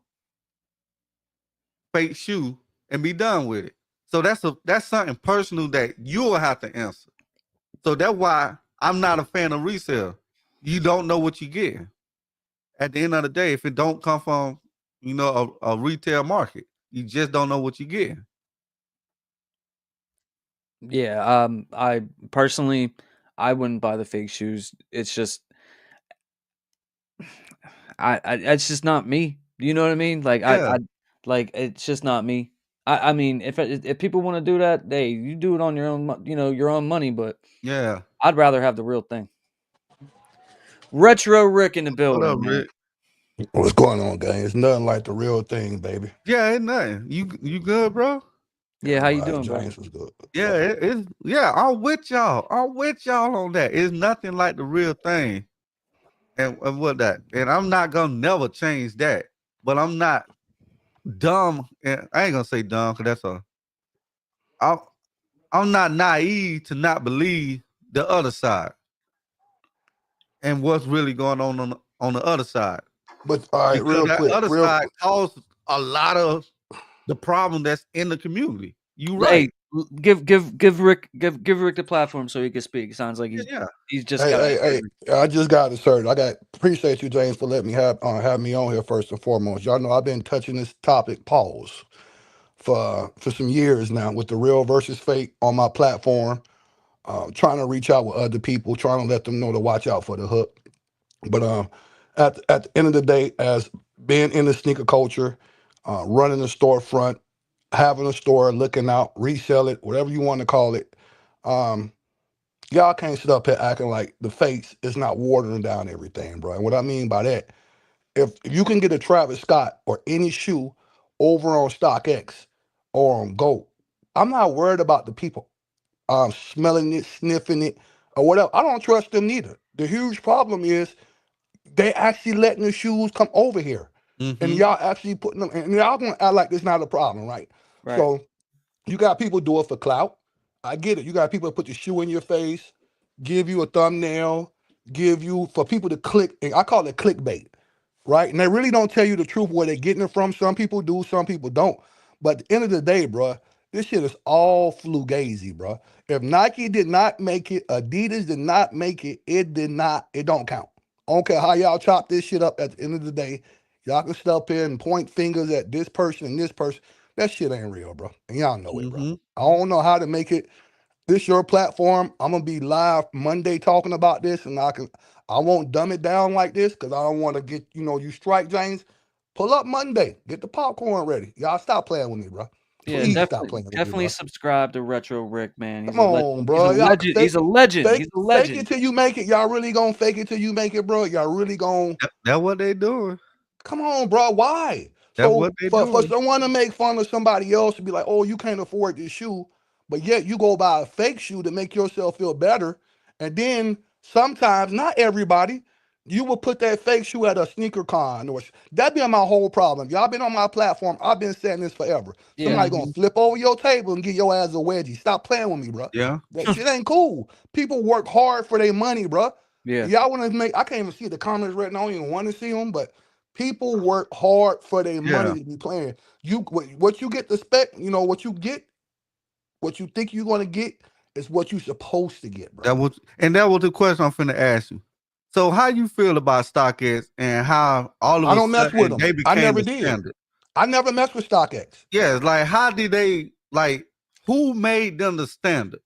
fake shoe and be done with it." So that's something personal that you will have to answer. So that's why I'm not a fan of resale. You don't know what you're getting. At the end of the day, if it don't come from, a retail market, you just don't know what you're getting. Yeah, I personally, I wouldn't buy the fake shoes. It's just, it's just not me. You know what I mean? Like Yeah, like it's just not me. I mean, if people want to do that, hey, you do it on your own, your own money. But yeah. I'd rather have the real thing. Retro Rick in the What up, building, man. Rick? What's going on, gang? It's nothing like the real thing, baby. Yeah, ain't nothing. You good, bro? Yeah, Yeah, how you right. doing, bro? James was good. Yeah, it's yeah. I'm with y'all. I'm with y'all on that. It's nothing like the real thing, and what that. And I'm not gonna never change that. But I'm not dumb. And I ain't gonna say dumb because that's a. I'm I'm not naive to not believe the other side and what's really going on the other side, But all right, because real that quick, other side caused a lot of the problem that's in the community. You Hey, right. give Rick give Rick the platform so he can speak. It sounds like Yeah, yeah. he's just hey, got hey, surgery. hey, I just got it, sir. Appreciate you, James, for letting me have me on here first and foremost. Y'all know I've been touching this topic, pause, for some years now with the real versus fake on my platform. Trying to reach out with other people, trying to let them know to watch out for the hook. But at the end of the day, as being in the sneaker culture, running a storefront, having a store, looking out, resell it, whatever you want to call it, um, y'all can't sit up here acting like the face is not watering down everything, bro. And what I mean by that, if you can get a Travis Scott or any shoe over on StockX or on Go, I'm not worried about the people smelling it, sniffing it, or whatever. I don't trust them neither. The huge problem is they actually letting the shoes come over here. and y'all actually putting them, and y'all gonna act like this not a problem, right? Right. So you got people do it for clout. I get it. You got people that put the shoe in your face, give you a thumbnail, give you for people to click, and I call it clickbait, right? And they really don't tell you the truth where they're getting it from. Some people do, some people don't. But at the end of the day, bro, this shit is all fugazi, bro. If Nike did not make it, Adidas did not make it, it don't count. I don't care how y'all chop this shit up at the end of the day. Y'all can step in and point fingers at this person and this person. That shit ain't real, bro. And y'all know it, bro. I don't know how to make it. This your platform. I'm gonna be live Monday talking about this, and I won't dumb it down like this because I don't want to get you strike James. Pull up Monday. Get the popcorn ready. Y'all stop playing with me, bro. Yeah, Please stop playing with me, definitely bro. subscribe to Retro Rick, man. He's Come a legend. on, bro. He's a legend. He's a legend. He's a legend. Fake it till you make it. Y'all really gonna fake it till you make it, bro? Y'all really gonna? That's what they doing. Come on, bro. Why? That's So what they for doing. someone to make fun of somebody else to be like, oh, you can't afford this shoe, but yet you go buy a fake shoe to make yourself feel better, and then sometimes, not everybody, you will put that fake shoe at a sneaker con or that be my whole problem. Y'all been on my platform. I've been saying this forever. Yeah. Somebody gonna flip over your table and give your ass a wedgie. Stop playing with me, bro. Yeah. That shit ain't cool. People work hard for their money, bro. Yeah. Y'all want to make? I can't even see the comments right now. I don't even want to see them, but people work hard for their money to be playing. What you get the spec, what you get, what you think you're gonna get is what you're supposed to get, bro. That was the question I'm finna ask you. So how you feel about StockX and how all of I don't mess with them. they became I never the did. standard? I never messed with StockX. Yeah, like how did they who made them the standard?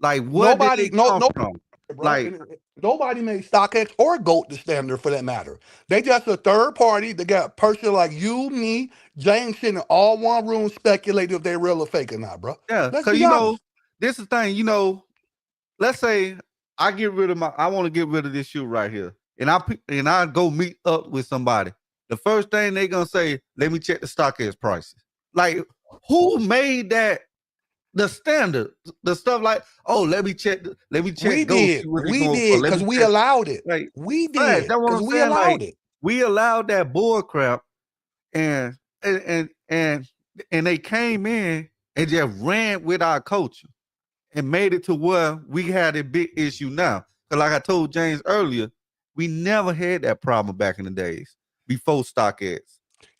Like what did they come from? Bro. Like Nobody made StockX or GOAT the standard for that matter. They just a third party. They got a person like you, me, James sitting in all one room speculating if they real or fake or not, bro. yeah, Let's because be honest. this is the thing, let's say I want to get rid of this shoe right here. And I go meet up with somebody. The first thing they gonna say, let me check the StockX prices. Like, who made that the standard? The stuff like, oh, let me check. We did because we allowed it. Like, we did because we allowed it. We allowed that bull crap, and they came in and just ran with our culture and made it to where we had a big issue now. Because like I told James earlier, we never had that problem back in the days before StockX.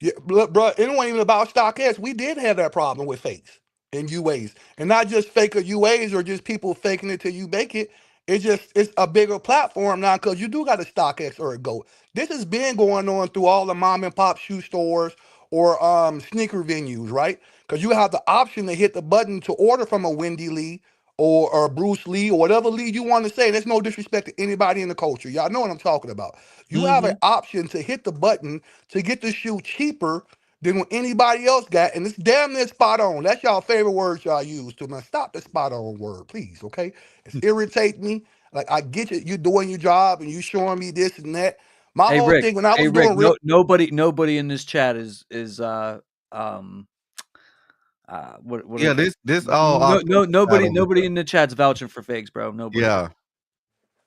Yeah, bro, it wasn't even about StockX. We did have that problem with fakes and UAs. And not just faker UAs or just people faking it till you make it. It's a bigger platform now because you do got a StockX or a GOAT. This has been going on through all the mom and pop shoe stores or sneaker venues, right? Because you have the option to hit the button to order from a Wendy Lee or Bruce Lee or whatever Lee you want to say. There's no disrespect to anybody in the culture. Y'all know what I'm talking about. You have an option to hit the button to get the shoe cheaper than what anybody else got, and it's damn near spot on. That's y'all favorite words y'all use to man. Stop the spot on word, please, okay? It's irritate me. Like I get you, you doing your job and you showing me this and that. My whole thing when I was doing real, nobody in this chat is what yeah, this all nobody in the chat's vouching for fakes, bro. Nobody. Yeah.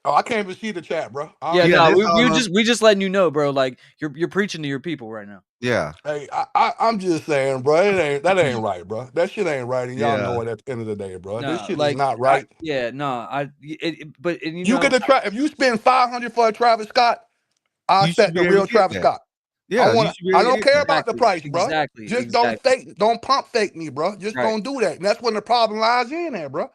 Oh, I can't even see the chat, bro. We just letting you know, bro. Like you're preaching to your people right now. Yeah. Hey, I'm just saying, bro. That ain't right, bro. That shit ain't right, and y'all know it at the end of the day, bro. This shit is not right. But you get the if you spend $500 for a Travis Scott, I expect the real Travis Scott. Yeah, I don't care about the price, bro. Exactly. Just don't pump fake me, bro. Just don't do that. And that's when the problem lies in there, bro.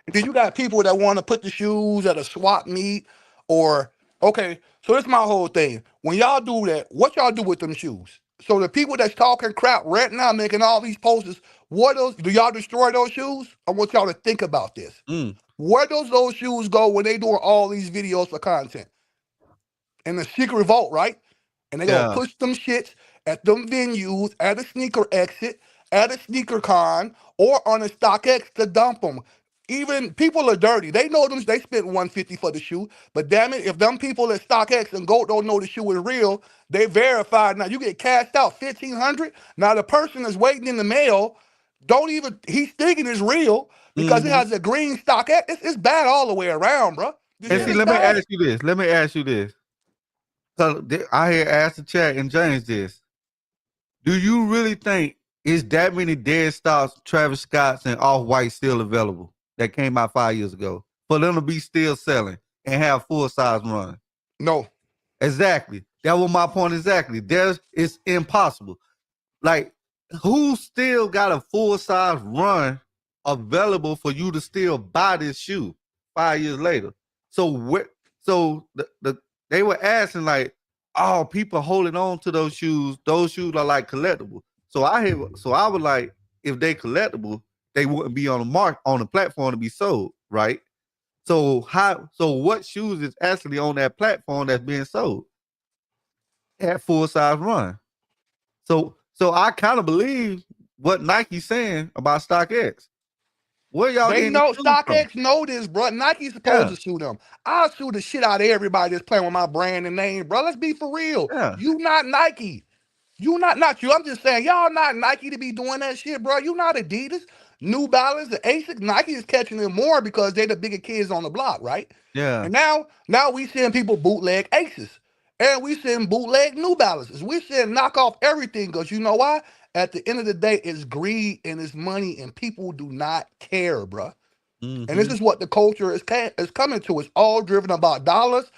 And then you got people that want to put the shoes at a swap meet or okay. So that's my whole thing. When y'all do that, what y'all do with them shoes? So the people that's talking crap right now, making all these posters, do y'all destroy those shoes? I want y'all to think about this. Where does those shoes go when they doing all these videos for content? In the secret vault, right? And they gonna push them shits at them venues, at a sneaker exit, at a sneaker con, or on a StockX to dump them. Even people are dirty. They know them. They spent $150 for the shoe. But damn it, if them people at StockX and GOAT don't know the shoe is real, they verified. Now you get cashed out $1,500. Now the person is waiting in the mail. He's thinking it's real because it has a green StockX. It's bad all the way around, bro. And see, let me ask you this. So I hear ask the chat and James this. Do you really think is that many dead stocks, Travis Scott's and Off-White still available that came out 5 years ago for them to be still selling and have full size run? No. Exactly. That was my point exactly. It's impossible. Like, who still got a full size run available for you to still buy this shoe 5 years later? So what? So they were asking like, oh, people holding on to those shoes. Those shoes are like collectible. So I was like, if they collectible, they wouldn't be on the platform to be sold, right? So what shoes is actually on that platform that's being sold at full size run? So I kind of believe what Nike's saying about StockX. Where y'all They getting these know shoes from? StockX know this, bro. Nike's supposed Yeah, to sue them. I'll sue the shit out of everybody that's playing with my brand and name, bro. Let's be for real. yeah. You not Nike. You not you. I'm just saying, y'all not Nike to be doing that shit, bro. You not Adidas, New Balance, the Asics. Nike is catching them more because they're the bigger kids on the block, right? Yeah. And now we seeing people bootleg Aces. And we seeing bootleg New Balances. We seeing knock off everything because you know why? At the end of the day, it's greed and it's money, and people do not care, bro. And this Mm-hmm. is what the culture is coming to. It's all driven about dollars,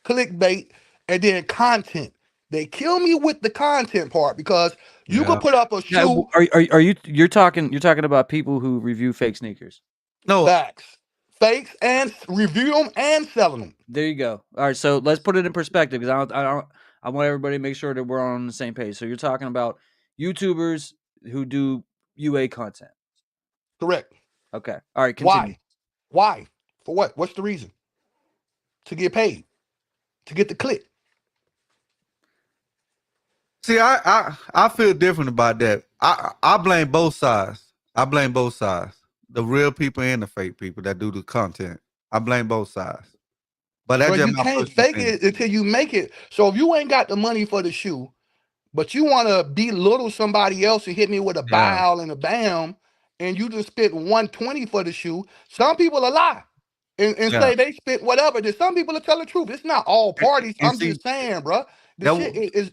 clickbait, and then content. They kill me with the content part because you Yeah. could put up a Now, shoe are you you're talking about people who review fake sneakers? No, facts, fakes, and review them and selling them. There you go. All right, so let's put it in perspective because I want everybody to make sure that we're on the same page. So you're talking about YouTubers who do UA content. Correct. Okay. All right, continue. Why? Why? For what? What's the reason? To get paid. To get the click. see, I feel different about that. I blame both sides. I blame both sides. The real people and the fake people that do the content. I blame both sides. But that's Bro, just you my can't personal fake opinion. it until you make it. So if you ain't got the money for the shoe, but you want to belittle somebody else and hit me with a Yeah. bow and a bam, and you just spent 120 for the shoe, some people will lie and Yeah. say they spent whatever. Then some people will tell the truth. It's not all And, parties. and I'm see just saying, bro. The that shit is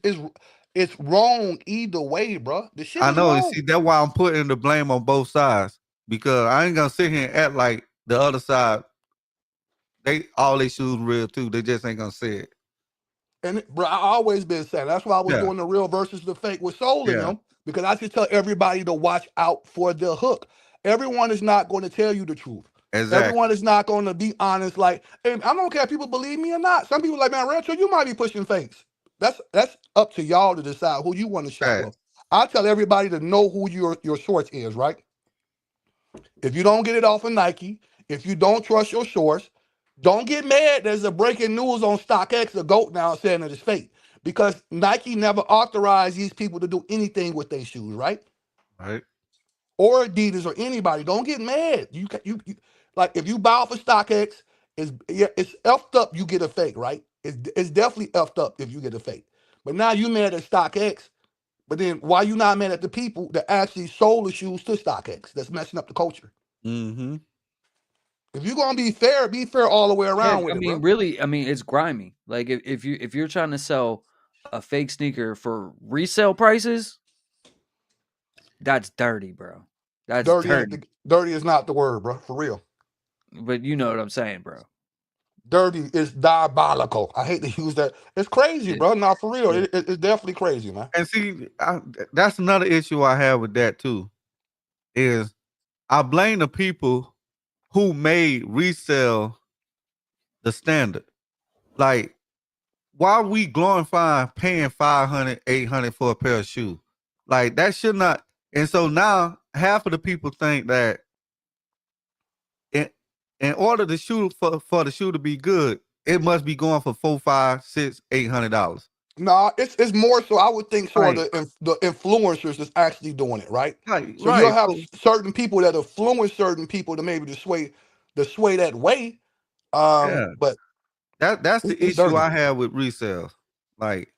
it's wrong either way, bro. The shit I is know. And wrong. see, that's why I'm putting the blame on both sides because I ain't gonna sit here and act like the other side. All they shoes real too. They just ain't gonna say it. And bro, I always been saying that's why I was Yeah. doing the real versus the fake with Soul in Yeah. them because I just tell everybody to watch out for the hook. Everyone is not going to tell you the truth. Exactly. Everyone is not going to be honest. Like, and I don't care if people believe me or not. Some people like, man, Retro, you might be pushing fakes. That's up to y'all to decide who you want to shop Right. with. I tell everybody to know who your source is, right? If you don't get it off of Nike, if you don't trust your source, don't get mad. There's a breaking news on StockX, a GOAT now saying that it's fake because Nike never authorized these people to do anything with their shoes, right? Right. Or Adidas or anybody. Don't get mad. You like if you buy off of StockX, it's effed up. You get a fake, right? It's definitely effed up if you get a fake. But now you mad at StockX. But then why you not mad at the people that actually sold the shoes to StockX? That's messing up the culture. Mm-hmm. If you're gonna be fair all the way Yeah, around with I it, mean, bro. really, I mean, it's grimy. Like if you're trying to sell a fake sneaker for resale prices, that's dirty, bro. That's dirty. Dirty is not the word, bro. For real. But you know what I'm saying, bro. Dirty is diabolical. I hate to use that. It's crazy, Yeah. bro. Not for real. Yeah. It's definitely crazy, man. And see, that's another issue I have with that too. Is I blame the people who made resale the standard. Like, why are we glorifying paying 500, 800 for a pair of shoes? Like, that should not. And so now half of the people think that in order to shoot for the shoe to be good, it must be going for $4, $5, $6, $800. Nah, it's more so. I would think so. Right, The influencers that's actually doing it, right? right, So you'll right. have So certain people that influence certain people to maybe to sway that way. yeah, But that's the it's issue dirty. I have with resales. Like,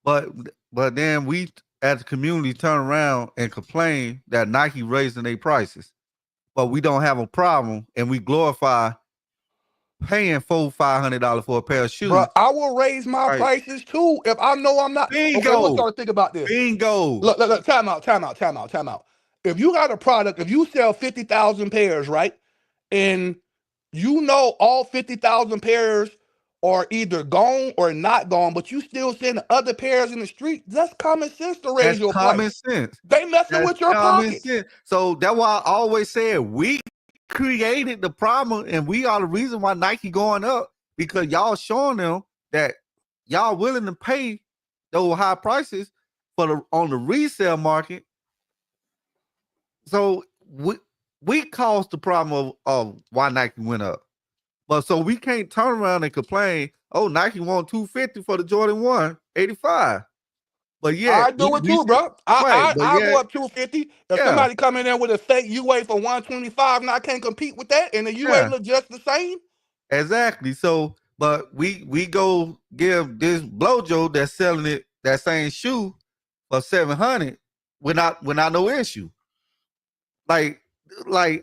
but but then we as a community turn around and complain that Nike raising their prices, but we don't have a problem and we glorify paying $400-$500 for a pair of shoes. Bro, I will raise my Right. prices too if I know I'm not. Okay, I want y'all to think about this. Bingo. Look, time out. If you got a product, if you sell 50,000 pairs, right? And you know all 50,000 pairs are either gone or not gone, but you still seeing other pairs in the street, that's common sense to raise your price. Common sense. They messing with your pockets. So that's why I always said we created the problem, and we are the reason why Nike going up, because y'all showing them that y'all willing to pay those high prices on the resale market. So we caused the problem of why Nike went up. But so we can't turn around and complain, oh, Nike want $250 for the Jordan 1 85. But yeah, I do it too, bro. I go up $250. If somebody come in there with a fake UA for $125 and I can't compete with that, and the UA look just the same. Exactly. So, but we go give this Blojo that's selling it that same shoe for $700 without no issue. Like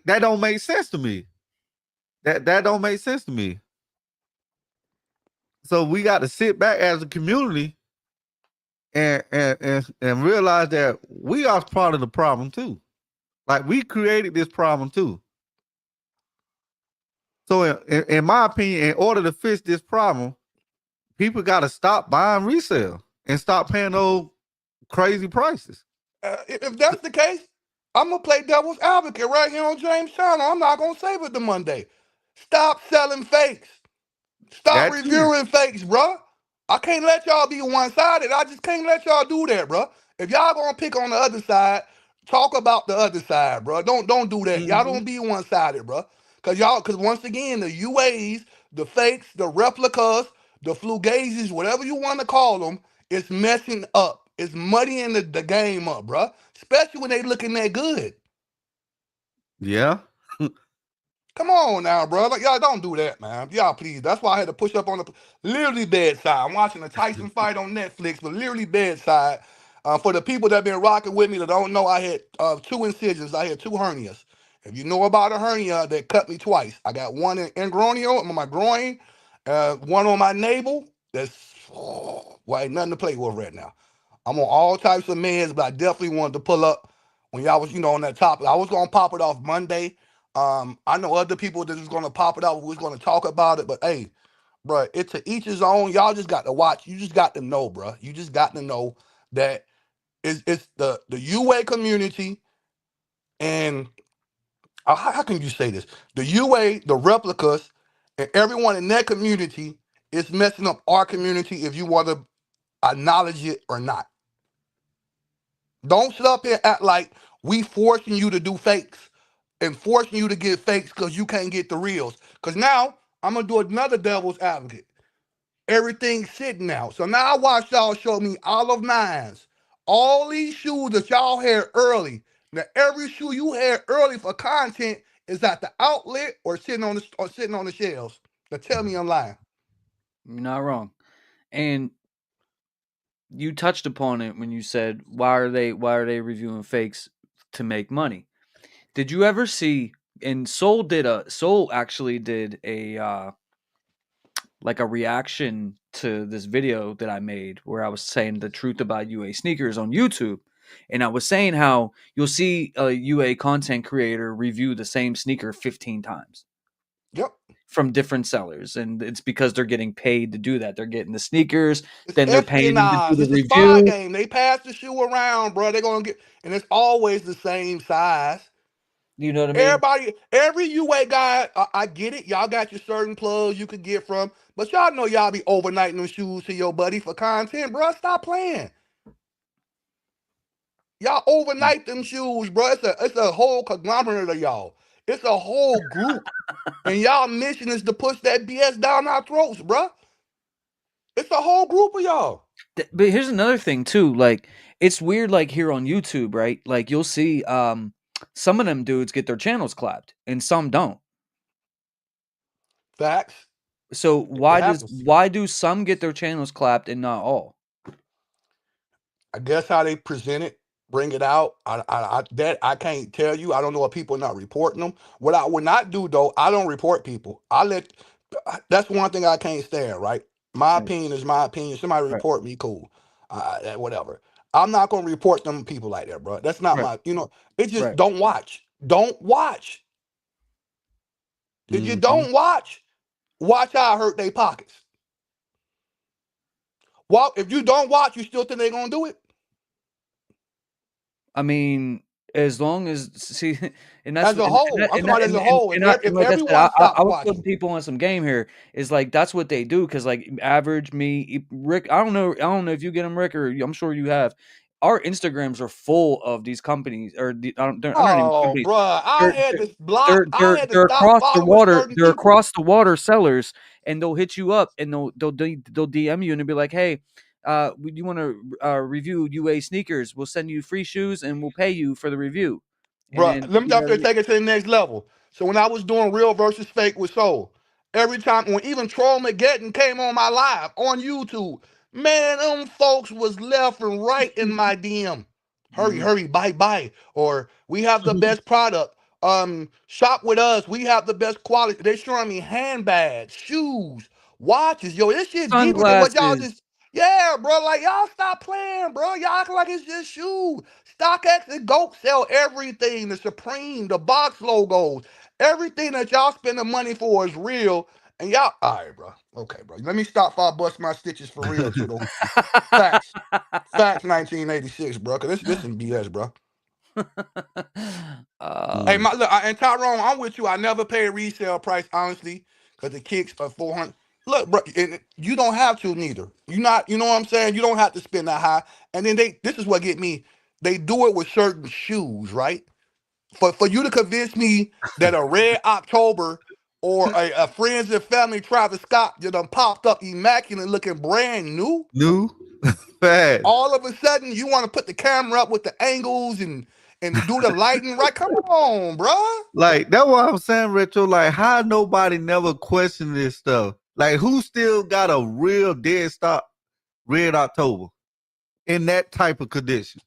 that don't make sense to me. That don't make sense to me. So we got to sit back as a community and realize that we are part of the problem too. Like, we created this problem too. So in my opinion, in order to fix this problem, people got to stop buying resale and stop paying those crazy prices. If that's the case, I'm going to play devil's advocate right here on James Channel. I'm not going to save it to Monday. Stop selling fakes. Stop reviewing fakes, bro. I can't let y'all be one-sided. I just can't let y'all do that, bro. If y'all going to pick on the other side, talk about the other side, bro. Don't do that. Y'all don't be one-sided, bro. Because once again, the UAs, the fakes, the replicas, the flugazes, whatever you want to call them, it's messing up. It's muddying the game up, bro. Especially when they looking that good. Yeah. Come on now, bro. Like, y'all don't do that, man. Y'all, please. That's why I had to push up on the literally bedside. I'm watching a Tyson fight on Netflix, but literally bedside. For the people that been rocking with me that don't know, I had 2 incisions. I had 2 hernias. If you know about a hernia, they cut me twice. I got one in gronio, on my groin, one on my navel. That's ain't nothing to play with right now. I'm on all types of meds, but I definitely wanted to pull up when y'all was, on that topic. I was gonna pop it off Monday. I know other people that is gonna pop it out who's gonna talk about it, but hey, bro, it's to each his own. Y'all just got to watch. You just got to know, bro. You just got to know that it's the UA community, and how can you say this? The UA, the replicas, and everyone in that community is messing up our community, if you want to acknowledge it or not. Don't sit up here and act like we forcing you to do fakes and forcing you to get fakes because you can't get the reals. Because now I'm gonna do another devil's advocate. Everything's sitting now. So now I watch y'all show me all of mines. All these shoes that y'all had early. Now every shoe you had early for content is at the outlet or sitting on the shelves. Now tell me I'm lying. You're not wrong. And you touched upon it when you said, why are they reviewing fakes to make money? Did you ever see, and Soul actually did a like a reaction to this video that I made where I was saying the truth about UA sneakers on YouTube. And I was saying how you'll see a UA content creator review the same sneaker 15 times. Yep. From different sellers, and it's because they're getting paid to do that. They're getting the sneakers, it's then they're paying them to do the review. Spy game. They pass the shoe around, bro. They're gonna get, and it's always the same size. You know what I mean? Every UA guy, I get it. Y'all got your certain plugs you could get from, but y'all know y'all be overnighting them shoes to your buddy for content, bro. Stop playing. Y'all overnight them shoes, bro. It's a whole conglomerate of y'all. It's a whole group. And y'all mission is to push that BS down our throats, bro. It's a whole group of y'all. But here's another thing too. Like, it's weird, like here on YouTube, right? Like, you'll see some of them dudes get their channels clapped and some don't. Facts. So why do some get their channels clapped and not all? I guess how they present it, bring it out. I can't tell you. I don't know if people are not reporting them. What I would not do though, I don't report people. I let That's one thing I can't stand, right? My Right. opinion is my opinion. Somebody Right. report me, cool. Whatever. I'm not gonna report them people like that, bro. That's not Right. my, it just Right. don't watch. Don't watch. If you Mm-hmm. don't watch how I hurt their pockets. Well, if you don't watch, you still think they're gonna do it? I mean, as long as see, and that's As a whole, I'm talking about as a whole. If and like I said, everyone stops I was putting watching, people on some game here. Is like that's what they do because like average me, Rick. I don't know if you get them, Rick, or I'm sure you have. Our Instagrams are full of these companies, or they're not even oh, companies. bruh, They're I had to they're stop across the following water. certain They're people. across the water sellers, and they'll hit you up, and they'll DM you, and they'll be like, "Hey, you want to review UA sneakers? We'll send you free shoes, and we'll pay you for the review." And Bruh, then let me definitely take it to the next level. So when I was doing real versus fake with Soul, every time when even Troll McGetton came on my live on YouTube, man, them folks was left and right in my DM. Hurry, hurry, bye, bye. Or we have the best product. Shop with us. We have the best quality. They showing me handbags, shoes, watches. Yo, this shit deeper than what y'all sunglasses. just. Yeah, bro. Like y'all stop playing, bro. Y'all acting like it's just shoes. StockX and GOAT sell everything. The Supreme, the box logos, everything that y'all spend the money for is real. And y'all, all right, bro. Okay, bro. Let me stop before I bust my stitches for real, too, though. Facts. Facts 1986, bro. Because this some BS, bro. Hey, Mm. look, and Tyrone, I'm with you. I never pay resale price, honestly, because the kicks are 400. Look, bro, and you don't have to neither. You not, you know what I'm saying? You don't have to spend that high. And then this is what get me. They do it with certain shoes, right? For you to convince me that a Red October or a Friends and Family Travis Scott that done popped up immaculate looking brand new, New fast. all of a sudden you want to put the camera up with the angles and do the lighting right. Come on, bruh. Like that's what I'm saying, Retro. Like, how nobody never questioned this stuff? Like, who still got a real dead stock Red October in that type of condition?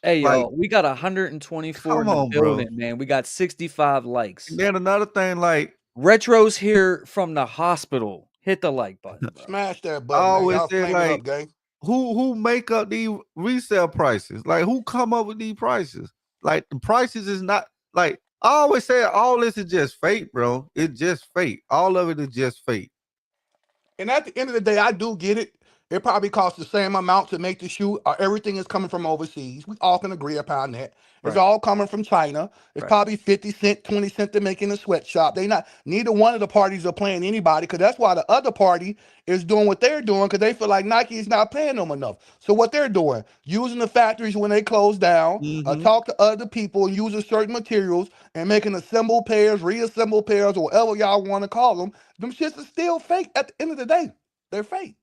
Hey, Like, yo, we got 124 in come the on, bro. building, man. We got 65 likes. And then another thing, like Retro's here from the hospital. Hit the like button, bro. Smash that I button, gang. always Y'all said, flame it up, like, gang. who make up these resale prices? Like, who come up with these prices? Like, the prices is not like I always say. All this is just fake, bro. It's just fake. All of it is just fake. And at the end of the day, I do get it. It probably costs the same amount to make the shoe. Everything is coming from overseas. We all can agree upon that. It's Right, all coming from China. It's right. probably 50 cent, 20 cent to make in a sweatshop. Neither one of the parties are playing anybody because that's why the other party is doing what they're doing because they feel like Nike is not paying them enough. So what they're doing, using the factories when they close down, Mm-hmm. talk to other people and using certain materials and making assembled pairs, reassembled pairs, or whatever y'all want to call them. Them shits are still fake at the end of the day. They're fake.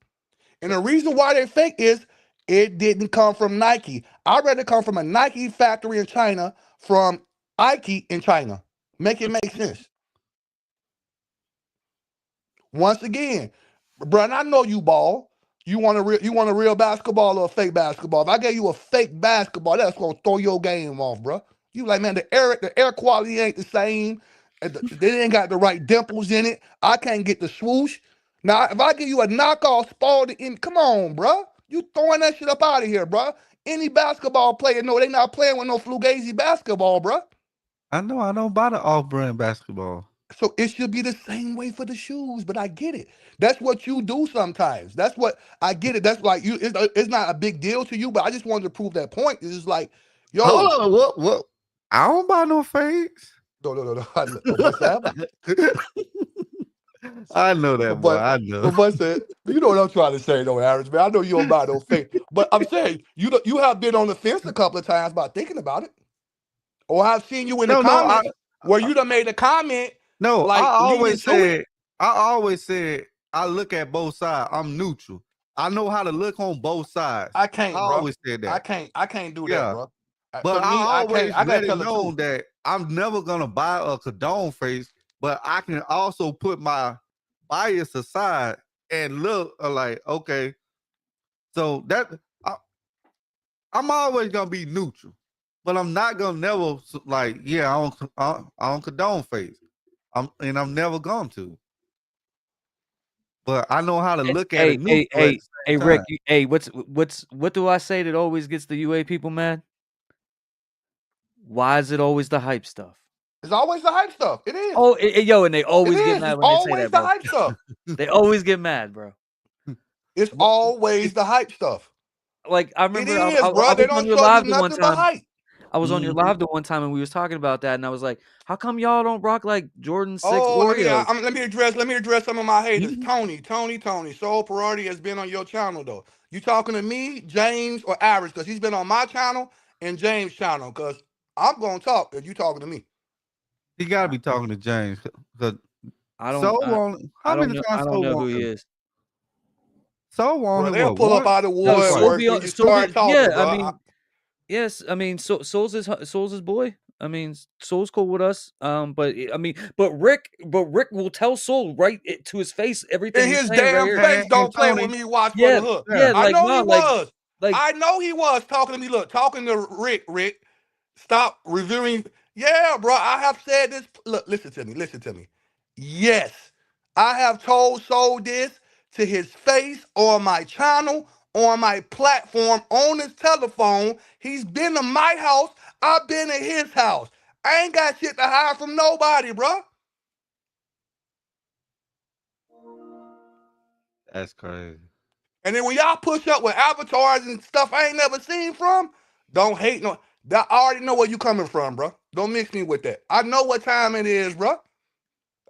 And the reason why they're fake is it didn't come from Nike. I'd rather come from a Nike factory in China from Ike in China. Make it make sense. Once again, bro, and I know you ball. You want a real basketball or a fake basketball? If I gave you a fake basketball, that's gonna throw your game off, bro. You like, man, the air quality ain't the same. They ain't got the right dimples in it. I can't get the swoosh. Now, if I give you a knockoff Spalding, come on, bro. You throwing that shit up out of here, bro. Any basketball player know they not playing with no Fugazi basketball, bro. I know. I don't buy the off-brand basketball. So it should be the same way for the shoes, but I get it. That's what you do sometimes. That's what I get it. That's like you. It's not a big deal to you, but I just wanted to prove that point. It's just like, yo, Hold on. What? I don't buy no fakes. no. My boy said, I know my that, boy. boy, I know. my boy said, you know what I'm trying to say, though, Average man. I know you don't buy no fake, but I'm saying you have been on the fence a couple of times about thinking about it, or I've seen you in the No. comments where you done made a comment No, like leading to it. I always said I look at both sides. I'm neutral. I know how to look on both sides. I I can't, bro. always said I that. can't do that, Yeah. bro. For But I me, I can't. always I let gotta it tell the truth. known that I'm never gonna buy a condone face, but I can also put my bias aside and look like, okay, so that I'm always gonna be neutral, but I'm not gonna never like, yeah, I don't condone face. I'm never going to. But I know how to look at it neutral at the Hey, same Rick. time. What do I say that always gets the UA people mad? Why is it always the hype stuff? It's always the hype stuff. It is. Oh, yo, and they It always get is. mad It's when they say always that, the bro. hype stuff. They always get mad, bro. It's always the hype stuff. Like I It remember, is, I bro. They was on don't your show you live the one nothing but time. hype. I was on your live the one time, and we was talking about that, and I was like, "How come y'all don't rock like Jordan 6 Oreos?" Let me address some of my haters. Tony. Soul Priority has been on your channel though. You talking to me, James, or Average? Because he's been on my channel and James' channel. Because I'm gonna talk if you talking to me. He gotta be talking to James. Cause I how many times I don't know who won he him? is. Soul won Bro, him they'll what? pull up Once out of the or twice? woodwork when you start talking, yeah, bro. I mean, yes, I mean, Soul's his boy. I mean, Soul's cool with us. But Rick will tell Soul right to his face everything in he's his saying right damn here. face, don't play Tony, with me. Watch for Yeah, the hook. yeah, I like know he no, was. like I know he was talking to me. Look, talking to Rick. Rick, stop reviewing. Yeah, bro. I have said this. Look, listen to me. Yes, I have told Soul this to his face on my channel, on my platform, on his telephone. He's been to my house. I've been to his house. I ain't got shit to hide from nobody, bro. that's crazy. And then when y'all push up with avatars and stuff I ain't never seen from, don't hate no. I already know where you coming from, bro. Don't mix me with that. I know what time it is, bro.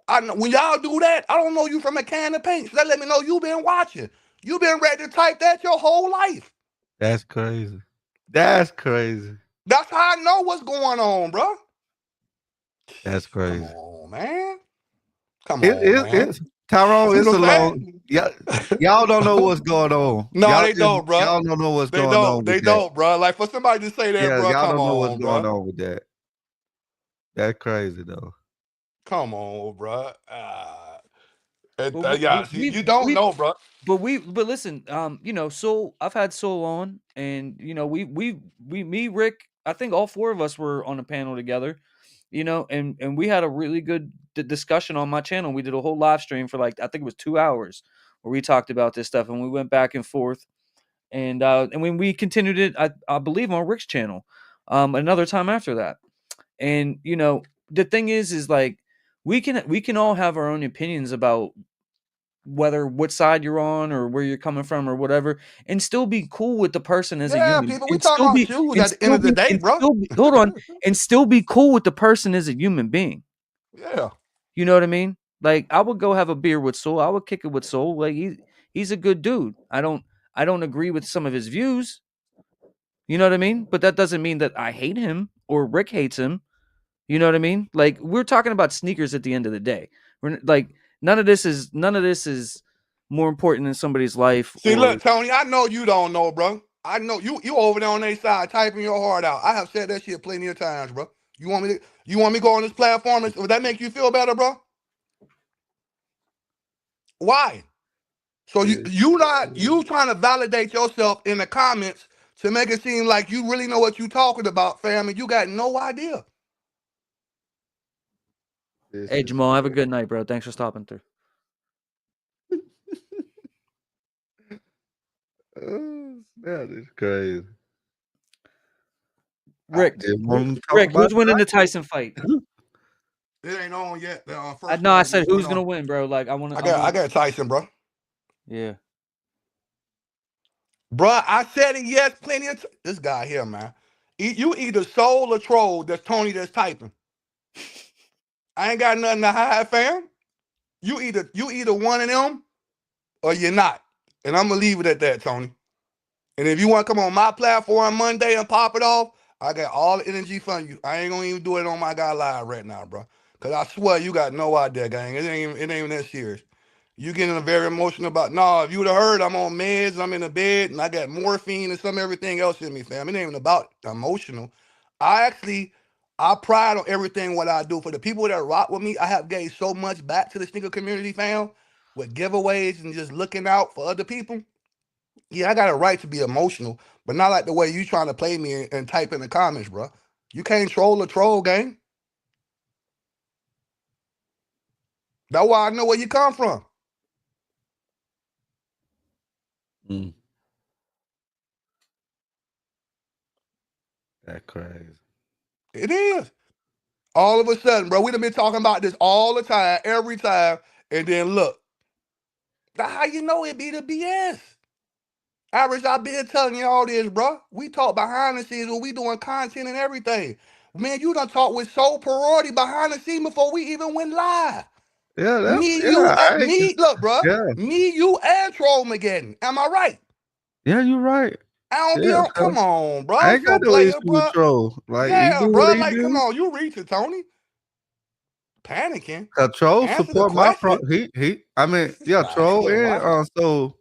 I know when y'all do that, I don't know you from a can of paint. So that let me know you been watching. You been ready to type that your whole life. That's crazy. That's crazy. That's how I know what's going on, bro. That's Come crazy. on, man. Come on, man. It's Tyrone. See It's what a I'm long. saying? Yeah, y'all don't know what's going on. No, they don't, bro. Y'all don't know what's They going on don't. with They that. don't, bro. Like for somebody to say that, Yeah, bro. y'all Come don't know what's on, going bro. on with that. That's crazy though. Come on, bro. But Yeah, see, you don't know, bro. But listen, you know, Soul. I've had Soul on, and you know, me, Rick. I think all four of us were on a panel together, you know, and we had a really good discussion on my channel. We did a whole live stream for like I think it was 2 hours where we talked about this stuff, and we went back and forth, and when we continued it, I believe on Rick's channel, another time after that, and you know, the thing is like we can all have our own opinions about whether what side you're on or where you're coming from or whatever, and still be cool with the person as a Yeah, human, people, we talking about shoes at the end of the day, bro. hold on, and still be cool with the person as a human being. Yeah. You know what I mean? Like I would go have a beer with Soul. I would kick it with Soul. Like he's a good dude. I don't agree with some of his views. You know what I mean? But that doesn't mean that I hate him or Rick hates him. You know what I mean? Like we're talking about sneakers at the end of the day. We're like none of this is more important in somebody's life. See, look, Tony, I know you don't know, bro. I know you over there on their side typing your heart out. I have said that shit plenty of times, bro. You want me to go on this platform? Would that make you feel better, bro? Why? So you trying to validate yourself in the comments to make it seem like you really know what you talking about, fam, and you got no idea. Hey Jamal, have a good night, bro. Thanks for stopping through. That is crazy. Rick, who's winning the Tyson fight? It ain't on yet. No, I said who's gonna win, bro. Like I got Tyson, bro. Yeah. Bruh, I said it yes plenty of this guy here, man. You either soul or troll. That's Tony that's typing. I ain't got nothing to hide, fam. You either one of them or you're not. And I'm gonna leave it at that, Tony. And if you want to come on my platform Monday and pop it off, I got all the energy from you. I ain't gonna even do it on my guy live right now, bro. Cause I swear you got no idea, gang. It ain't even that serious. You getting very emotional about, if you would have heard I'm on meds, I'm in a bed, and I got morphine and some everything else in me, fam. It ain't even about emotional. I pride on everything what I do. For the people that rock with me, I have gave so much back to the sneaker community, fam, with giveaways and just looking out for other people. Yeah, I got a right to be emotional, but not like the way you trying to play me and type in the comments, bro. You can't troll a troll, gang. That's why I know where you come from. Mm. That's crazy. It is. All of a sudden, bro, we done been talking about this all the time, every time, and then look. That's how you know it be the BS. Average, I've been telling you all this, bro. We talk behind the scenes when we doing content and everything. Man, you done talk with sole priority behind the scenes before we even went live. Yeah, Look, bro. yeah. Me, you, and Troll McGinn. Am I right? Yeah, you're right. I don't be Yeah, on. Come on, bro. I ain't So got no issue player, with bro. Troll. Like he Yeah, do bro. what he Like, come do. on, you reach it, Tony. Panicking. Troll Answer the support my question. I mean, yeah, Troll and so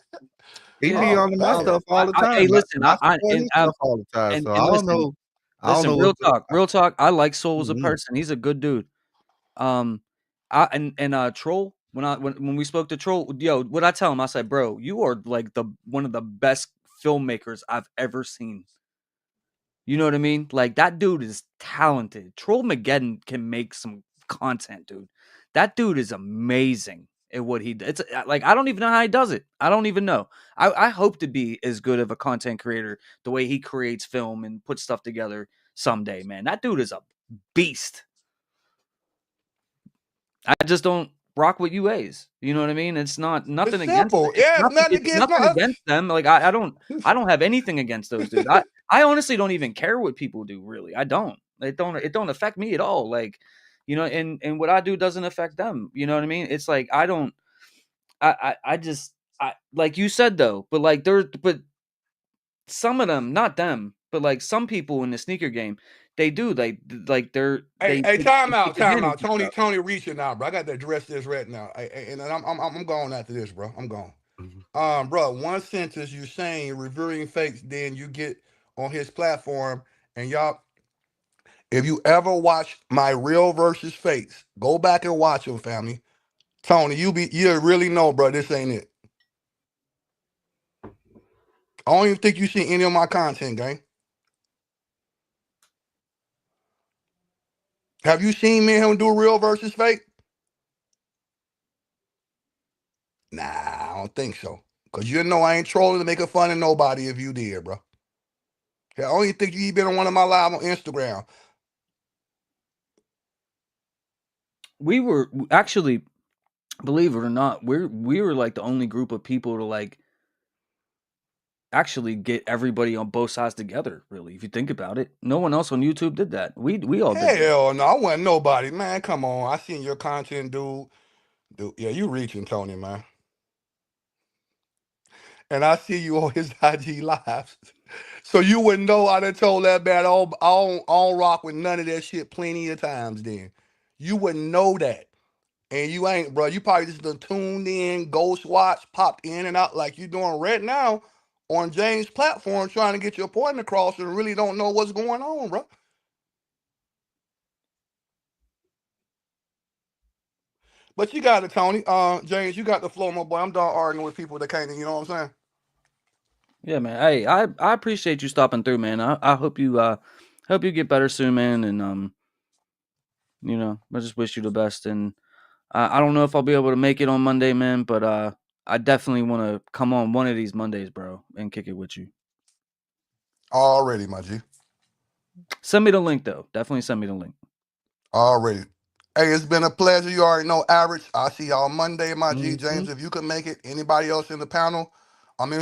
he be Oh, on my man. stuff all the time. Hey, listen, I support his stuff all the time. So I don't know. I don't know real what. talk, real talk. I like Soul as a Mhm. person. He's a good dude. Troll. When we spoke to Troll, yo, what I tell him, I said, bro, you are like one of the best filmmakers I've ever seen. You know what I mean? Like that dude is talented. Troll Mageddon can make some content, dude. That dude is amazing at what he does. It's like I don't even know how he does it. I don't even know. I hope to be as good of a content creator the way he creates film and puts stuff together someday, man. That dude is a beast. I just don't rock with UAs. You know what I mean? It's not nothing It's against simple. Yeah, it's nothing it's against nothing no. against them. Like I don't have anything against those dudes. I honestly don't even care what people do, really. I don't. It don't affect me at all. Like, you know, and what I do doesn't affect them. You know what I mean? It's like I just like you said though, but some of them, not them, but like some people in the sneaker game, they do like Hey, they time take out. advantage of stuff. Tony reaching out, bro. I got to address this right now. And I'm going after this, bro. I'm going. Bro, one sentence you saying reviewing fakes, then you get on his platform, and y'all, if you ever watch my real versus fakes, go back and watch them, family. Tony, you really know, bro. This ain't it. I don't even think you see any of my content, gang. Have you seen me and him do real versus fake? Nah, I don't think so. Cause you know I ain't trolling to making fun of nobody if you did, bro. I don't even think you been on one of my live on Instagram. We were actually, believe it or not, we were like the only group of people to like actually get everybody on both sides together. Really, if you think about it, no one else on YouTube did that. We all did that. Hell no, I wasn't nobody, man. Come on, I seen your content, dude. Yeah, you reaching, Tony, man. And I see you on his IG lives. So you wouldn't know I done told that man I don't rock with none of that shit plenty of times then. You wouldn't know that. And you ain't, bro. You probably just done tuned in, ghost watch, popped in and out like you doing right now on James' platform trying to get your point across and really don't know what's going on, bro. But you got it, Tony. James, you got the flow, my boy. I'm done arguing with people that can't, you know what I'm saying? Yeah, man. Hey, I appreciate you stopping through, man. I hope you get better soon, man. And you know, I just wish you the best. And I don't know if I'll be able to make it on Monday, man, but I definitely want to come on one of these Mondays, bro, and kick it with you. Already, my G. Send me the link though. Definitely send me the link. Already. Hey, it's been a pleasure. You already know Average. I'll see y'all Monday, my G. Mhm. James, if you could make it, anybody else in the panel,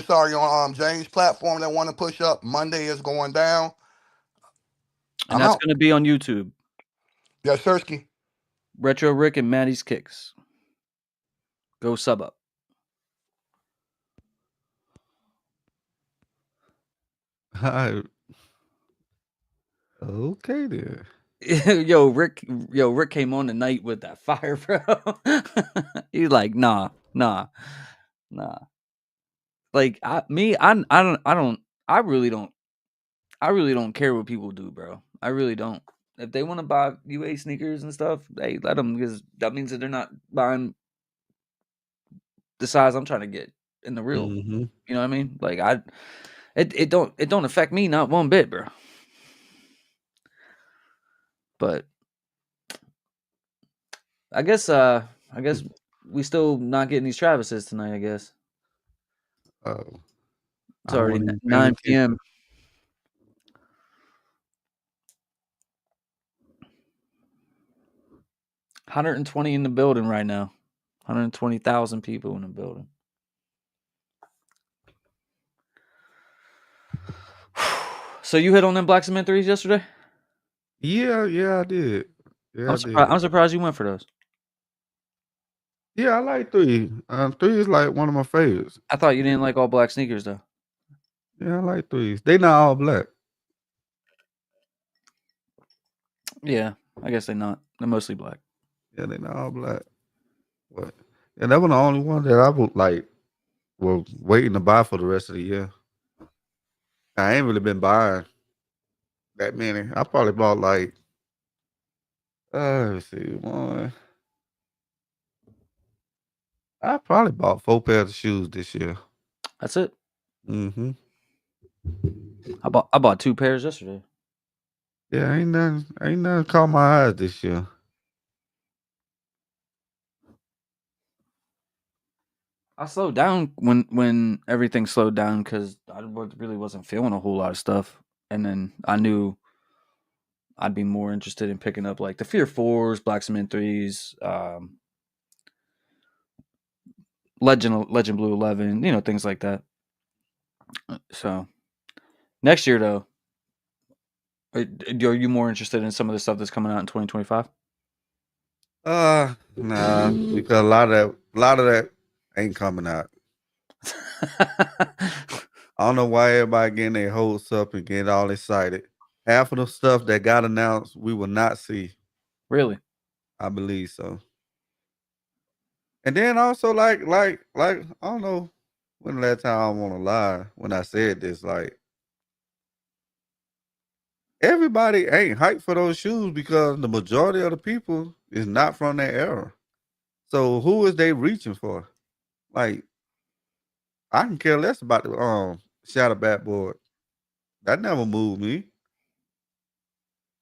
sorry, on James' platform that want to push up, Monday is going down. And I'm that's out. going to be on YouTube. Yes, Sirski. Retro Rick and Maddie's Kicks. Go sub up. Okay then. Yo, Rick came on tonight with that fire, bro. He's like, nah. Like I really don't care what people do, bro. I really don't. If they want to buy UA sneakers and stuff, hey, let them, because that means that they're not buying the size I'm trying to get in the real. Mm-hmm. You know what I mean? Like it don't affect me not one bit, bro. But I guess I guess we still not getting these Travises tonight. I guess Oh, it's I already wasn't even paying 9 p.m. attention. 120 in the building right now. 120,000 people in the building. So you hit on them black cement 3's yesterday? Yeah, I did. Yeah, I'm I surprised. did. I'm surprised you went for those. Yeah, I like 3. 3 is like one of my favorites. I thought you didn't like all black sneakers though. Yeah, I like 3s. They not all black. Yeah, I guess they're not. They're mostly black. Yeah, they not all black. But yeah, that was the only one that I would like. Was waiting to buy for the rest of the year. I ain't really been buying that many. I probably bought like let's see, one. I probably bought 4 pairs of shoes this year. That's it. Mm-hmm. I bought 2 pairs yesterday. Yeah, ain't nothing caught my eyes this year. I slowed down when everything slowed down because I really wasn't feeling a whole lot of stuff, and then I knew I'd be more interested in picking up like the Fear 4's, Black Cement 3's, Legend Blue 11, things like that. So next year though, are you more interested in some of the stuff that's coming out in 2025? Nah, because a lot of that ain't coming out. I don't know why everybody getting their hopes up and getting all excited. Half of the stuff that got announced, we will not see. Really? I believe so. And then also like I don't know when the last time I want to lie when I said this, like everybody ain't hyped for those shoes because the majority of the people is not from that era. So who is they reaching for? Like I can care less about the shadow backboard. That never moved me.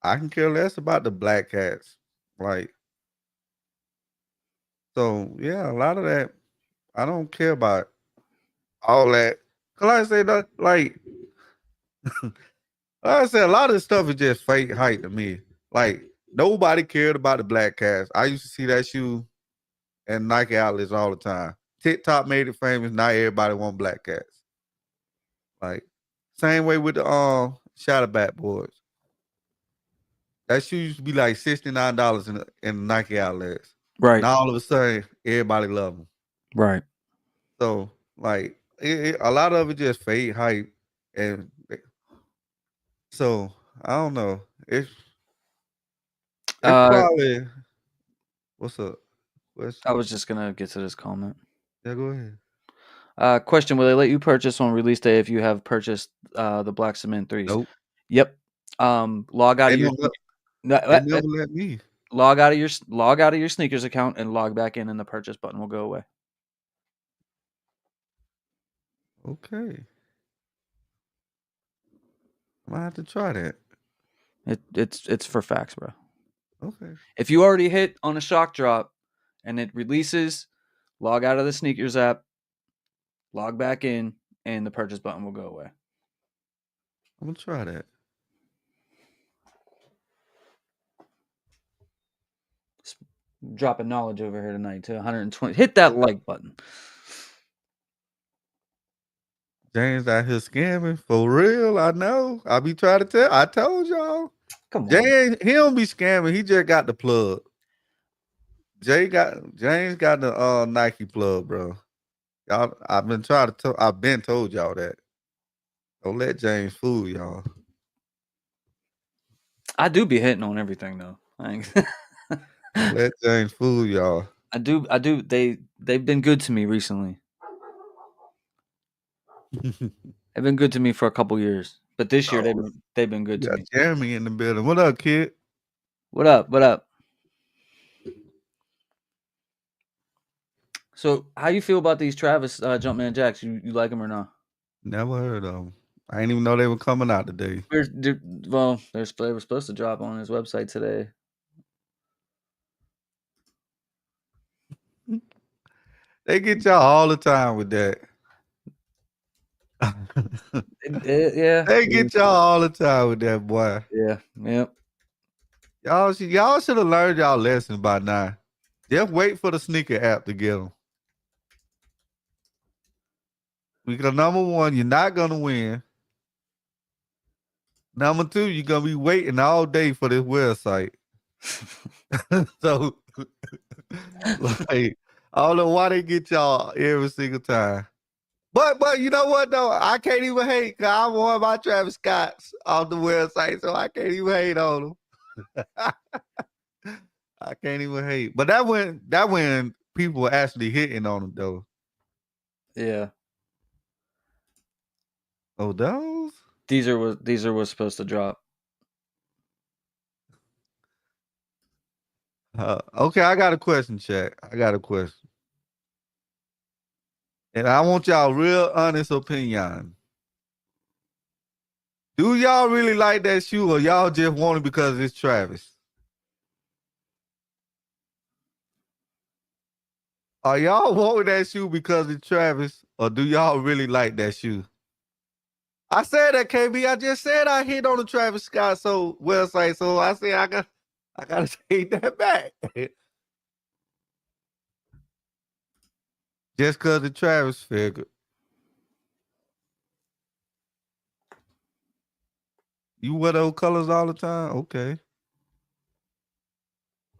I can care less about the black cats. Like so yeah, a lot of that I don't care about all that. Cause like I say that like I said, a lot of this stuff is just fake hype to me. Like nobody cared about the black cats. I used to see that shoe and Nike outlets all the time. TikTok made it famous. Now everybody want black cats. Like same way with the Shadowback boards. That shoe used to be like $69 in the Nike outlets. Right. Now all of a sudden everybody love them. Right. So like a lot of it just fake hype, and so I don't know. It's probably what's up. I was just gonna get to this comment. Yeah, go ahead. Question: will they let you purchase on release day if you have purchased the Black Cement 3's? Nope. Yep. Log out They of your never let me. log out of your sneakers account and log back in, and the purchase button will go away. Okay. I might have to try that. It's for facts, bro. Okay. If you already hit on a shock drop and it releases, log out of the sneakers app, log back in, and the purchase button will go away. I'm gonna try that. Dropping knowledge over here tonight to 120. Hit that like button. James out here scamming for real. I know. I be trying to tell. I told y'all. Come on. James, he don't be scamming. He just got the plug. James got the Nike plug, bro. Y'all, I've been told y'all that. Don't let James fool y'all. I do be hitting on everything though. Don't let James fool y'all. I do. They've been good to me recently. They've been good to me for a couple years, but this year they've been good to me. Jeremy in the building. What up, kid? What up? What up? So, how you feel about these Travis Jumpman Jacks? You like them or not? Never heard of them. I didn't even know they were coming out today. They were supposed to drop on his website today. They get y'all all the time with that. Yeah. They get y'all all the time with that, boy. Yeah. Yep. Y'all should have learned y'all lesson by now. Just wait for the sneaker app to get them. Because number one, you're not gonna win. Number two, you're gonna be waiting all day for this website. So, like, I don't know why they get y'all every single time. But you know what though? I can't even hate because I won my Travis Scott's off the website, so I can't even hate on them. I can't even hate. But that when people were actually hitting on them though. Yeah. Oh, those? These are what's supposed to drop. Okay, I got a question, chat. I got a question. And I want y'all real honest opinion. Do y'all really like that shoe or y'all just want it because it's Travis? Are y'all wanting that shoe because it's Travis or do y'all really like that shoe? I said that, KB. I just said I hit on the Travis Scott website, so I said I gotta take that back. Just because the Travis figure. You wear those colors all the time? Okay.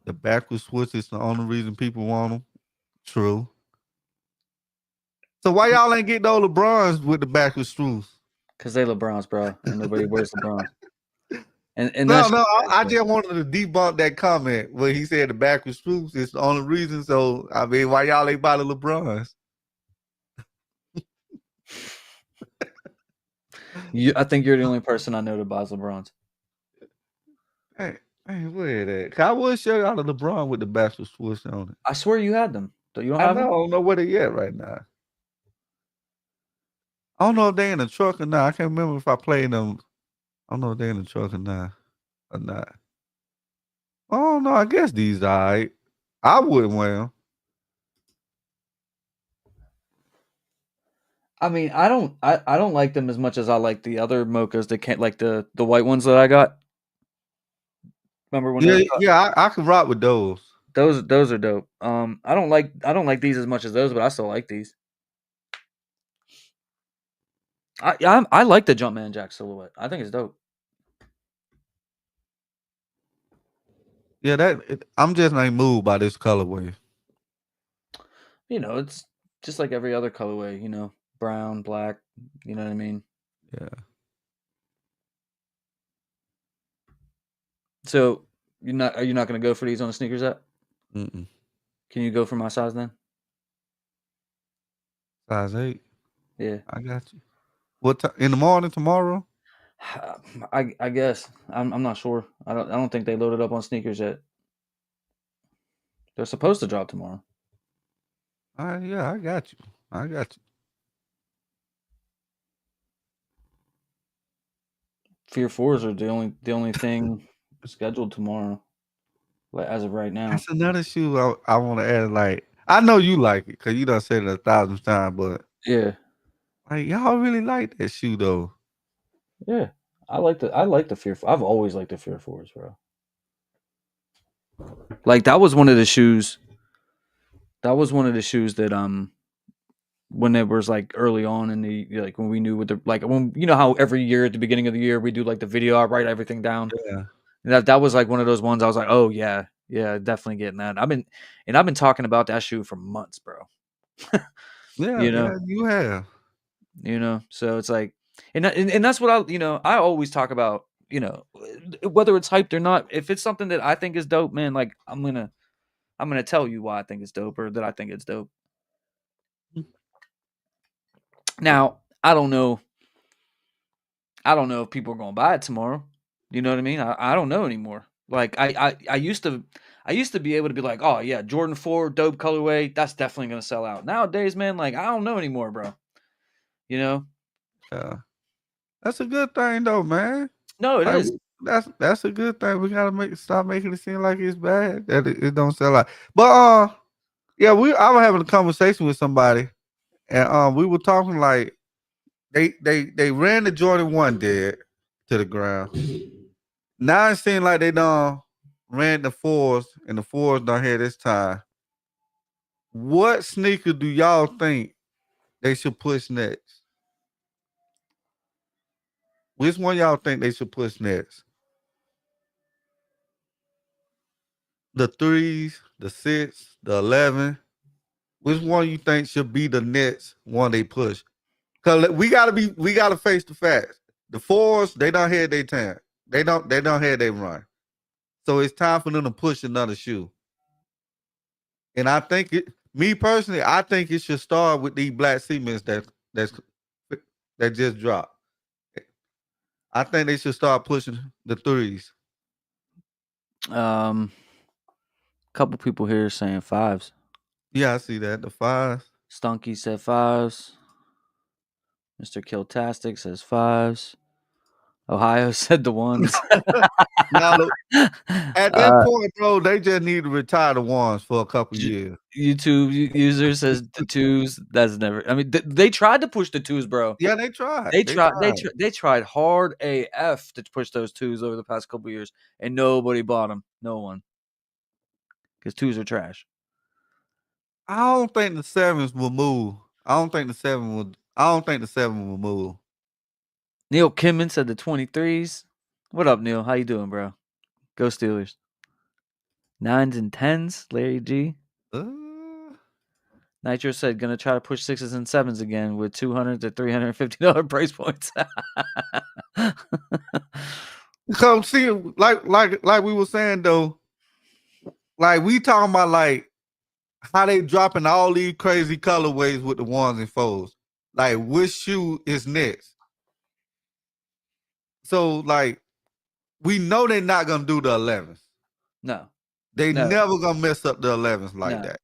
The backward switch is the only reason people want them. True. So why y'all ain't getting all the LeBrons with the backward screws? Cause they LeBrons, bro, and nobody wears LeBrons. And No, that's I just wanted to debunk that comment where he said the backward screws is the only reason. So I mean, why y'all ain't buy the LeBrons? I think you're the only person I know that buys LeBrons. Hey, where that? I would show y'all the LeBron with the backward switch on it. I swear you had them. You don't I have them? don't know where they at right now. I don't know if they in the truck or not. I can't remember if I played them. I don't know if they in the truck or not. I don't know. I guess these are right. I wouldn't wear them. I mean, I don't like them as much as I like the other mochas that can't like the white ones that I got. Remember when those? Yeah, I can rock with those. Those are dope. I don't like these as much as those, but I still like these. I like the Jumpman Jack silhouette. I think it's dope. Yeah, I'm just not moved by this colorway. You know, it's just like every other colorway. You know, brown, black. You know what I mean? Yeah. So are you not going to go for these on the sneakers app? Mm-mm. Can you go for my size then? Size 8. Yeah. I got you. What time in the morning tomorrow? I guess I'm not sure. I don't think they loaded up on sneakers yet. They're supposed to drop tomorrow. Yeah, I got you. I got you. Fear 4's are the only thing scheduled tomorrow, like as of right now. That's another shoe I want to add. Like, I know you like it because you done said it 1,000 times, but Yeah, like y'all really like that shoe though. yeah. I like the Fear. I've always liked the Fear 4's, bro. Like that was one of the shoes. That was one of the shoes that when it was like early on in the like when we knew what the like when you know how every year at the beginning of the year we do like the video, I write everything down. Yeah. That was like one of those ones I was like, oh yeah, definitely getting that. I've been talking about that shoe for months, bro. Yeah, You know, you have. so it's like, and that's what I always talk about. Whether it's hyped or not, if it's something that I think is dope, man, like I'm gonna tell you why I think it's dope or that I think it's dope. Now I don't know if people are gonna buy it tomorrow. You know what I mean? I don't know anymore. Like I used to be able to be like, oh yeah, Jordan 4 dope colorway, that's definitely gonna sell out. Nowadays, man, like I don't know anymore, bro. You know? Yeah. That's a good thing though, man. No, it Like, is. that's a good thing. We gotta stop making it seem like it's bad that it don't sell out. But Yeah, I was having a conversation with somebody, and we were talking like they ran the Jordan 1 dead to the ground. Now it seems like they done ran the 4's, and the 4's done here this time. What sneaker do y'all think they should push next? Which one y'all think they should push next? The 3's, the 6, the 11. Which one you think should be the next one they push? Cause we gotta face the facts. The 4's, they don't had their time. They don't have their run. So it's time for them to push another shoe. And I think me personally, I think it should start with these black cements that just dropped. I think they should start pushing the 3's. Couple people here saying 5's. Yeah, I see that. The 5's. Stunky said 5's. Mr. Kiltastic says 5's. Ohio said the 1's. Now, at that point, bro, they just need to retire the 1's for a couple years. YouTube user says the 2's. That's never. I mean, they tried to push the 2's, bro. Yeah, they tried. They tried hard AF to push those 2's over the past couple years, and nobody bought them. No one, because 2's are trash. I don't think the 7's will move. I don't think the 7 will move. Neil Kimman said the 23's. What up, Neil? How you doing, bro? Go Steelers. 9's and 10's. Larry G. Nitro said gonna try to push 6's and 7's again with $200 to $350 price points. Come see, like we were saying though, like we talking about like how they dropping all these crazy colorways with the 1's and 4's. Like which shoe is next? So like we know they're not gonna do the 11's. No, they never gonna mess up the 11's like that.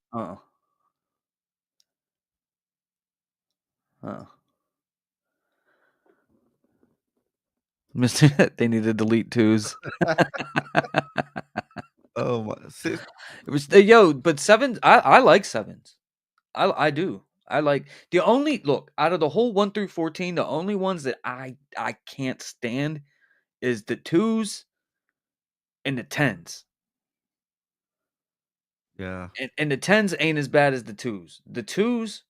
Mister, they need to delete 2's. Oh my! It was but 7's. I like 7's. I do. I like the only look out of the whole 1 through 14. The only ones that I can't stand is the 2's and the 10's. Yeah, and the 10's ain't as bad as the 2's. The 2's,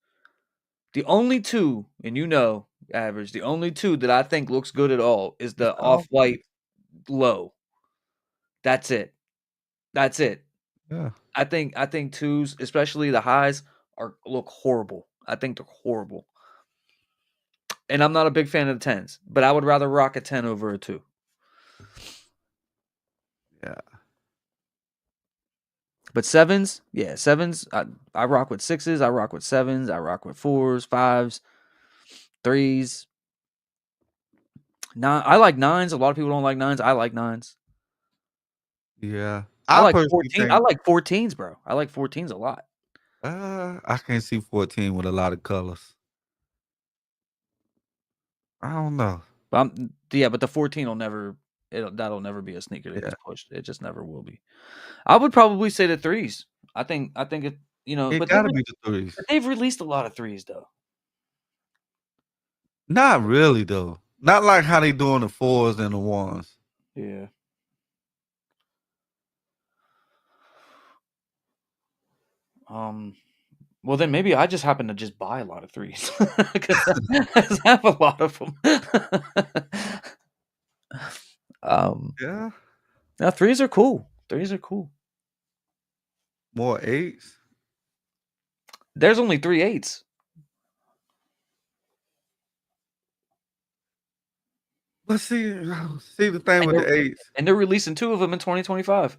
the only 2, and average. The only 2 that I think looks good at all is the off-white low. That's it. Yeah. I think 2's, especially the highs, look horrible. I think they're horrible. And I'm not a big fan of the 10's, but I would rather rock a 10 over a 2. Yeah. But 7's, yeah, 7's, I rock with 6's, I rock with 7's, I rock with 4's, 5's, 3's. I like 9's. A lot of people don't like 9's. I like 9's. Yeah. I like 14. I like 14's, bro. I like 14's a lot. I can't see 14 with a lot of colors. I don't know. But but the 14 that'll never be a sneaker that gets pushed. It just never will be. I would probably say the 3's. I think it, it but gotta be the 3's. They've released a lot of 3's though. Not really though. Not like how they doing the 4's and the 1's. Yeah. Well, then maybe I just happen to just buy a lot of 3's because I have a lot of them. Yeah. Now 3's are cool. 3's are cool. More 8's. There's only 3 8's. But see the thing with the 8's. And they're releasing 2 of them in 2025.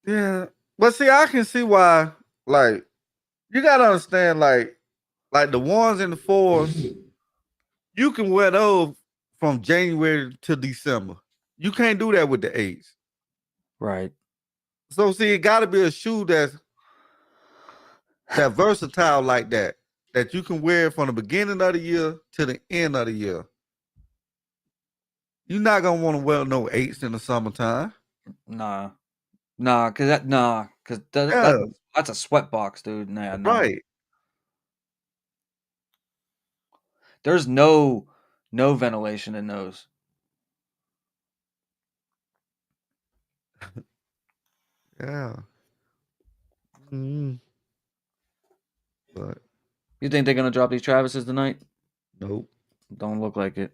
Yeah. But see, I can see why, like, you gotta understand, like the 1's and the 4's, you can wear those from January to December. You can't do that with the 8's. Right. So see, it gotta be a shoe that's versatile like that you can wear from the beginning of the year to the end of the year. You're not gonna want to wear no 8's in the summertime. Nah. Cause Yeah, that's a sweat box, dude. Nah. right. There's no ventilation in those. Yeah. Mm, but You think they're gonna drop these Travises tonight? nope. Don't look like it.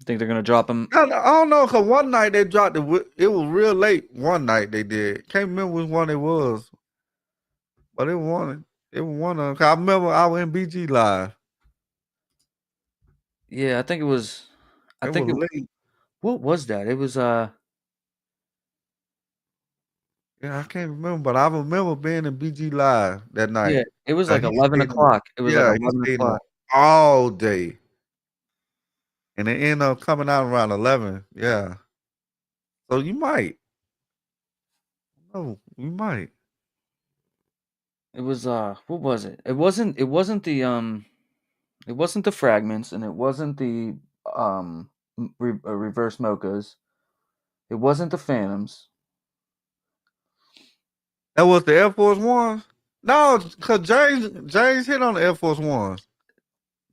Think they're gonna drop them? I don't know, cause one night they dropped it was real late. One night they did. Can't remember which one it was, but it was one. It was one of them. 'Cause I remember I was in BG Live. Yeah, I think it was. I It think was it. late. What was that? It was Yeah, I can't remember, but I remember being in BG Live that night. yeah, it was like He 11 o'clock. It was like yeah, he 11 o'clock. stayed on all day, and it ended up coming out around 11. Yeah, so you might. Oh, you might. It was what was it? It wasn't the fragments, and it wasn't the reverse mochas. It wasn't the phantoms. That was the Air Force Ones. No, cause James hit on the Air Force Ones.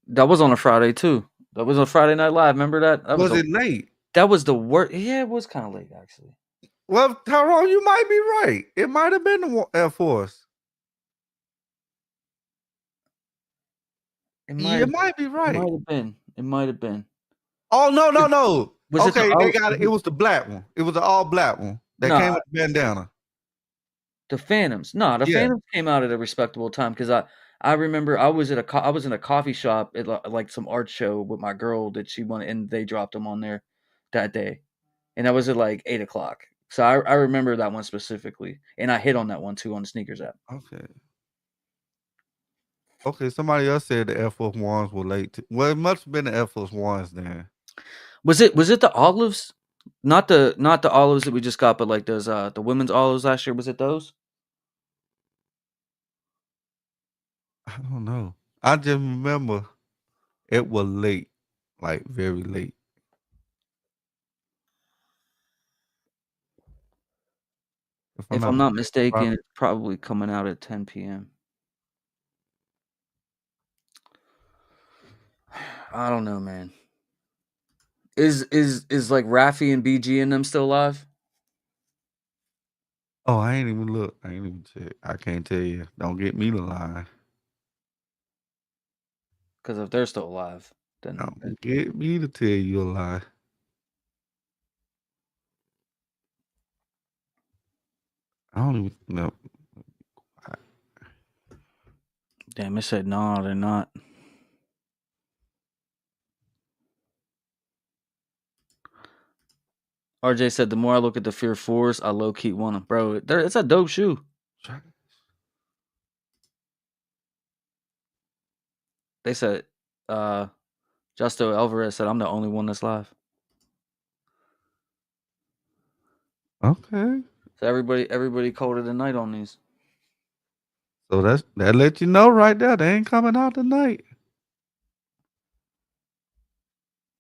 That was on a Friday too. That was on Friday Night Live. Remember that? Was it late? That was the worst. Yeah, it was kind of late actually. Well, Tyrone, you might be right. It might have been the Air Force. It You might might be right. have been. It might have been. Oh no. Was it the Okay, they got it. It was the black one. It was the all black one that came Nah, with the bandana. the Phantoms? No, the Yeah. Phantoms came out at a respectable time because I remember I was I was in a coffee shop at like some art show with my girl that she wanted, and they dropped them on there that day, and that was at like 8 o'clock. So I remember that one specifically, and I hit on that one too on the sneakers app. Okay. Okay, somebody else said the Air Force Ones were late. Well, it must have been the Air Force Ones then. Was it the olives? Not the olives that we just got, but like those the women's olives last year. Was it those? I don't know. I just remember it was late, like very late. If I'm not mistaken, it's probably coming out at 10 p.m. I don't know, man. Is like Raffy and BG and them still alive? Oh, I ain't even look. I ain't even check. I can't tell you. Don't get me to lie. Because if they're still alive, then Don't get me to tell you a lie. I don't even know. damn, it said no, they're not. RJ said the more I look at the Fear 4's, I low key want them, bro. It's a dope shoe. They said, Justo Alvarez said I'm the only one that's live. Okay. So everybody called it a night on these. So that let you know right there. They ain't coming out tonight.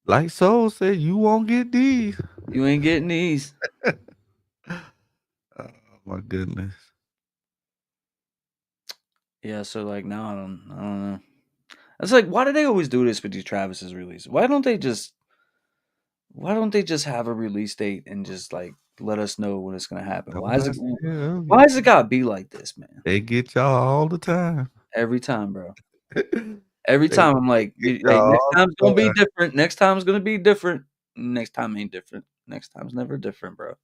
Like Soul said, you won't get these. You ain't getting these. Oh my goodness. Yeah, so like now I don't know. It's like, why do they always do this with these Travis's releases? Why don't they just have a release date and just like let us know when it's gonna happen? Why is it gotta be like this, man? They get y'all all the time. Every time, bro. Every They time I'm like, get hey, y'all next all time's the gonna be time. different. Next time's gonna be different. Next time ain't different. Next time's never different, bro.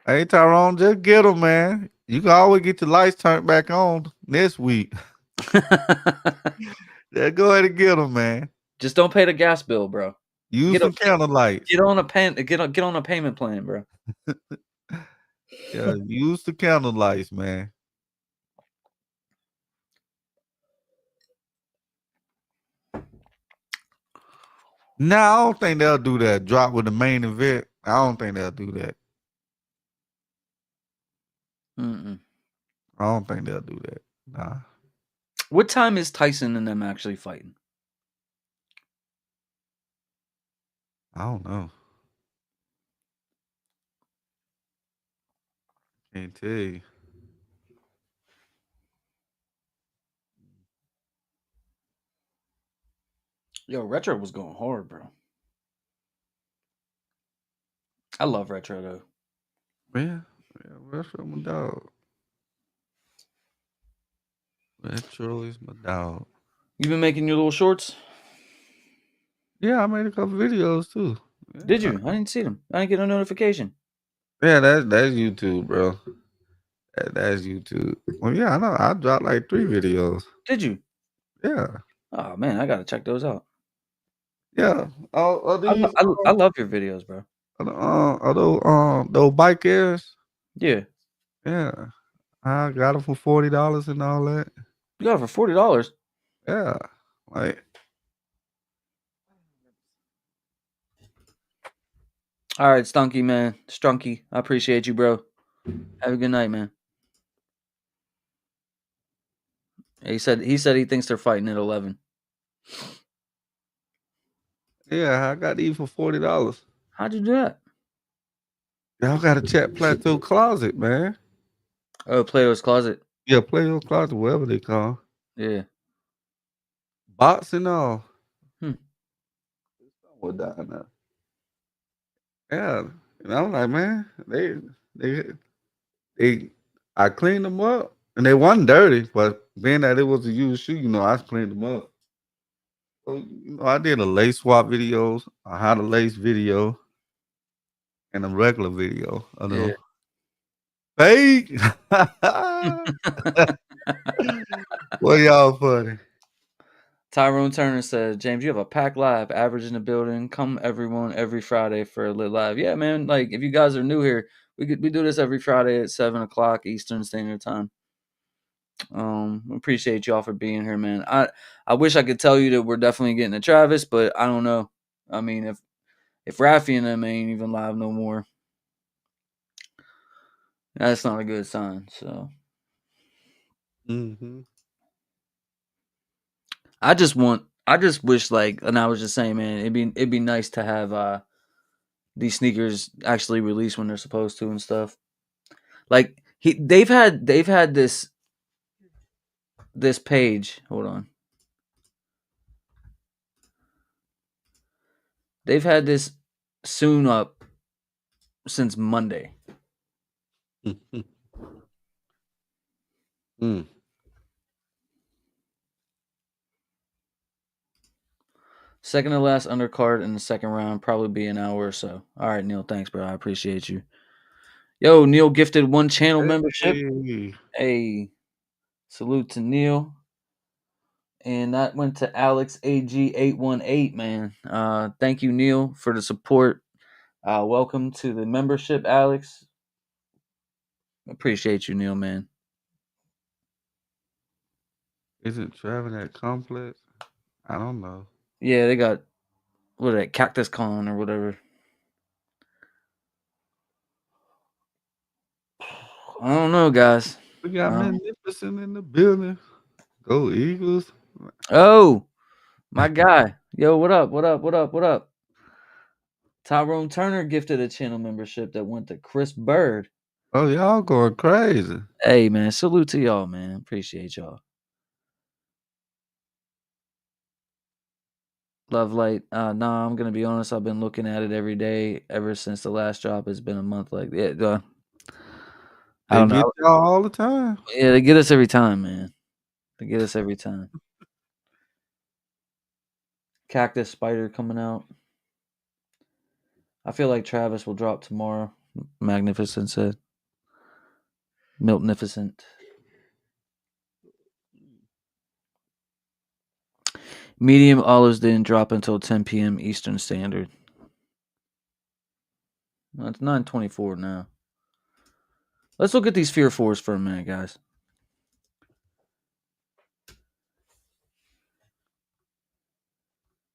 Hey Tyrone, just get them, man. You can always get your lights turned back on this week. Yeah, go ahead and get them, man. Just don't pay the gas bill, bro. Use some candle lights. Get on a payment plan, bro. Yeah, use the candle lights, man. No, I don't think they'll do that. Drop with the main event. I don't think they'll do that. Mm-mm. I don't think they'll do that. Nah. What time is Tyson and them actually fighting? I don't know. Can't tell you. Yo, retro was going hard, bro. I love retro though. Yeah, retro my dog. Retro is my dog. You been making your little shorts? Yeah, I made a couple videos too. Did Yeah, you? I didn't see them. I didn't get a notification. yeah, that's YouTube, bro. That's YouTube. Well, yeah, I know. I dropped like 3 videos. Did you? Yeah, Oh man, I gotta check those out. yeah. All these, I love your videos, bro. those bike airs. Yeah, Yeah, I got them for $40 and all that. you got it for $40. Yeah, like All right, Stunky man, Strunky. I appreciate you, bro. Have a good night, man. He said he thinks they're fighting at 11. yeah, I got these for $40. How'd you do that? Y'all got to check Plateau Closet, man. Oh, Plato's Closet. Yeah, Plateau Closet, whatever they call. Yeah. Box and all. Hmm. What down there? Yeah, and I'm like, man, they, I cleaned them up, and they wasn't dirty, but being that it was a used shoe, I cleaned them up. So, I did a lace swap videos, a how to lace video, and a regular video of Yeah. them. Fake. Well, y'all funny. Tyrone Turner says, James, you have a packed live, average in the building. Come everyone every Friday for a lit live. Yeah, man. Like if you guys are new here, we do this every Friday at 7 o'clock Eastern Standard Time. Appreciate y'all for being here, man. I wish I could tell you that we're definitely getting to Travis, but I don't know. I mean, if Raffy and them ain't even live no more, that's not a good sign. So Mm-hmm. I just wish like, and I was just saying, man, it'd be nice to have these sneakers actually release when they're supposed to and stuff. Like they've had this page. Hold on. They've had this soon up since Monday. Mm. Second to last undercard in the second round, probably be an hour or so. All right, Neil, thanks, bro. I appreciate you. Yo, Neil gifted 1 channel membership. Hey. Hey, salute to Neil. And that went to Alex AG818, man. Thank you, Neil, for the support. Welcome to the membership, Alex. Appreciate you, Neil, man. Isn't traveling that complex? I don't know. Yeah, they got that Cactus Con or whatever. I don't know, guys. We got Magnificent in the building. Go Eagles. Oh, my guy. Yo, what up? What up? What up? What up? Tyrone Turner gifted a channel membership that went to Chris Bird. Oh, y'all going crazy. Hey, man. Salute to y'all, man. Appreciate y'all. Love Light. Nah, I'm going to be honest. I've been looking at it every day ever since the last drop. It's been a month. Like, yeah, I They don't get know. y'all all the time. Yeah, they get us every time, man. They get us every time. Cactus Spider coming out. I feel like Travis will drop tomorrow. Magnificent said. Miltnificent. Medium olives didn't drop until 10 p.m. Eastern Standard. Well, it's 9:24 now. Let's look at these Fear 4's for a minute, guys.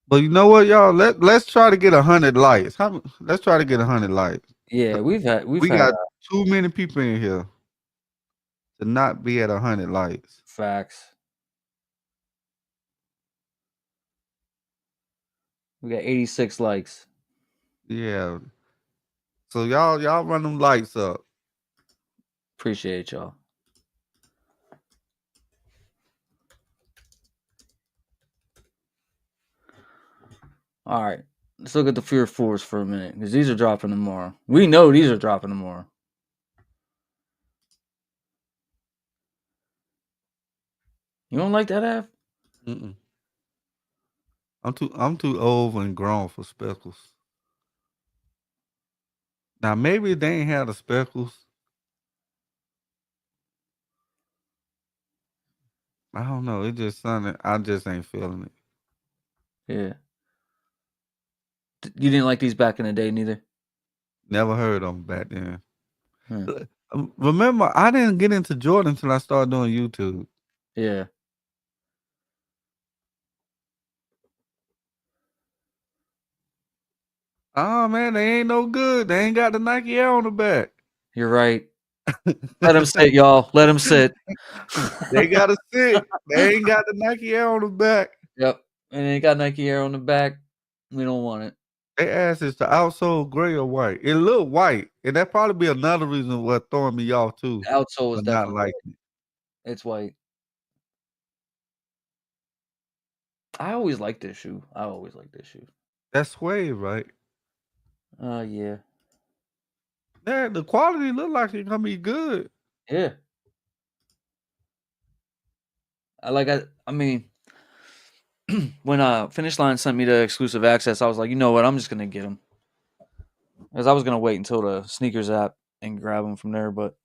But you know what, y'all? Let's try to get 100 likes. Let's try to get 100 likes. Yeah, we've had We got too many people in here to not be at 100 likes. facts. We got 86 likes. Yeah. So y'all run them likes up. Appreciate y'all. All right. Let's look at the Fear 4's for a minute, because these are dropping tomorrow. We know these are dropping tomorrow. You don't like that app? Mm-mm. I'm too old and grown for speckles. Now maybe they ain't had the speckles. I don't know. It just something I just ain't feeling it. Yeah. You didn't like these back in the day, neither? Never heard of them back then. Hmm. Remember, I didn't get into Jordan until I started doing YouTube. Yeah. Oh man, they ain't no good. They ain't got the Nike Air on the back. You're right. Let them sit, y'all. Let them sit. They gotta sit. They ain't got the Nike Air on the back. Yep. And it got Nike Air on the back. We don't want it. They asked is the outsole gray or white. It look white, and that probably be another reason what throwing me off too. The outsole is But not definitely like white. It's white. I always liked this shoe. that's suede, right? Yeah. Yeah, the quality look like it gonna be good. Yeah. I mean, when Finish Line sent me the exclusive access, I was like, you know what? I'm just gonna get them, because I was gonna wait until the sneakers app and grab them from there. But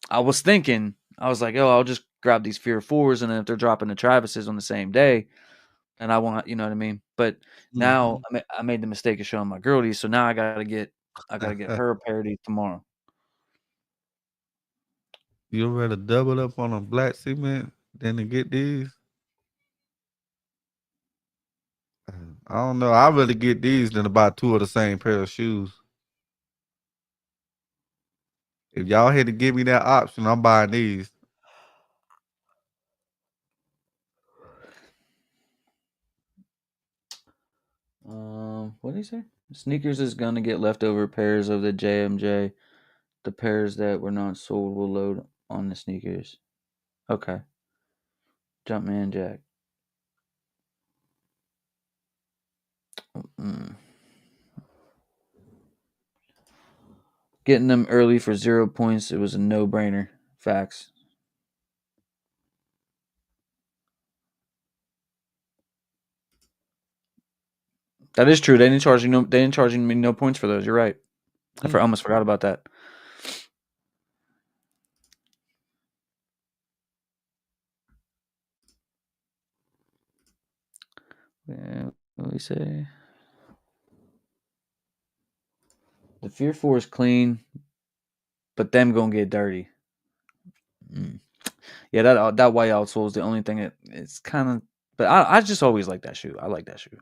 I was thinking, I was like, oh, I'll just grab these Fear 4's, and then if they're dropping the Travis's on the same day, and I want, you know what I mean. But now Mhm. I made the mistake of showing my girl these, so now I gotta get her a pair of these tomorrow. You rather double up on a black cement than to get these? I don't know. I'd rather get these than to buy two of the same pair of shoes. If y'all had to give me that option, I'm buying these. What did he say? Sneakers is gonna get leftover pairs of the JMJ. The pairs that were not sold will load on the sneakers. Okay. Jumpman Jack. Mm. Getting them early for 0 points, it was a no-brainer. Facts. That is true. They didn't charge me no points for those. You're right. I almost forgot about that. Yeah, what do we say? The Fear 4 is clean, but them gonna get dirty. Yeah, that white outsole is the only thing it's kind of. But I just always like that shoe. I like that shoe.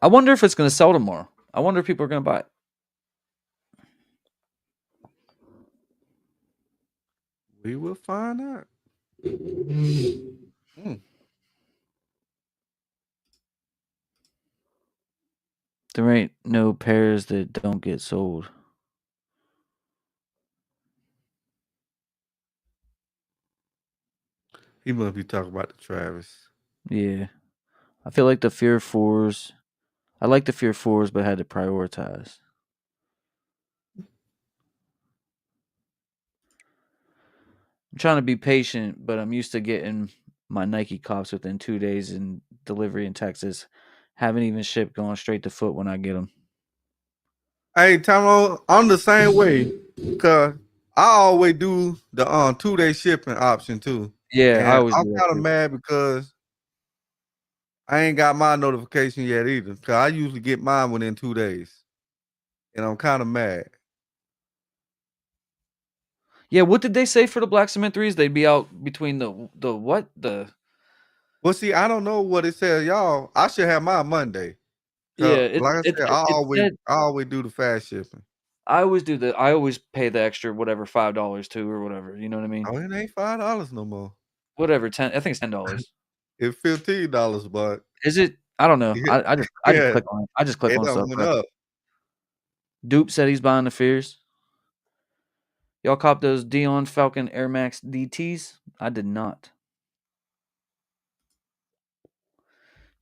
I wonder if it's gonna sell tomorrow. I wonder if people are gonna buy it. We will find out. Mm. There ain't no pairs that don't get sold. He must be talking about the Travis. Yeah, I feel like the Fear 4's. I like the Fear 4's, but had to prioritize. I'm trying to be patient, but I'm used to getting my Nike cops within 2 days and delivery in Texas. Haven't even shipped, going straight to foot when I get them. Hey, Tamo, I'm the same way. Cause I always do the 2-day shipping option too. Yeah, I And always I'm do that kind of too. mad because I ain't got my notification yet either. Cause I usually get mine within 2 days. And I'm kind of mad. Yeah, what did they say for the Black Cement 3's? They'd be out between the what? Well, see, I don't know what it says, y'all. I should have mine Monday. Yeah, Cause like I said, it said I always do the fast shipping. I always pay the extra whatever $5 too or whatever. You know what I mean? Oh, it ain't $5 no more. Whatever, 10. I think it's $10. It's $15, but Is it? I don't know. Yeah, I just yeah, click on it. I just click it on done stuff, went bro. up. Dupe said he's buying the fears. Y'all cop those Dion Falcon Air Max DTs? I did not.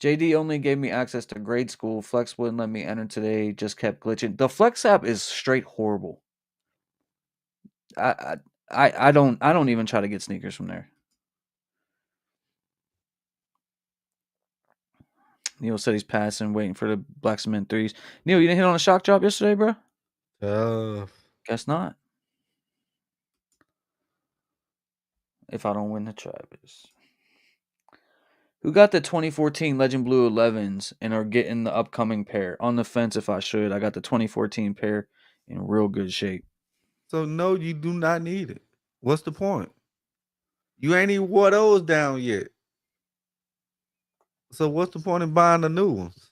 JD only gave me access to grade school. Flex wouldn't let me enter today. Just kept glitching. The Flex app is straight horrible. I don't even try to get sneakers from there. Neil said he's passing, waiting for the black cement 3's. Neil, you didn't hit on a shock drop yesterday, bro? Guess not. If I don't win the Travis. Who got the 2014 Legend Blue 11s and are getting the upcoming pair? On the fence if I should. I got the 2014 pair in real good shape. So no, you do not need it. What's the point? You ain't even wore those down yet. So what's the point in buying the new ones?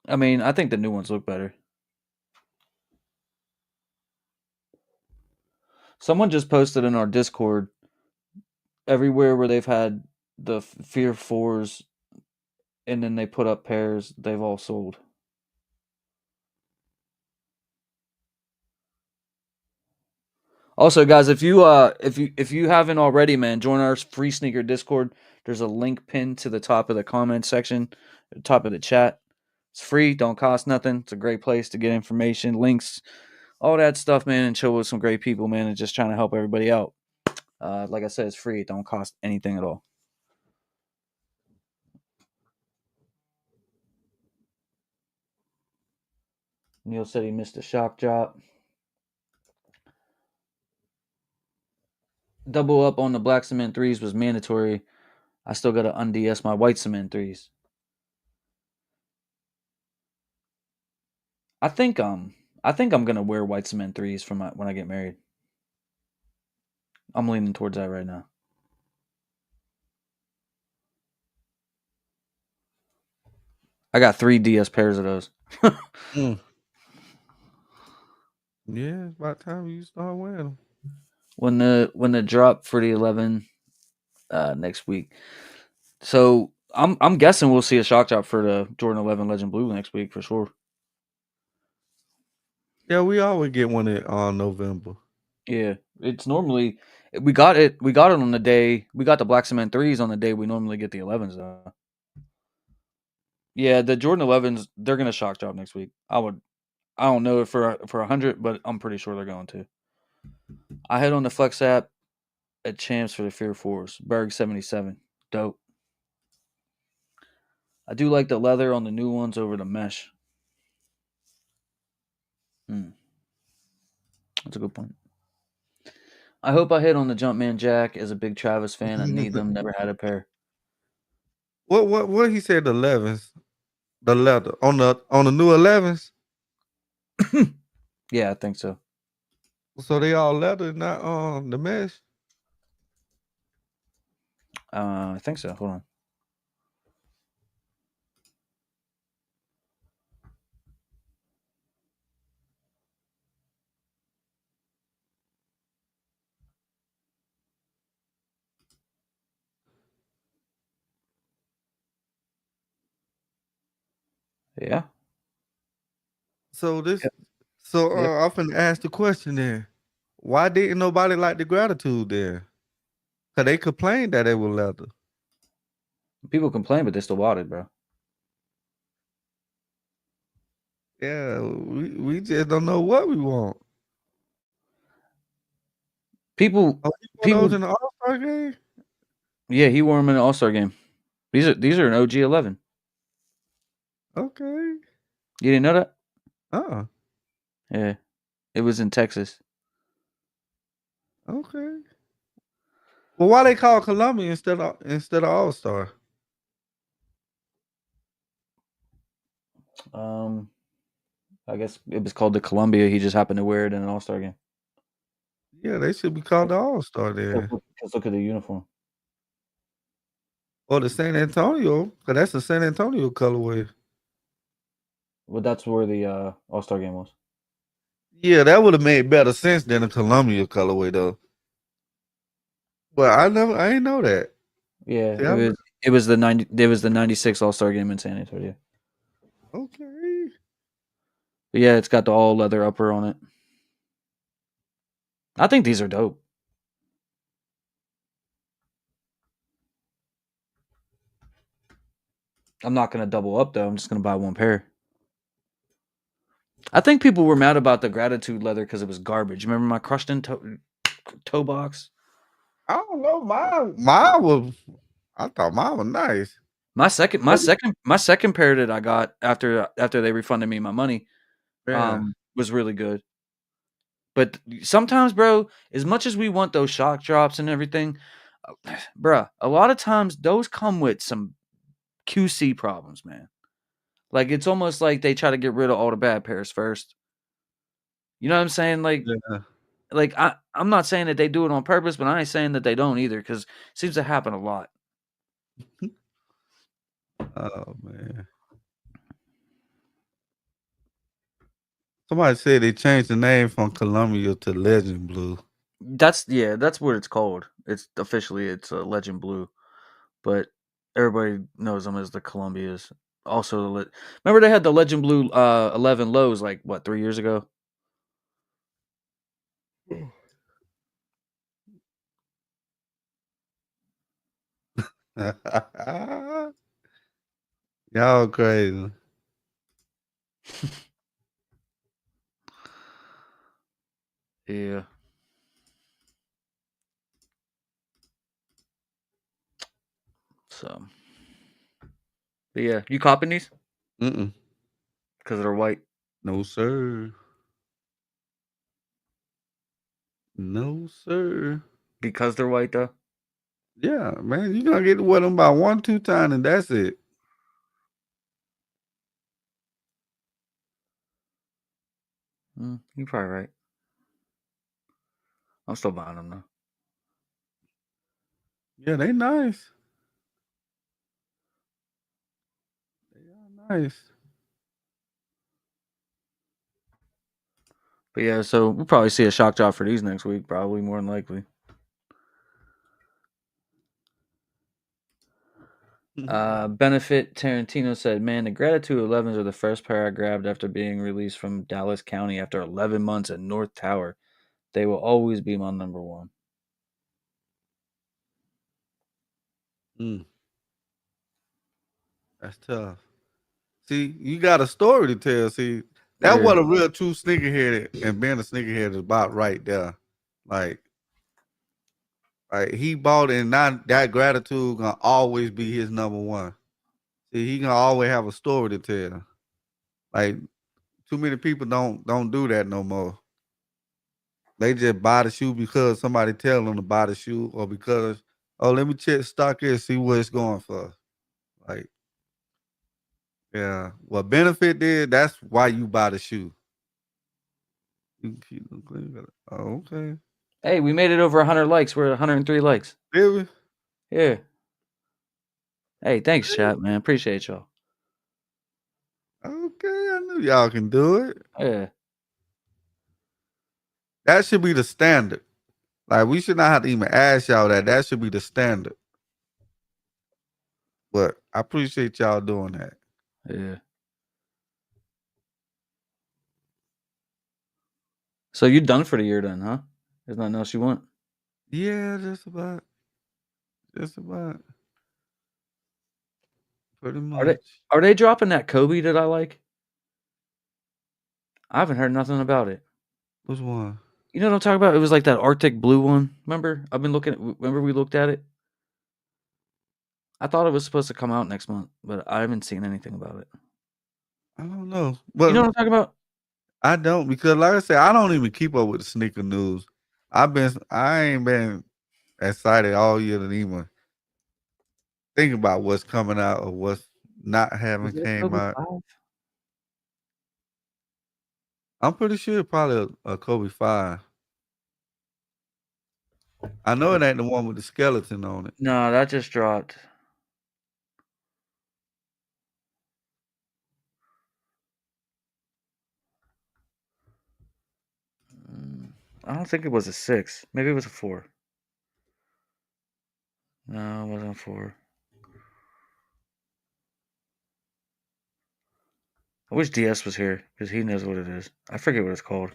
I mean, I think the new ones look better. Someone just posted in our Discord everywhere where they've had the Fear 4's and then they put up pairs, they've all sold. Also, guys, if you haven't already, man, join our free sneaker Discord. There's a link pinned to the top of the comment section, the top of the chat. It's free, don't cost nothing. It's a great place to get information, links, all that stuff, man, and chill with some great people, man, and just trying to help everybody out. Like I said, it's free. It don't cost anything at all. Neil said he missed a shock drop. Double up on the black cement 3's was mandatory. I still got to unds my white cement 3's. I think I'm gonna wear white cement 3's for when I get married. I'm leaning towards that right now. I got 3 DS pairs of those. Yeah, it's about time you start wearing them. When the drop for the 11 next week. So I'm guessing we'll see a shock drop for the Jordan 11 Legend Blue next week for sure. Yeah, we always get one in November. Yeah, it's normally we got it on the day we got the black cement 3's on the day we normally get the 11s though. Yeah, the Jordan 11s they're gonna shock drop next week. I don't know if for 100, but I'm pretty sure they're going to. I head on the Flex app at Champs for the Fear 4's. Berg 77. Dope. I do like the leather on the new ones over the mesh. That's a good point. I hope I hit on the Jumpman Jack. As a big Travis fan, I need them. Never had a pair. What he said? The 11s, the leather on the new 11s. Yeah, I think so. So they all leather, not the mesh. I think so. Hold on. Yeah. So this, Yep. so Yep. I'm finna ask the question then. Why didn't nobody like the gratitude then? Cause they complained that it was leather. People complain, but they still bought it, bro. Yeah, we just don't know what we want. People, Oh, you want people. those in the All-Star game? Yeah, he wore them in an All-Star game. These are an OG 11. Okay. You didn't know that? Uh. Yeah, it was in Texas. Okay. Well, why they call Columbia instead of All-Star? I guess it was called the Columbia. He just happened to wear it in an All-Star game. Yeah, they should be called the All-Star then. Because look at the uniform. Or the San Antonio, because that's the San Antonio colorway. Well, that's where the All-Star game was. Yeah, that would have made better sense than the Columbia colorway though. But I ain't know that. Yeah, See, It was the 96 All-Star game in San Antonio. Okay. But yeah, it's got the all leather upper on it. I think these are dope. I'm not gonna double up though. I'm just gonna buy one pair. I think people were mad about the gratitude leather because it was garbage. Remember my crushed in toe box? I don't know. I thought mine was nice. My second pair that I got after they refunded me my money Yeah. was really good. But sometimes, bro, as much as we want those shock drops and everything, bruh, a lot of times those come with some QC problems, man. Like it's almost like they try to get rid of all the bad pairs first. You know what I'm saying? Yeah. Like I'm not saying that they do it on purpose, but I ain't saying that they don't either, because it seems to happen a lot. Oh man. Somebody said they changed the name from Columbia to Legend Blue. That's what it's called. It's officially a Legend Blue, but everybody knows them as the Columbias. Also, remember they had the Legend Blue 11 lows like what 3 years ago. Y'all crazy. Yeah. So, but yeah, you copying these Mm-mm. because they're white? No sir. No sir. Because they're white though. Yeah, man, you gonna get to wear them about 1-2 times and that's it. You're probably right. I'm still buying them though. Yeah, they nice. They are nice. But yeah, so we'll probably see a shock drop for these next week, probably more than likely. Benefit Tarantino said, "Man, the Gratitude 11s are the first pair I grabbed after being released from Dallas County after 11 months at North Tower. They will always be my number one." Mm, that's tough. See, you got a story to tell. See, that's Yeah. what a real true sneakerhead and being a sneakerhead is about right there. Like, he bought it and now that gratitude gonna always be his number one. See, he gonna always have a story to tell. Like, too many people don't do that no more. They just buy the shoe because somebody tell them to buy the shoe, or because, oh, let me check StockX, see what it's going for. Like, yeah, what Benefit did, that's why you buy the shoe. You can keep them clean. Oh, okay. Hey, we made it over 100 likes. We're at 103 likes. Did we? Yeah. Hey, thanks, chat, man. Appreciate y'all. Okay, I knew y'all can do it. Yeah. That should be the standard. Like, we should not have to even ask y'all that. That should be the standard. But I appreciate y'all doing that. Yeah. So you done for the year then, huh? There's nothing else you want? Yeah, just about. Just about. Pretty Are they much. are they dropping that Kobe that I like? I haven't heard nothing about it. Which one? You know what I'm talking about? It was like that Arctic blue one. Remember? Remember we looked at it? I thought it was supposed to come out next month, but I haven't seen anything about it. I don't know. You know But what I'm talking about? I don't, because like I said, I don't even keep up with the sneaker news. I ain't been excited all year to even think about what's coming out or what's not having Is that came Kobe out. 5? I'm pretty sure probably a Kobe 5. I know it ain't the one with the skeleton on it. No, that just dropped. I don't think it was a 6. Maybe it was a 4. No, it wasn't a 4. I wish DS was here because he knows what it is. I forget what it's called.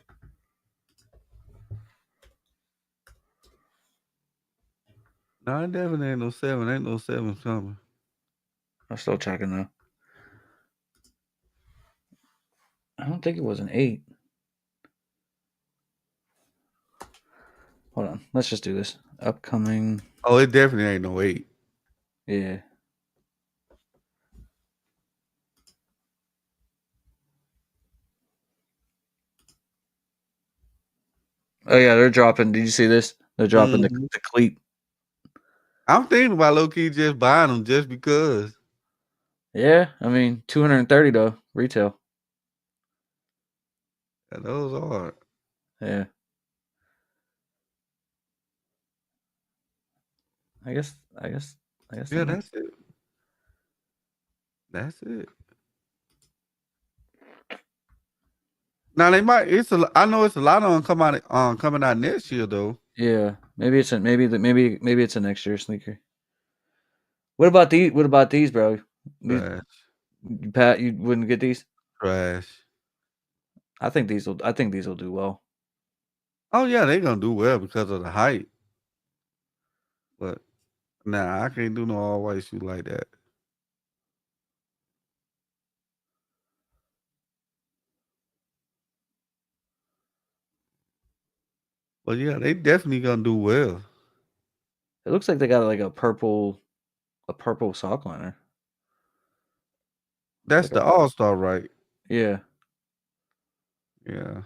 No, it definitely ain't no 7. Ain't no 7 coming. I'm still checking though. I don't think it was an 8. Hold on. Let's just do this. Upcoming. Oh, it definitely ain't no 8. Yeah. Oh yeah, they're dropping. Did you see this? They're dropping Mhm. the cleat. I'm thinking about low key just buying them just because. Yeah, I mean $230 though retail. Yeah, those are. Yeah. I guess. Yeah, That that's it. That's it. Now they might. I know it's a lot of them coming out next year though. Yeah. Maybe it's maybe it's a next year sneaker. What about these? What about these, bro? Trash, Pat, you wouldn't get these? trash. I think these will. I think these will do well. Oh yeah, they gonna do well because of the height. But nah, I can't do no all white shoe like that. But yeah, they definitely gonna do well. It looks like they got like a purple sock liner. That's Like a the All Star, right? yeah. Yeah.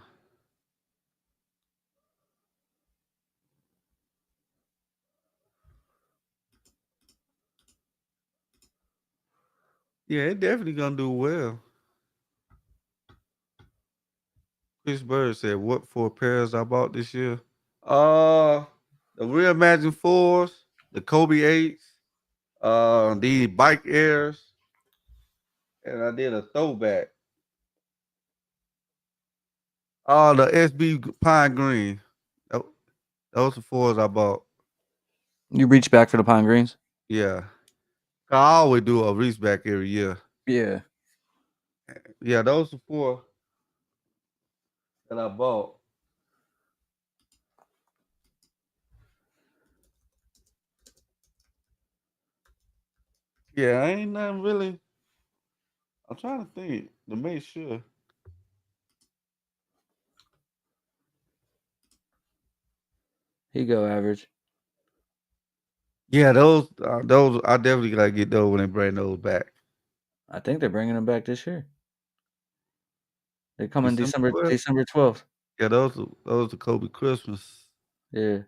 Yeah, it definitely gonna do well. Chris Bird said, "What 4 pairs I bought this year? Uh, the Reimagined 4's, the Kobe 8's, the Bike Airs, and I did a throwback. Oh, the SB Pine Green. Tho- Those are 4's I bought. You reach back for the pine greens. Yeah, I always do a reach back every year. Yeah. Yeah, those are 4 that I bought. Yeah, ain't nothing really. I'm trying to think to make sure. Here you go, average. Yeah, those I definitely gotta get those when they bring those back. I think they're bringing them back this year. They come in December 12th. December 12th. Yeah, those are Kobe Christmas. Yeah.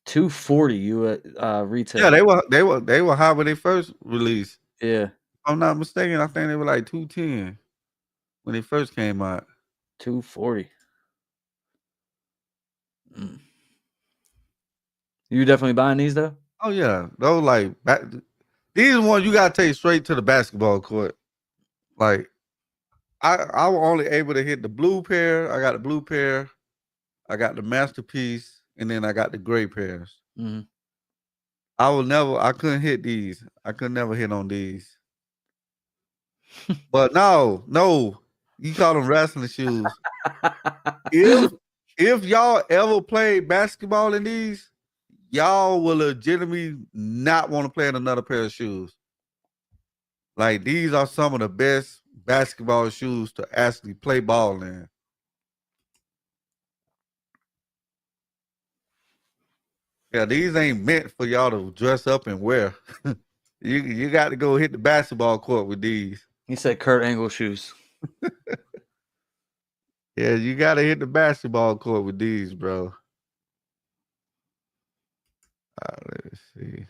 240 Yeah, retail. they were high when they first released. Yeah. If I'm not mistaken, I think they were like 210 when they first came out. 240. Mm. You definitely buying these though? Oh yeah, those these are ones you gotta take straight to the basketball court. Like I was only able to hit the blue pair. I got the blue pair. I got the masterpiece, and then I got the gray pairs. Mm-hmm. I couldn't hit these. I could never hit on these. But no, you call them wrestling shoes. If if y'all ever played basketball in these, y'all will legitimately not want to play in another pair of shoes. Like these are some of the best basketball shoes to actually play ball in. Yeah, these ain't meant for y'all to dress up and wear. You got to go hit the basketball court with these. He said Kurt Angle shoes. Yeah, you got to hit the basketball court with these, bro. Let's see.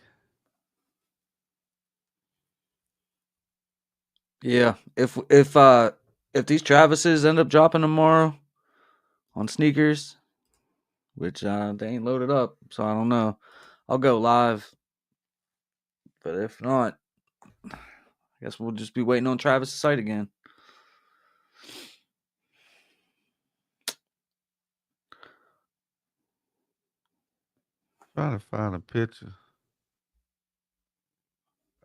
Yeah. If these Travises end up dropping tomorrow on sneakers, which they ain't loaded up, so I don't know. I'll go live. But if not, I guess we'll just be waiting on Travis' site again. Trying to find a picture.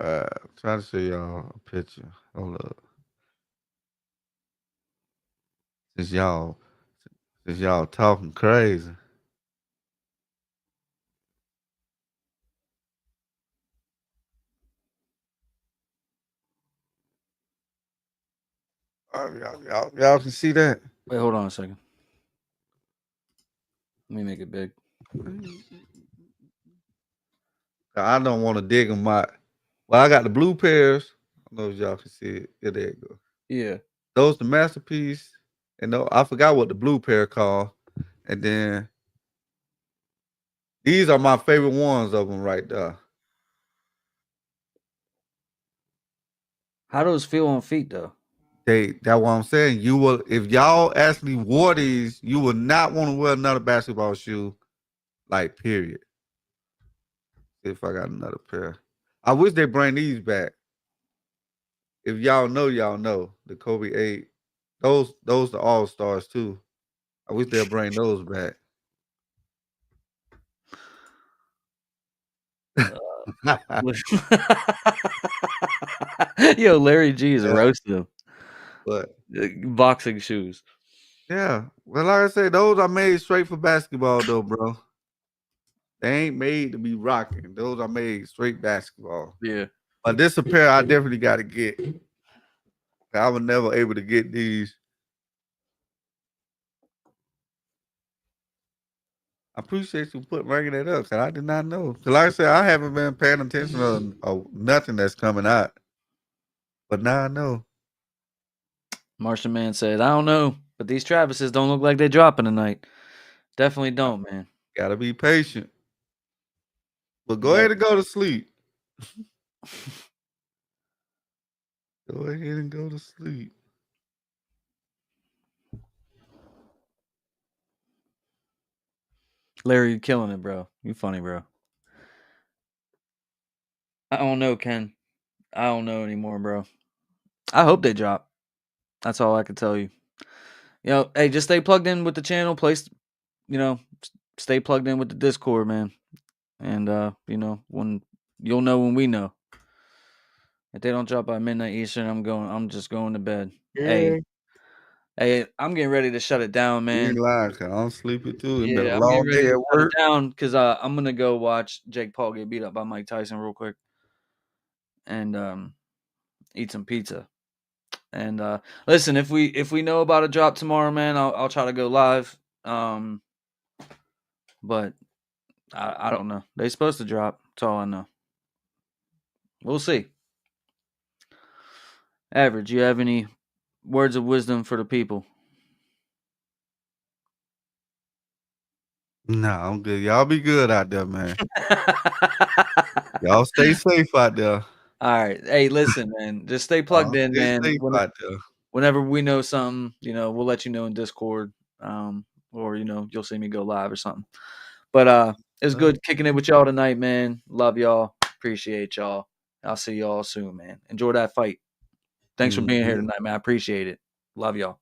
Try to show y'all a picture. Hold up. Since y'all talking crazy. Y'all can see that. Wait, hold on a second. Let me make it big. I don't want to dig them out. Well, I got the blue pairs. I don't know if y'all can see it. Yeah, there you go. Yeah. Those the masterpiece. And I forgot what the blue pair called. And then these are my favorite ones of them right there. How those feel on feet though? That's what I'm saying. You will, if y'all actually wore these, you will not want to wear another basketball shoe. Like, period. If I got another pair. I wish they bring these back. If y'all know the Kobe 8. Those the all stars too. I wish they'll bring those back. Yo, Larry G is Yeah, roasting him. but Boxing shoes. yeah. Well, like I said, those are made straight for basketball though, bro. They ain't made to be rocking. Those are made straight basketball. Yeah. But this a pair I definitely got to get. I was never able to get these. I appreciate you bringing that up, cause I did not know. Cause like I said, I haven't been paying attention to nothing that's coming out. But now I know. Martian Man said, I don't know, but these Travises don't look like they're dropping tonight. Definitely don't, man. Gotta be patient. But go Yeah. ahead and go to sleep. Go ahead and go to sleep. Larry, you killing it, bro. You funny, bro. I don't know, Ken. I don't know anymore, bro. I hope they drop. That's all I can tell you. Hey, just stay plugged in with the channel. Stay plugged in with the Discord, man. And when you'll know when we know. If they don't drop by midnight Eastern, I'm just going to bed. Yeah. Hey, I'm getting ready to shut it down, You ain't man. lying, cause I'm sleepy too. It's been a Yeah, I'm long getting ready day to at shut it work. down because I'm gonna go watch Jake Paul get beat up by Mike Tyson real quick, and eat some pizza. And listen, if we know about a drop tomorrow, man, I'll try to go live. But I don't know. They're supposed to drop. That's all I know. We'll see. Average, you have any words of wisdom for the people? Nah, I'm good. Y'all be good out there, man. Y'all stay safe out there. All right. Hey, listen, man. Just stay plugged in, Stay man. safe out there. Whenever we know something, we'll let you know in Discord. Or you'll see me go live or something. But it's good kicking it with y'all tonight, man. Love y'all. Appreciate y'all. I'll see y'all soon, man. Enjoy that fight. Thanks for being here tonight, man. I appreciate it. Love y'all.